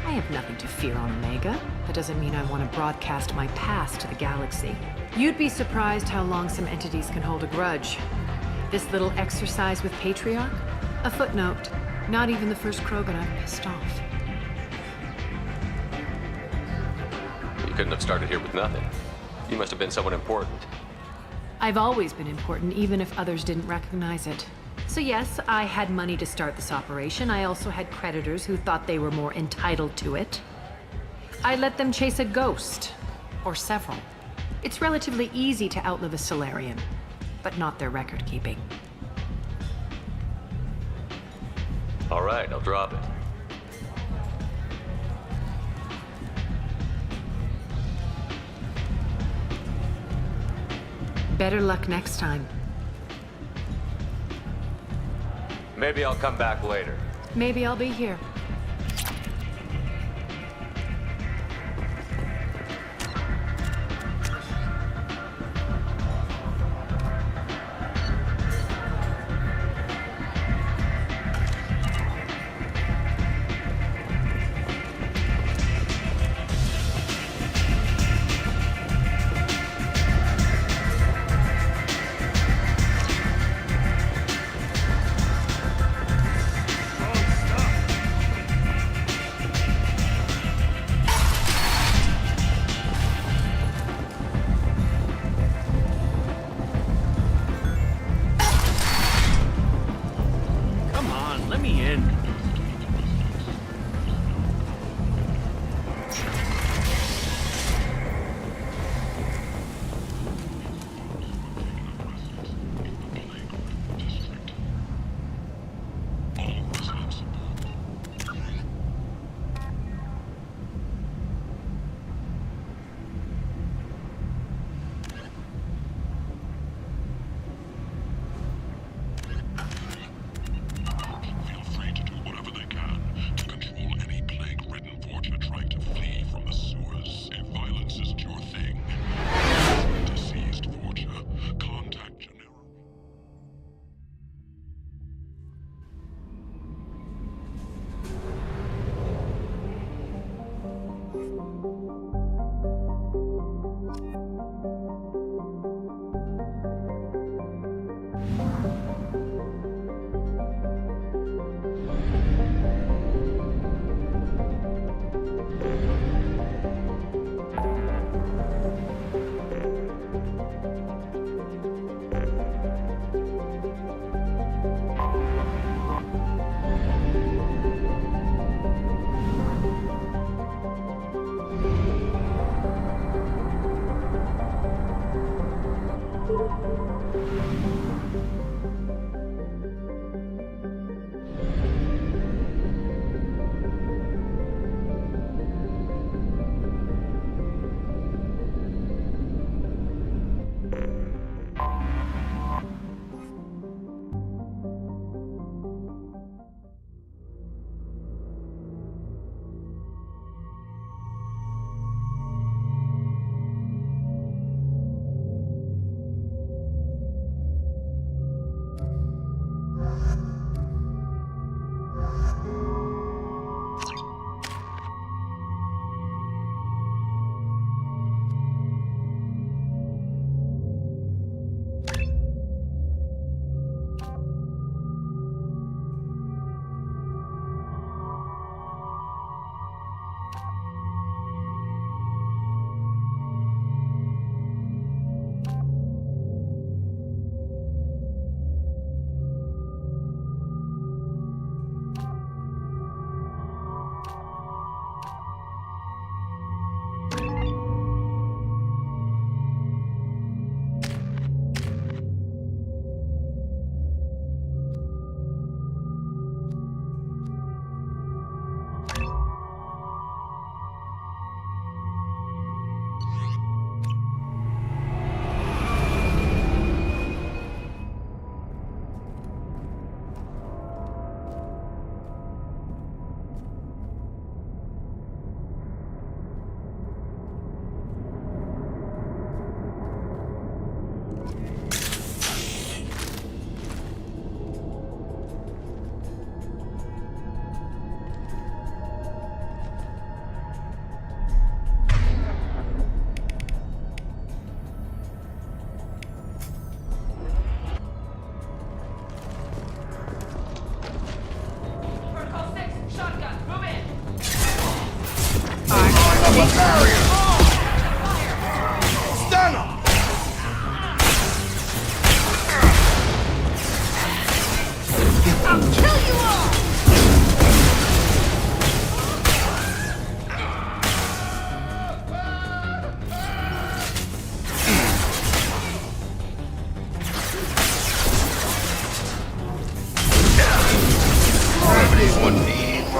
Speaker 18: I have nothing to fear on Omega. That doesn't mean I want to broadcast my past to the galaxy. You'd be surprised how long some entities can hold a grudge. This little exercise with Patriarch? A footnote. Not even the first Krogan I've pissed off.
Speaker 3: You couldn't have started here with nothing. You must have been someone important.
Speaker 18: I've always been important, even if others didn't recognize it. So yes, I had money to start this operation. I also had creditors who thought they were more entitled to it. I let them chase a ghost. Or several. It's relatively easy to outlive a Solarian, but not their record-keeping.
Speaker 3: All right, I'll drop it.
Speaker 18: Better luck next time.
Speaker 3: Maybe I'll come back later.
Speaker 18: Maybe I'll be here.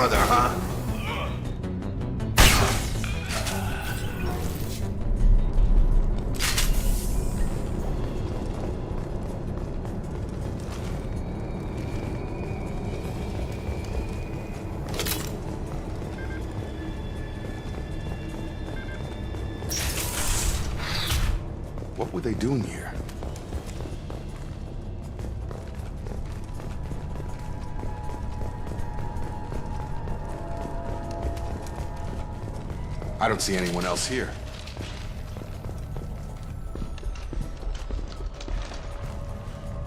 Speaker 9: brother, huh? What were they doing here? I don't see anyone else here.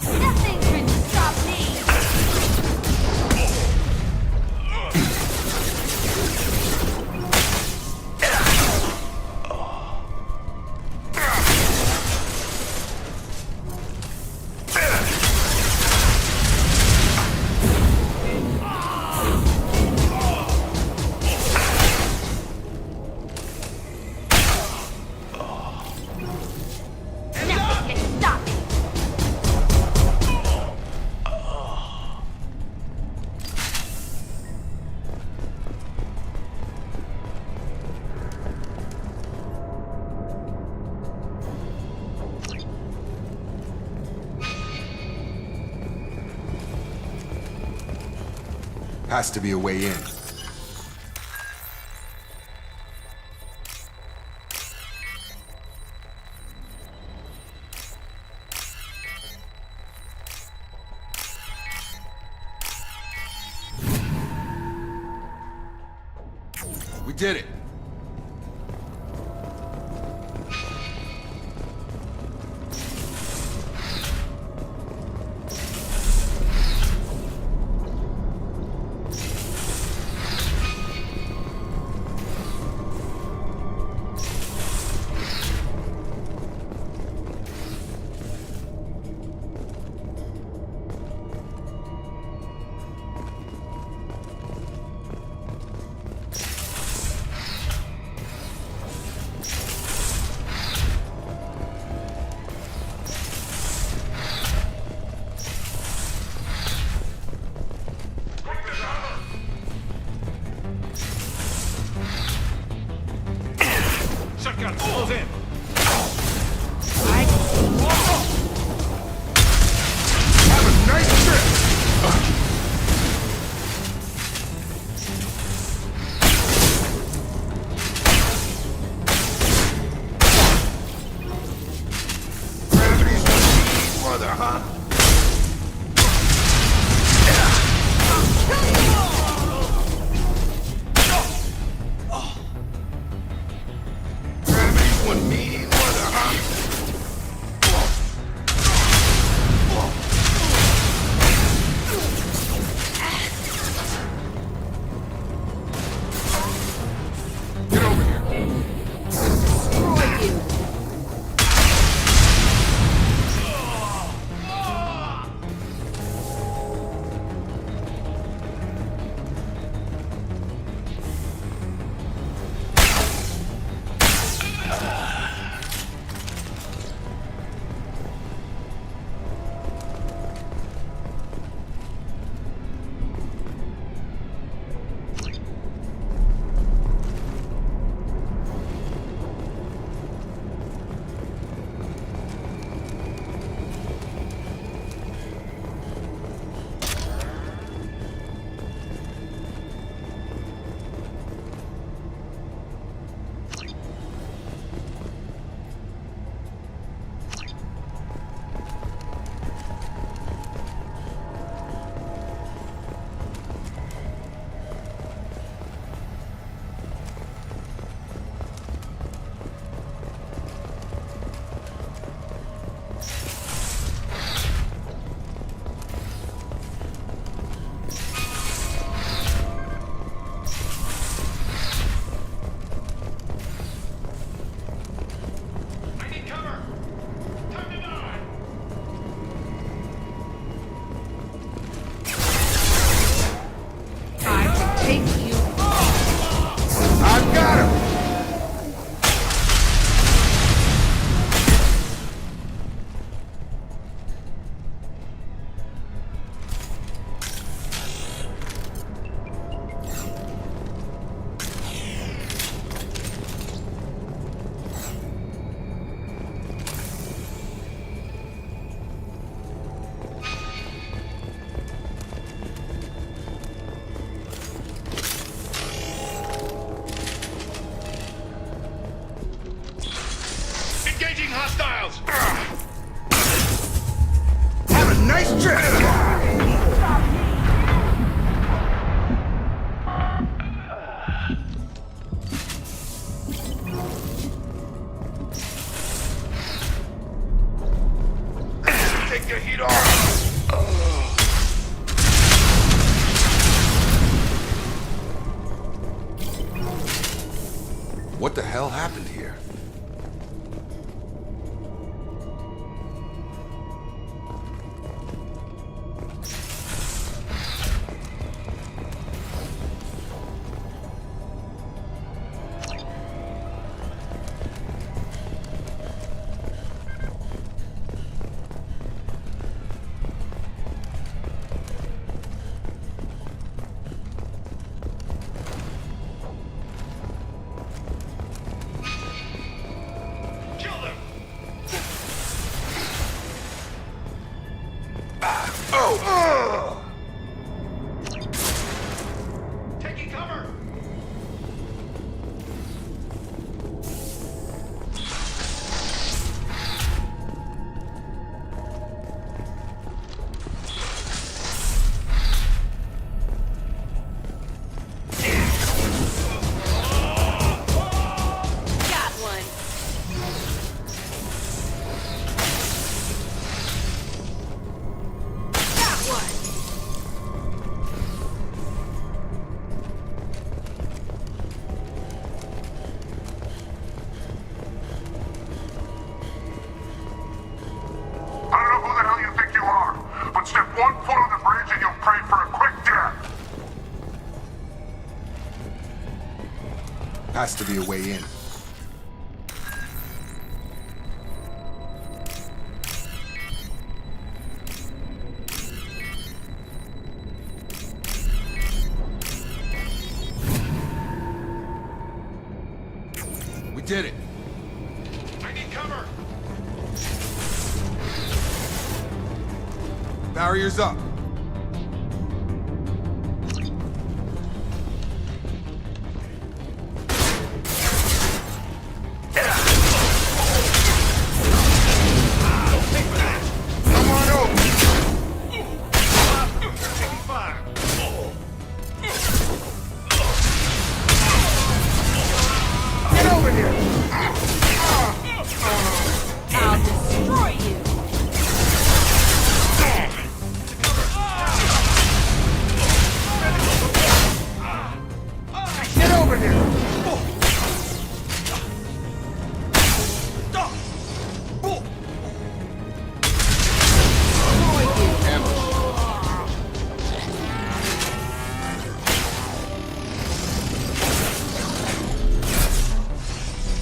Speaker 2: Nothing can stop me! Nothing can stop me!
Speaker 9: Has to be a way in. We did it.
Speaker 23: Take your heat off!
Speaker 9: What the hell happened here?
Speaker 23: Taking cover!
Speaker 2: Got one. Got one.
Speaker 23: I don't know who the hell you think you are, but step 1 foot on the bridge and you'll pray for a quick death.
Speaker 9: Has to be a way in. We did it.
Speaker 23: I need cover.
Speaker 9: Barriers up.
Speaker 23: Come on over. Taking fire. Get over here.
Speaker 2: I'll destroy you.
Speaker 23: Get over here.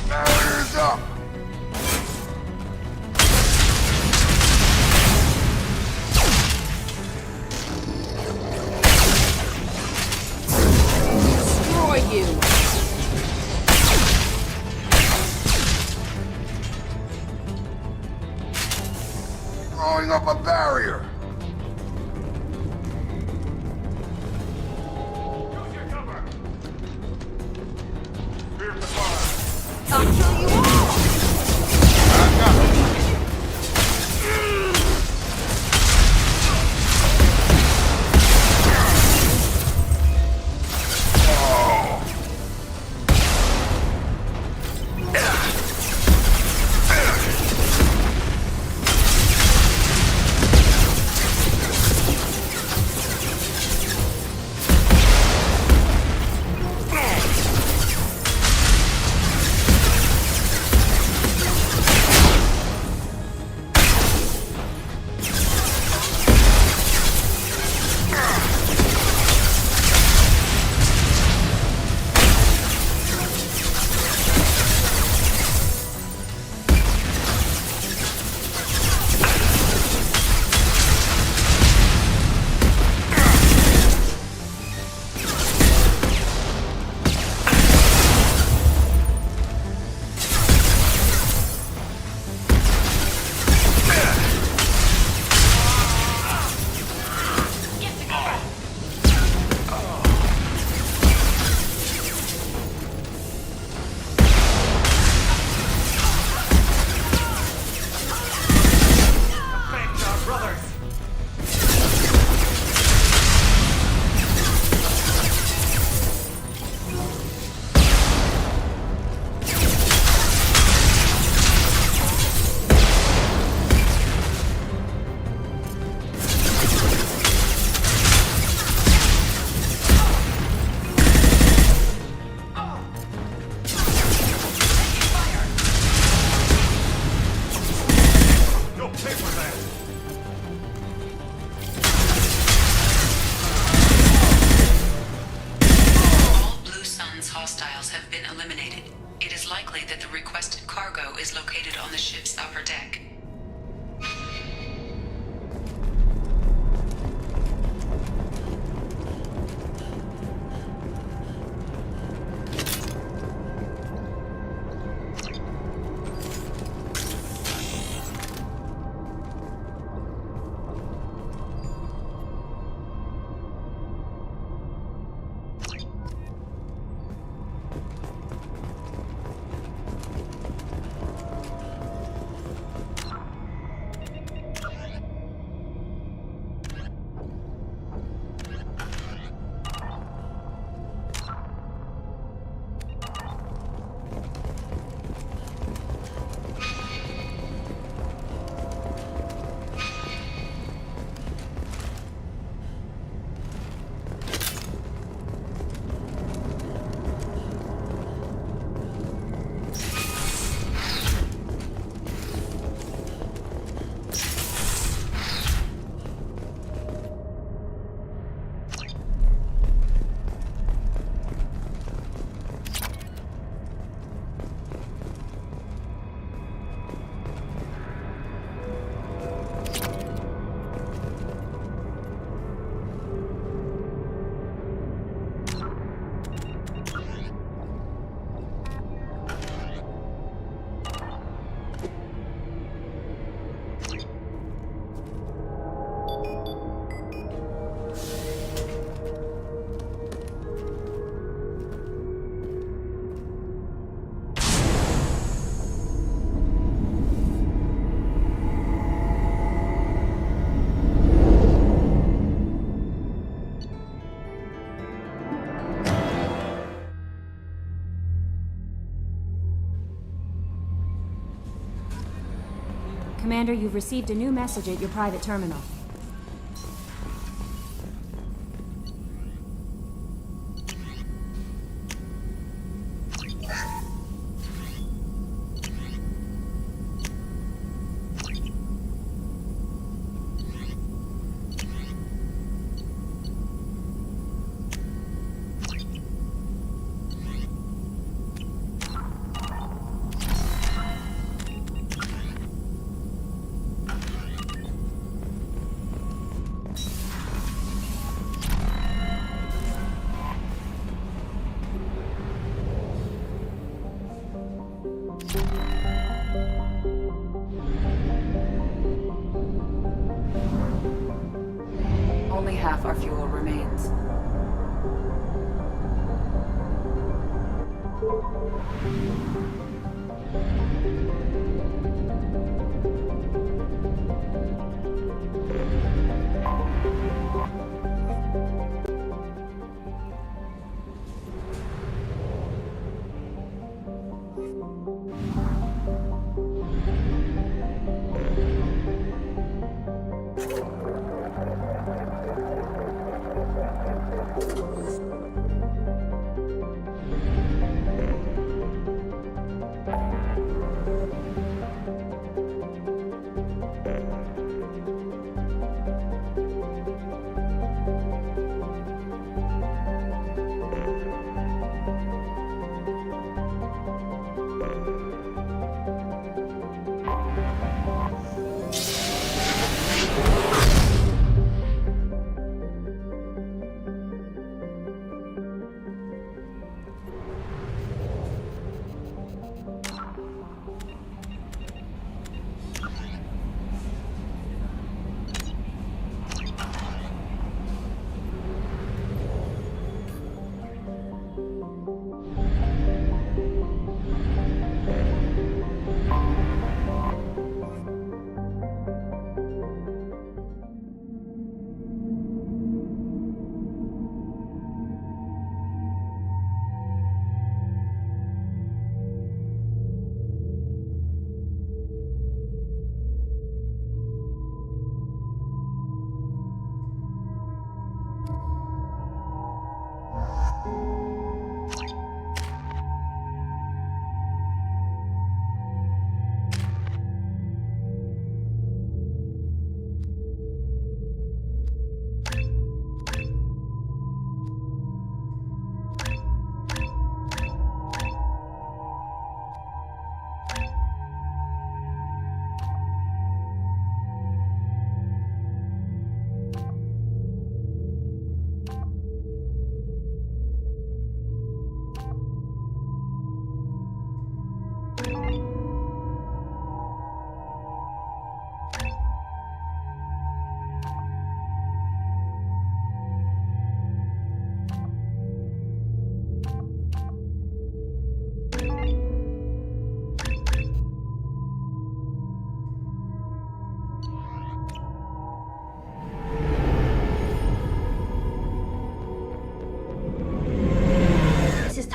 Speaker 23: Barriers up.
Speaker 2: Destroy you.
Speaker 23: Throwing up a barrier. Use your cover. Here's the fire.
Speaker 2: I'll kill you all.
Speaker 4: that the requested cargo is located on the ship's upper deck.
Speaker 22: Commander, you've received a new message at your private terminal.
Speaker 4: Only half our fuel remains.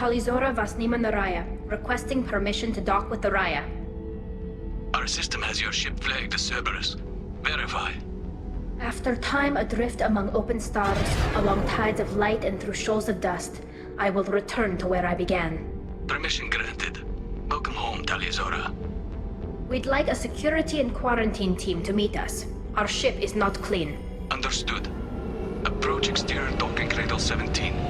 Speaker 6: Talizora Vasnima Naraya, requesting permission to dock with the Raya.
Speaker 13: Our system has your ship flagged as Cerberus. Verify.
Speaker 6: After time adrift among open stars, along tides of light and through shoals of dust, I will return to where I began.
Speaker 13: Permission granted. Welcome home, Talizora.
Speaker 6: We'd like a security and quarantine team to meet us. Our ship is not clean.
Speaker 13: Understood. Approach exterior docking cradle 17.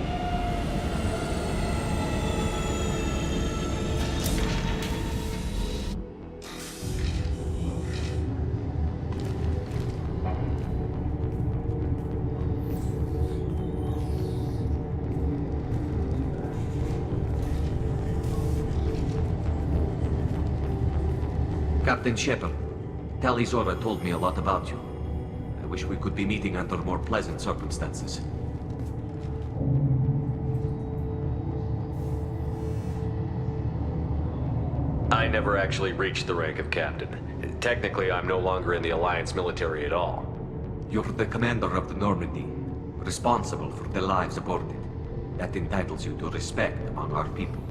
Speaker 1: Captain Shepard, Talizora told me a lot about you. I wish we could be meeting under more pleasant circumstances.
Speaker 3: I never actually reached the rank of captain. Technically, I'm no longer in the Alliance military at all.
Speaker 1: You're the commander of the Normandy, responsible for the lives aborted. That entitles you to respect among our people.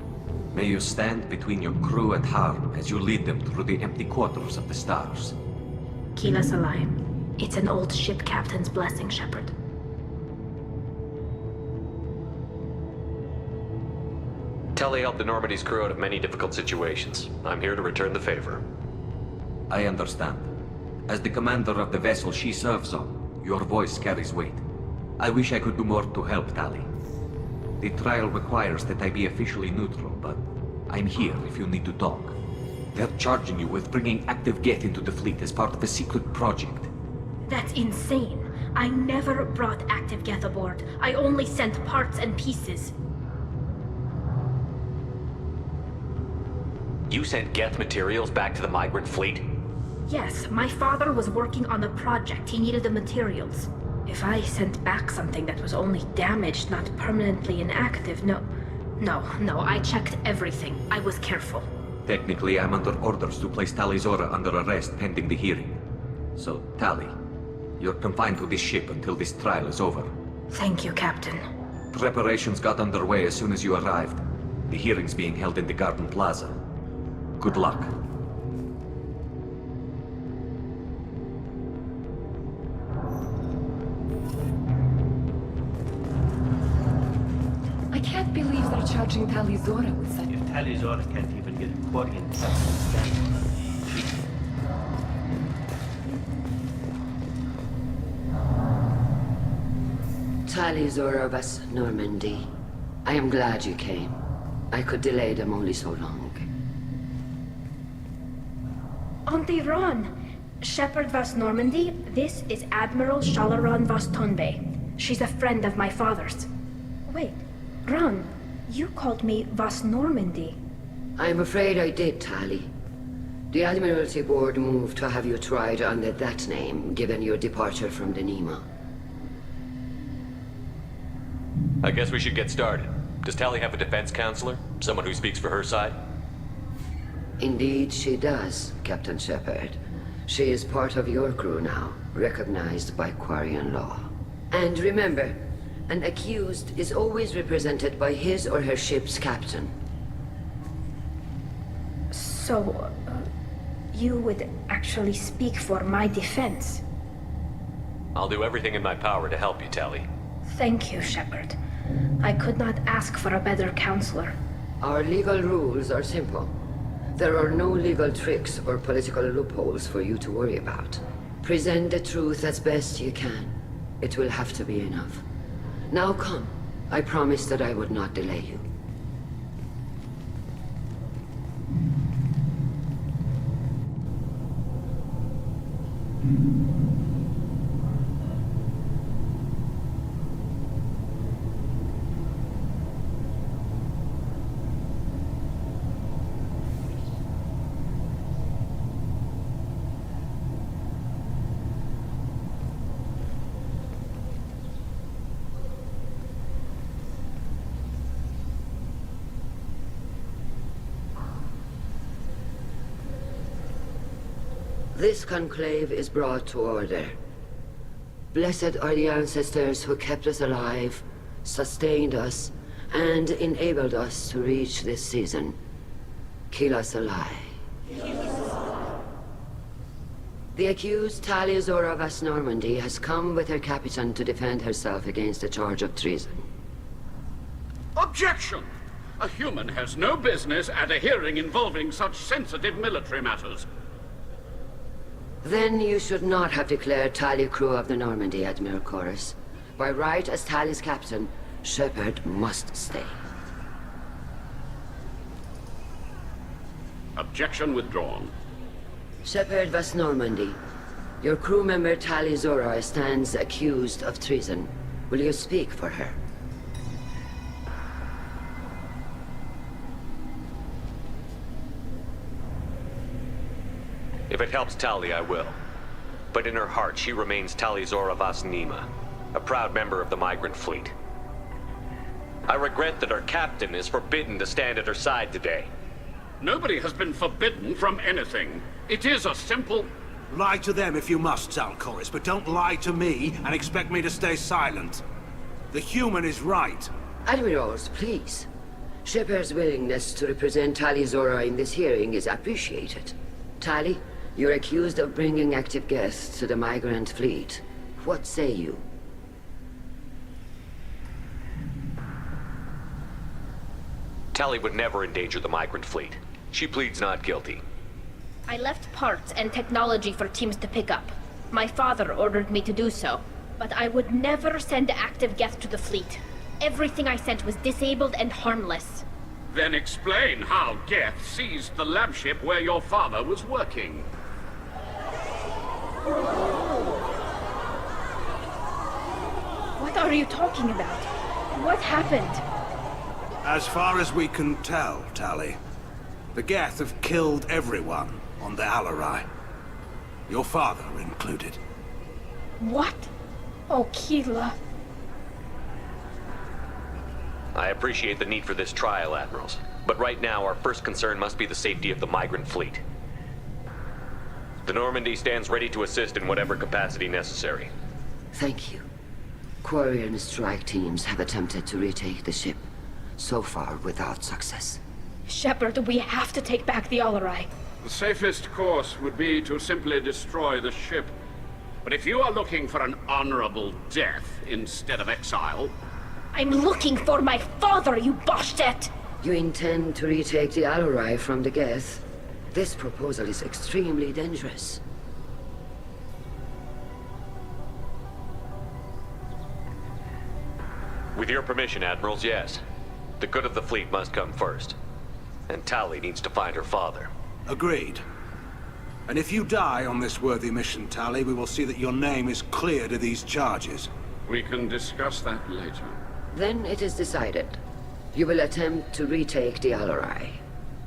Speaker 1: May you stand between your crew and harm as you lead them through the empty quarters of the stars.
Speaker 6: Kila Salai. It's an old ship captain's blessing, Shepard.
Speaker 3: Telly helped the Normandy's crew out of many difficult situations. I'm here to return the favor.
Speaker 1: I understand. As the commander of the vessel she serves on, your voice carries weight. I wish I could do more to help Tali. The trial requires that I be officially neutral, but I'm here if you need to talk. They're charging you with bringing active Geth into the fleet as part of a secret project.
Speaker 6: That's insane. I never brought active Geth aboard. I only sent parts and pieces.
Speaker 3: You sent Geth materials back to the migrant fleet?
Speaker 6: Yes, my father was working on a project. He needed the materials. If I sent back something that was only damaged, not permanently inactive, no, I checked everything. I was careful.
Speaker 1: Technically, I'm under orders to place Talizora under arrest pending the hearing. So, Tali, you're confined to this ship until this trial is over.
Speaker 6: Thank you, Captain.
Speaker 1: Preparations got underway as soon as you arrived. The hearing's being held in the Garden Plaza. Good luck.
Speaker 18: I can't believe they're charging Talizora with such...
Speaker 20: If Talizora can't even get a Quarian
Speaker 14: Talizora vas Normandy. I am glad you came. I could delay them only so long.
Speaker 6: Auntie Ron! Shepard vas Normandy, this is Admiral Shalaran vas Tonbe. She's a friend of my father's. Wait, Ron, you called me vas Normandy.
Speaker 14: I'm afraid I did, Tali. The Admiralty Board moved to have you tried under that name, given your departure from the Nima.
Speaker 3: I guess we should get started. Does Tali have a defense counselor? Someone who speaks for her side?
Speaker 14: Indeed, she does, Captain Shepard. She is part of your crew now, recognized by Quarian law. And remember, an accused is always represented by his or her ship's captain.
Speaker 6: So, you would actually speak for my defense?
Speaker 3: I'll do everything in my power to help you, Tali.
Speaker 6: Thank you, Shepard. I could not ask for a better counselor.
Speaker 14: Our legal rules are simple. There are no legal tricks or political loopholes for you to worry about. Present the truth as best you can. It will have to be enough. Now come. I promise that I would not delay you. This conclave is brought to order. Blessed are the ancestors who kept us alive, sustained us, and enabled us to reach this season. Kill us alive. The accused Talia Zora Vas Normandy has come with her captain to defend herself against a charge of treason.
Speaker 12: Objection! A human has no business at a hearing involving such sensitive military matters.
Speaker 14: Then you should not have declared Talia crew of the Normandy, Admiral Chorus. By right as Talia's captain, Shepard must stay.
Speaker 12: Objection withdrawn.
Speaker 14: Shepard Vas Normandy, your crew member Talia Zora stands accused of treason. Will you speak for her?
Speaker 3: If it helps Tali, I will. But in her heart, she remains Tali Zora Vas Nima, a proud member of the migrant fleet. I regret that our captain is forbidden to stand at her side today.
Speaker 12: Nobody has been forbidden from anything. It is a simple...
Speaker 11: Lie to them if you must, Zalcoris, but don't lie to me and expect me to stay silent. The human is right.
Speaker 14: Admirals, please. Shepard's willingness to represent Talia Zora in this hearing is appreciated. Tali, you're accused of bringing active guests to the migrant fleet. What say you?
Speaker 3: Tali would never endanger the migrant fleet. She pleads not guilty.
Speaker 6: I left parts and technology for teams to pick up. My father ordered me to do so, but I would never send active guests to the fleet. Everything I sent was disabled and harmless.
Speaker 12: Then explain how Geth seized the lab ship where your father was working.
Speaker 6: What are you talking about? What happened?
Speaker 11: As far as we can tell, Tali, the Geth have killed everyone on the Alarai. Your father included.
Speaker 6: What? Oh, Keela.
Speaker 3: I appreciate the need for this trial, Admirals. But right now, our first concern must be the safety of the migrant fleet. The Normandy stands ready to assist in whatever capacity necessary.
Speaker 14: Thank you. Quarry and strike teams have attempted to retake the ship, so far without success.
Speaker 6: Shepard, we have to take back the Alarai.
Speaker 12: The safest course would be to simply destroy the ship. But if you are looking for an honorable death instead of exile...
Speaker 6: I'm looking for my father, you bastet!
Speaker 14: You intend to retake the Alarai from the Geth? This proposal is extremely dangerous.
Speaker 3: With your permission, Admirals, yes. The good of the fleet must come first. And Tali needs to find her father.
Speaker 11: Agreed. And if you die on this worthy mission, Tali, we will see that your name is cleared of these charges.
Speaker 12: We can discuss that later.
Speaker 14: Then it is decided. You will attempt to retake the Alarai.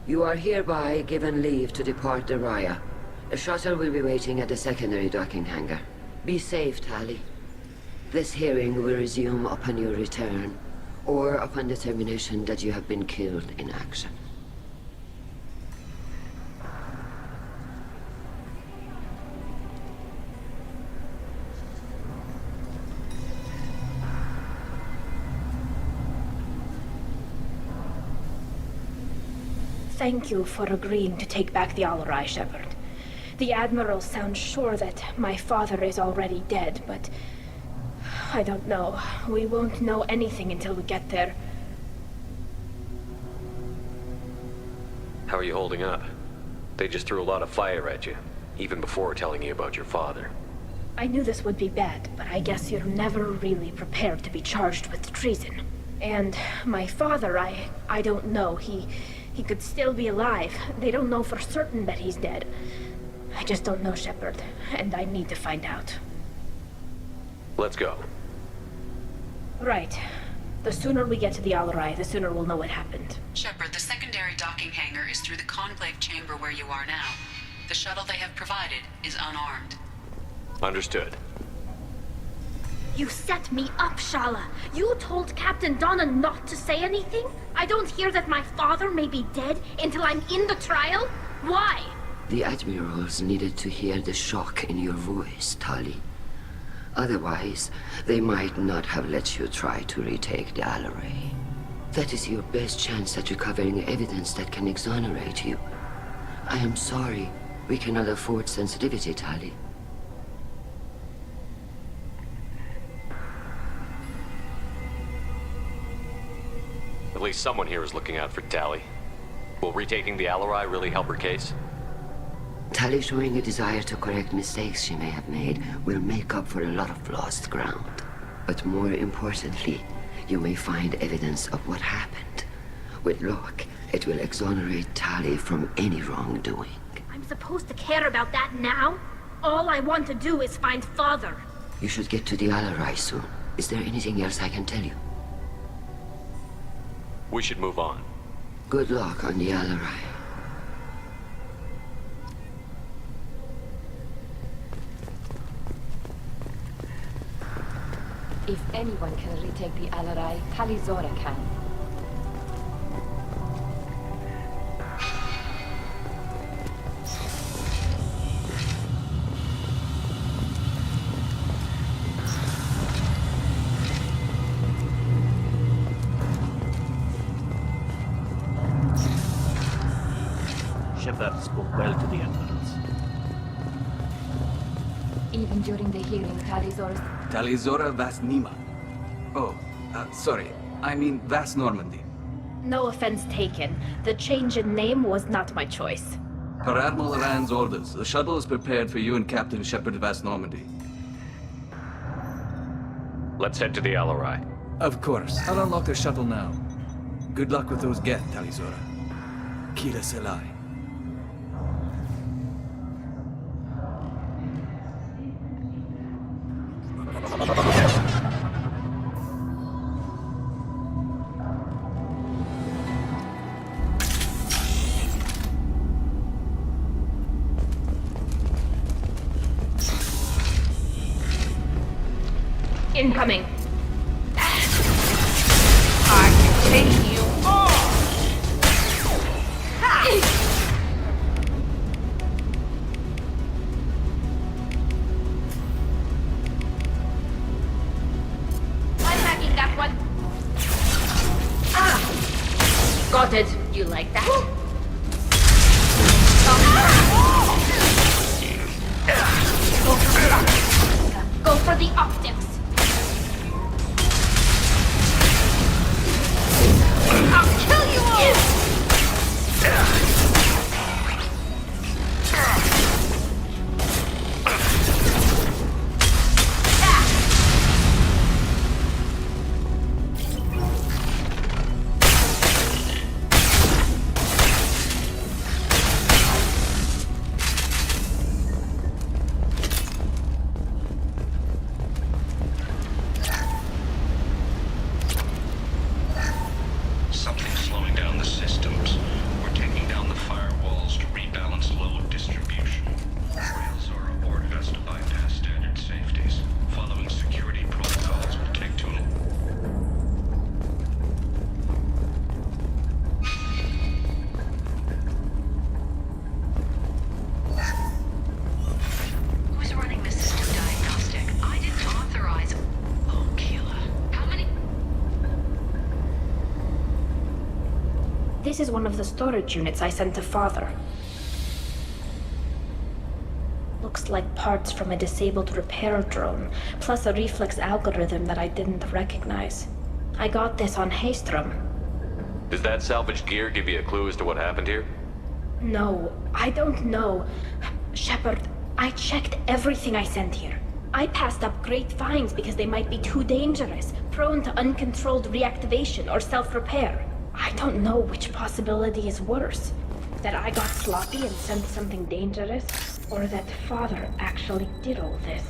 Speaker 14: You are hereby given leave to depart the Raya. A shuttle will be waiting at the secondary docking hangar. Be safe, Tali. This hearing will resume upon your return, or upon determination that you have been killed in action.
Speaker 6: Thank you for agreeing to take back the Alarai, Shepard. The Admiral sounds sure that my father is already dead, but... I don't know. We won't know anything until we get there.
Speaker 3: How are you holding up? They just threw a lot of fire at you, even before telling you about your father.
Speaker 6: I knew this would be bad, but I guess you're never really prepared to be charged with treason. And my father, I don't know. He could still be alive. They don't know for certain that he's dead. I just don't know, Shepard, and I need to find out.
Speaker 3: Let's go.
Speaker 6: Right. The sooner we get to the Alarai, the sooner we'll know what happened.
Speaker 10: Shepard, the secondary docking hangar is through the conclave chamber where you are now. The shuttle they have provided is unarmed.
Speaker 3: Understood.
Speaker 6: You set me up, Shala. You told Captain Donna not to say anything? I don't hear that my father may be dead until I'm in the trial? Why?
Speaker 14: The Admirals needed to hear the shock in your voice, Tali. Otherwise, they might not have let you try to retake the Alarai. That is your best chance at recovering evidence that can exonerate you. I am sorry. We cannot afford sensitivity, Tali.
Speaker 3: At least someone here is looking out for Tali. Will retaking the Alarai really help her case?
Speaker 14: Tali showing a desire to correct mistakes she may have made will make up for a lot of lost ground. But more importantly, you may find evidence of what happened. With luck, it will exonerate Tali from any wrongdoing.
Speaker 6: I'm supposed to care about that now? All I want to do is find Father.
Speaker 14: You should get to the Alarai soon. Is there anything else I can tell you?
Speaker 3: We should move on.
Speaker 14: Good luck on the Alarai.
Speaker 22: If anyone can retake the Alarai, Talizora can.
Speaker 5: Shepard spoke well to the Emeralds.
Speaker 22: Even during the hearing, Talizora's...
Speaker 15: Talizora Vas Nima. Oh, sorry. I mean Vas Normandy.
Speaker 6: No offense taken. The change in name was not my choice.
Speaker 15: Per Admiral Rand's orders, the shuttle is prepared for you and Captain Shepard Vas Normandy.
Speaker 3: Let's head to the Alarai.
Speaker 15: Of course. I'll unlock the shuttle now. Good luck with those Geth, Talizora. Kira Selai.
Speaker 6: Incoming.
Speaker 2: I can take you on!
Speaker 6: I'm hacking that one. Ah! Got it. You like that? Go for the optics. I'll kill you all!
Speaker 13: Something's slowing down the systems. We're taking down the firewalls to rebalance load distribution. Rails are aboard us to bypass standard safeties. Following security protocols will take too long.
Speaker 10: Who's running the system diagnostic? I didn't authorize. Oh, killer. How many?
Speaker 6: This is one of the storage units I sent to Father. Looks like parts from a disabled repair drone, plus a reflex algorithm that I didn't recognize. I got this on Haystrom.
Speaker 3: Does that salvaged gear give you a clue as to what happened here?
Speaker 6: No, I don't know. Shepard, I checked everything I sent here. I passed up great finds because they might be too dangerous, prone to uncontrolled reactivation or self-repair. I don't know which possibility is worse. That I got sloppy and sent something dangerous, or that Father actually did all this.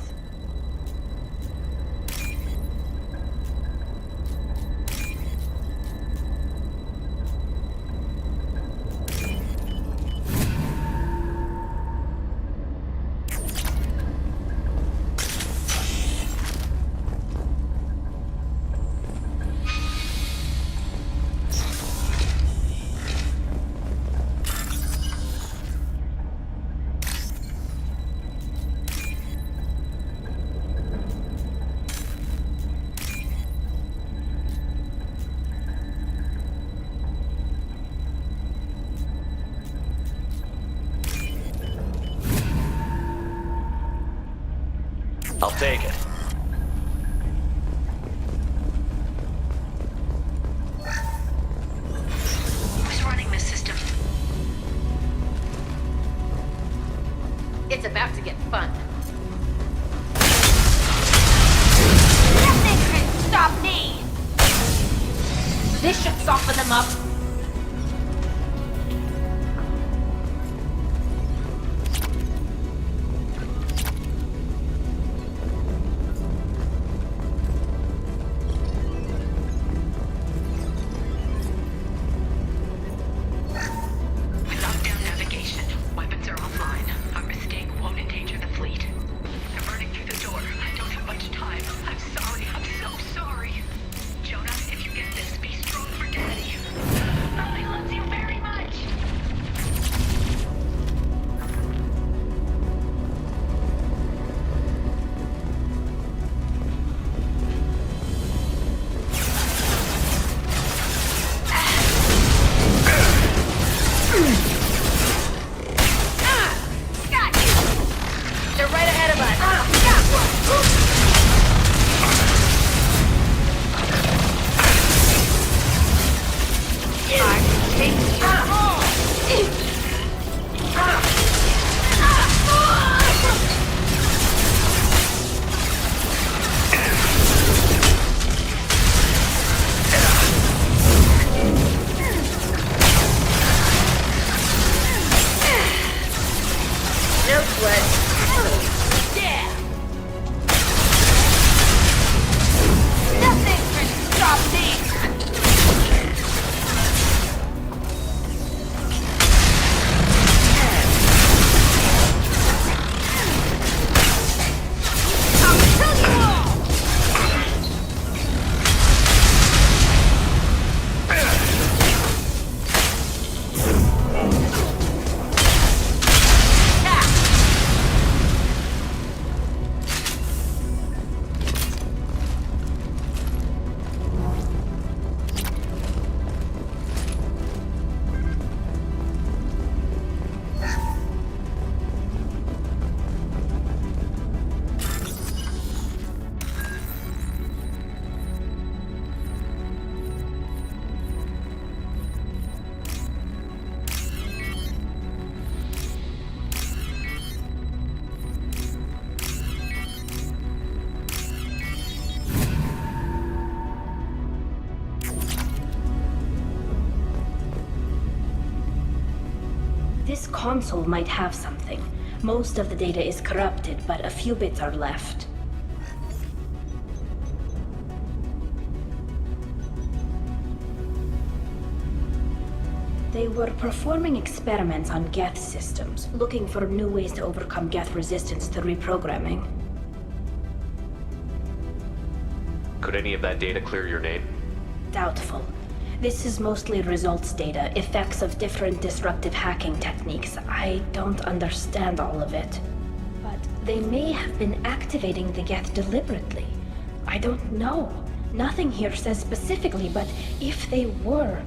Speaker 3: I'll take it.
Speaker 2: Who's running this system? It's about to get fun. Nothing can stop me! This should soften them up.
Speaker 6: This console might have something. Most of the data is corrupted, but a few bits are left. They were performing experiments on Geth systems, looking for new ways to overcome Geth resistance to reprogramming.
Speaker 3: Could any of that data clear your name?
Speaker 6: Doubtful. This is mostly results data, effects of different disruptive hacking techniques. I don't understand all of it. But they may have been activating the Geth deliberately. I don't know. Nothing here says specifically, but if they were,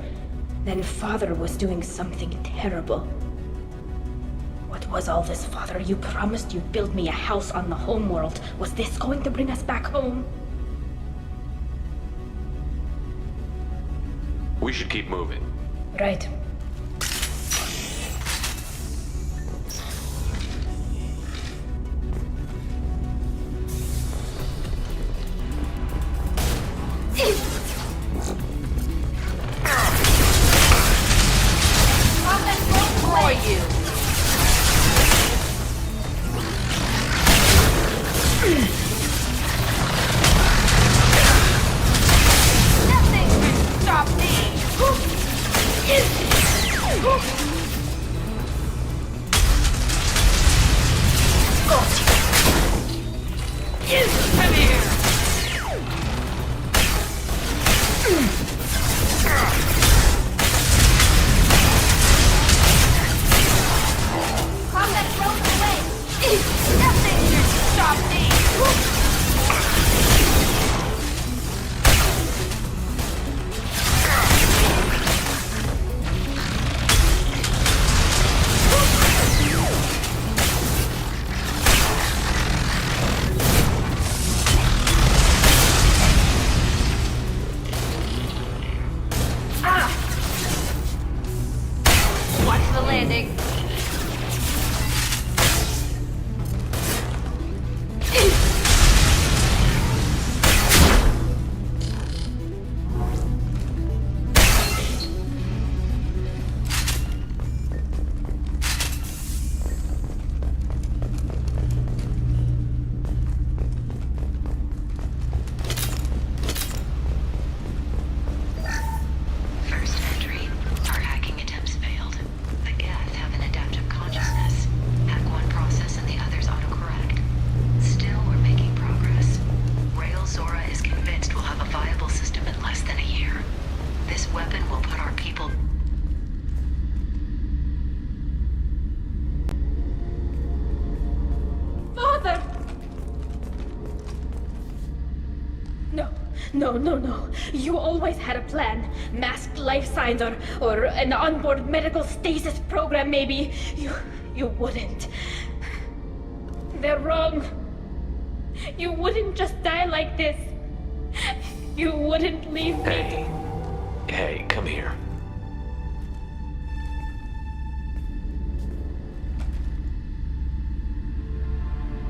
Speaker 6: then Father was doing something terrible. What was all this, Father? You promised you'd build me a house on the homeworld. Was this going to bring us back home?
Speaker 3: We should keep moving.
Speaker 6: Right.
Speaker 2: Nothing can stop me!
Speaker 6: No. You always had a plan. Masked life signs or an onboard medical stasis program, maybe. You wouldn't. They're wrong. You wouldn't just die like this. You wouldn't leave me.
Speaker 3: Hey, come here.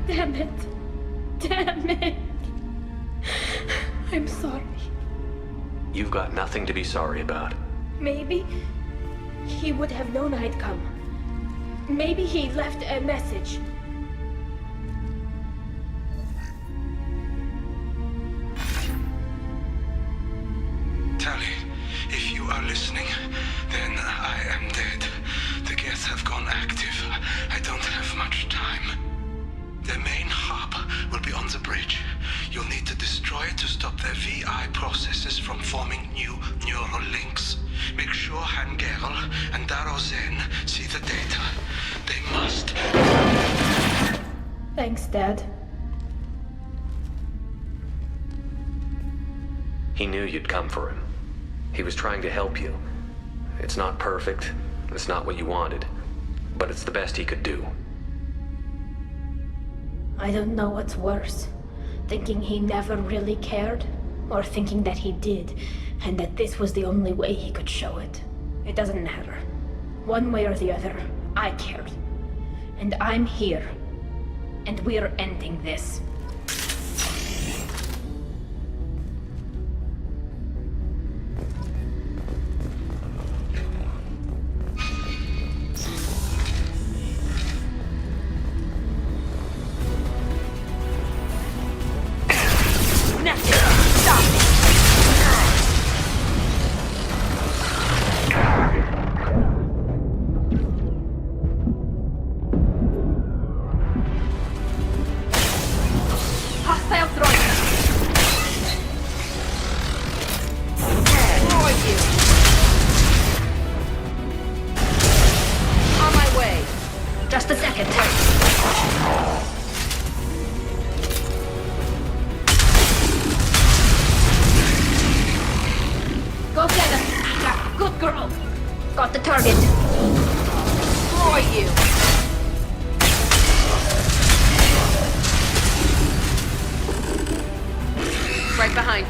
Speaker 6: Damn it. I'm sorry.
Speaker 3: You've got nothing to be sorry about.
Speaker 6: Maybe he would have known I'd come. Maybe he left a message.
Speaker 13: Tali, if you are listening, then I am dead. The Geth have gone active. I don't have much time. The main hub will be on the bridge. You'll need to destroy it to stop their VI processes from forming new neural links. Make sure Hangerl and Darozen see the data. They must.
Speaker 6: Thanks, Dad.
Speaker 3: He knew you'd come for him. He was trying to help you. It's not perfect. It's not what you wanted. But it's the best he could do.
Speaker 6: I don't know what's worse. Thinking he never really cared, or thinking that he did, and that this was the only way he could show it. It doesn't matter. One way or the other, I cared. And I'm here. And we're ending this.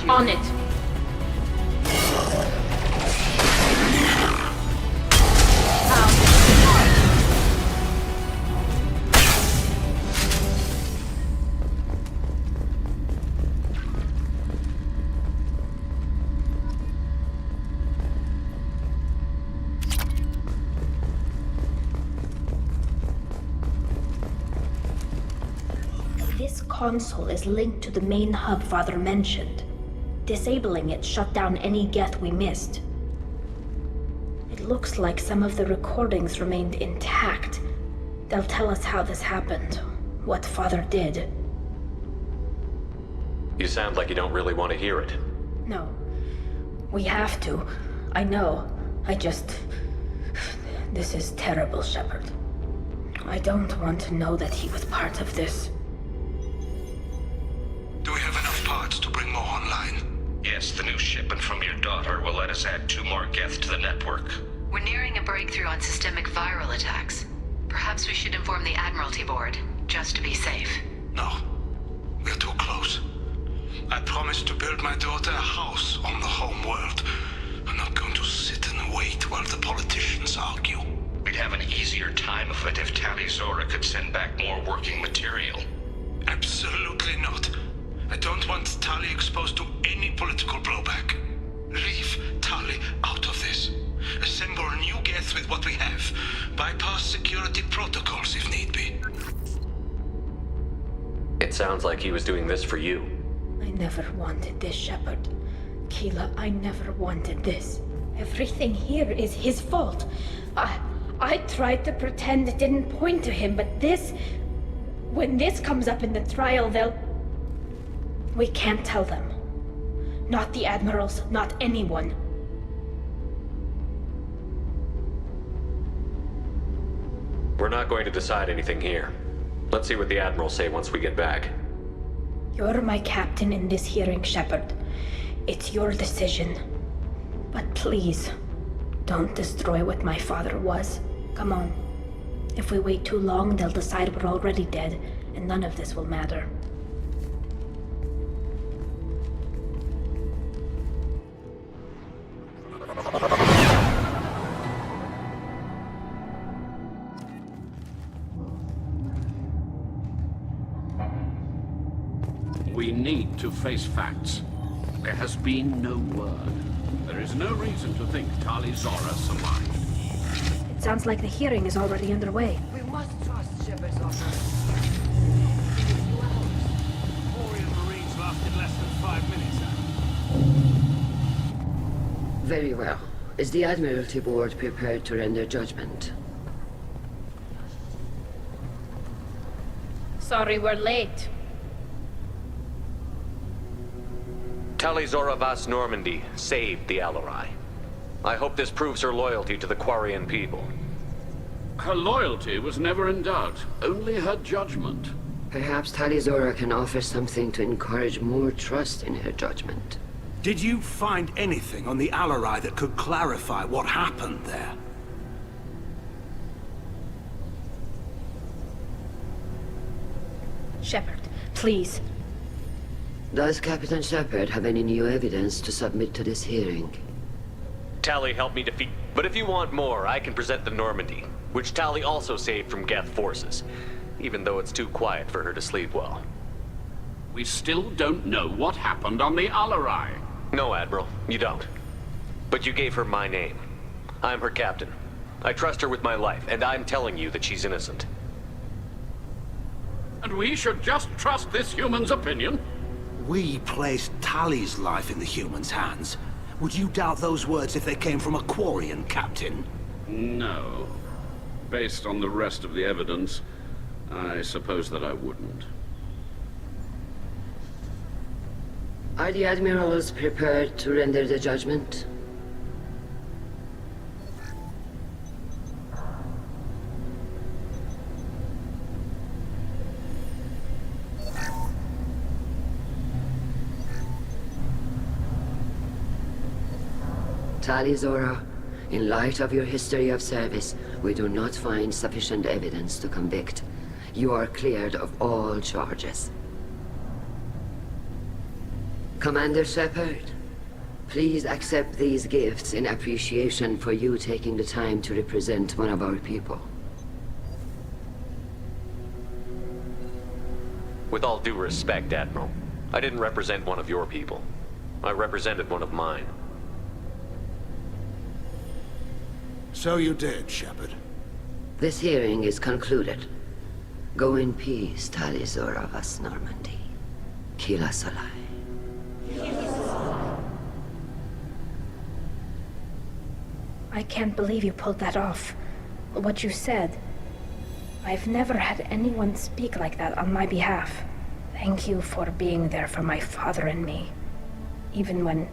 Speaker 6: On it. This console is linked to the main hub Father mentioned. Disabling it shut down any Geth we missed. It looks like some of the recordings remained intact. They'll tell us how this happened, what Father did.
Speaker 3: You sound like you don't really want to hear it.
Speaker 6: No. We have to. I know. This is terrible, Shepard. I don't want to know that he was part of this.
Speaker 13: Do we have enough parts to bring more online? Yes, the new shipment from your daughter will let us add 2 more Geth to the network.
Speaker 8: We're nearing a breakthrough on systemic viral attacks. Perhaps we should inform the Admiralty Board, just to be safe.
Speaker 13: No. We're too close. I promised to build my daughter a house on the home world. I'm not going to sit and wait while the politicians argue. We'd have an easier time of it if Tali Zora could send back more working material. Absolutely not. I don't want Tali exposed to any political blowback. Leave Tali out of this. Assemble new Geth with what we have. Bypass security protocols if need be.
Speaker 3: It sounds like he was doing this for you.
Speaker 6: I never wanted this, Shepard. Keela, I never wanted this. Everything here is his fault. I tried to pretend it didn't point to him, but this... When this comes up in the trial, they'll... We can't tell them. Not the Admirals, not anyone.
Speaker 3: We're not going to decide anything here. Let's see what the Admirals say once we get back.
Speaker 6: You're my captain in this hearing, Shepard. It's your decision. But please, don't destroy what my father was. Come on. If we wait too long, they'll decide we're already dead, and none of this will matter.
Speaker 12: We need to face facts. There has been no word. There is no reason to think Tali Zora survived.
Speaker 6: It sounds like the hearing is already underway.
Speaker 14: We must trust Shepard's offer.
Speaker 11: Marines lasted less than 5 minutes.
Speaker 14: Very well. Is the Admiralty Board prepared to render judgment?
Speaker 6: Sorry we're late.
Speaker 3: Tali Zora Vas Normandy saved the Alarai. I hope this proves her loyalty to the Quarian people.
Speaker 12: Her loyalty was never in doubt, only her judgment.
Speaker 14: Perhaps Tali Zora can offer something to encourage more trust in her judgment.
Speaker 11: Did you find anything on the Alarai that could clarify what happened there?
Speaker 6: Shepard, please.
Speaker 14: Does Captain Shepard have any new evidence to submit to this hearing?
Speaker 3: Tali helped me defeat... But if you want more, I can present the Normandy, which Tali also saved from Geth forces, even though it's too quiet for her to sleep well.
Speaker 12: We still don't know what happened on the Alarai.
Speaker 3: No, Admiral, you don't. But you gave her my name. I'm her captain. I trust her with my life, and I'm telling you that she's innocent.
Speaker 12: And we should just trust this human's opinion?
Speaker 11: We placed Tali's life in the humans' hands. Would you doubt those words if they came from a Quarian captain?
Speaker 12: No. Based on the rest of the evidence, I suppose that I wouldn't.
Speaker 14: Are the Admirals prepared to render the judgment? Tali Zora, in light of your history of service, we do not find sufficient evidence to convict. You are cleared of all charges. Commander Shepard, please accept these gifts in appreciation for you taking the time to represent one of our people.
Speaker 3: With all due respect, Admiral, I didn't represent one of your people. I represented one of mine.
Speaker 11: So you did, Shepard.
Speaker 14: This hearing is concluded. Go in peace, Tali Zora Vas Normandy. Kila Solai.
Speaker 6: I can't believe you pulled that off. What you said. I've never had anyone speak like that on my behalf. Thank you for being there for my father and me. Even when...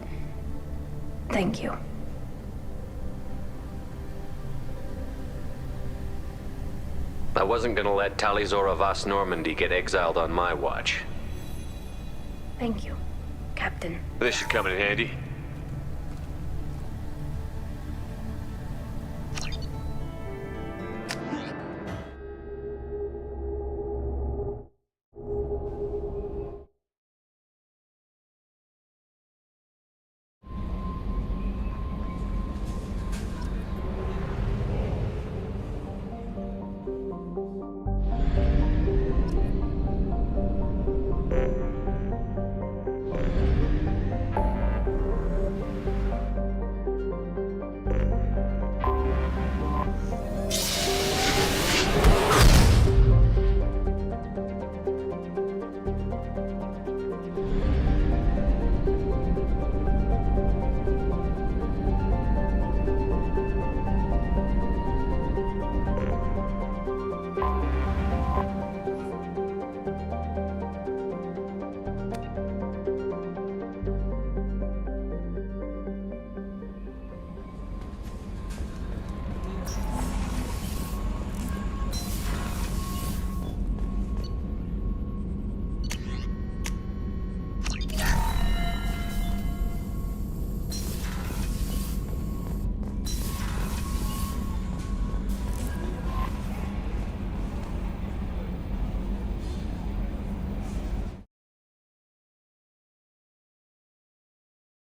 Speaker 6: Thank you.
Speaker 3: I wasn't gonna let Tali Zora Vas Normandy get exiled on my watch.
Speaker 6: Thank you, Captain.
Speaker 3: This should come in handy.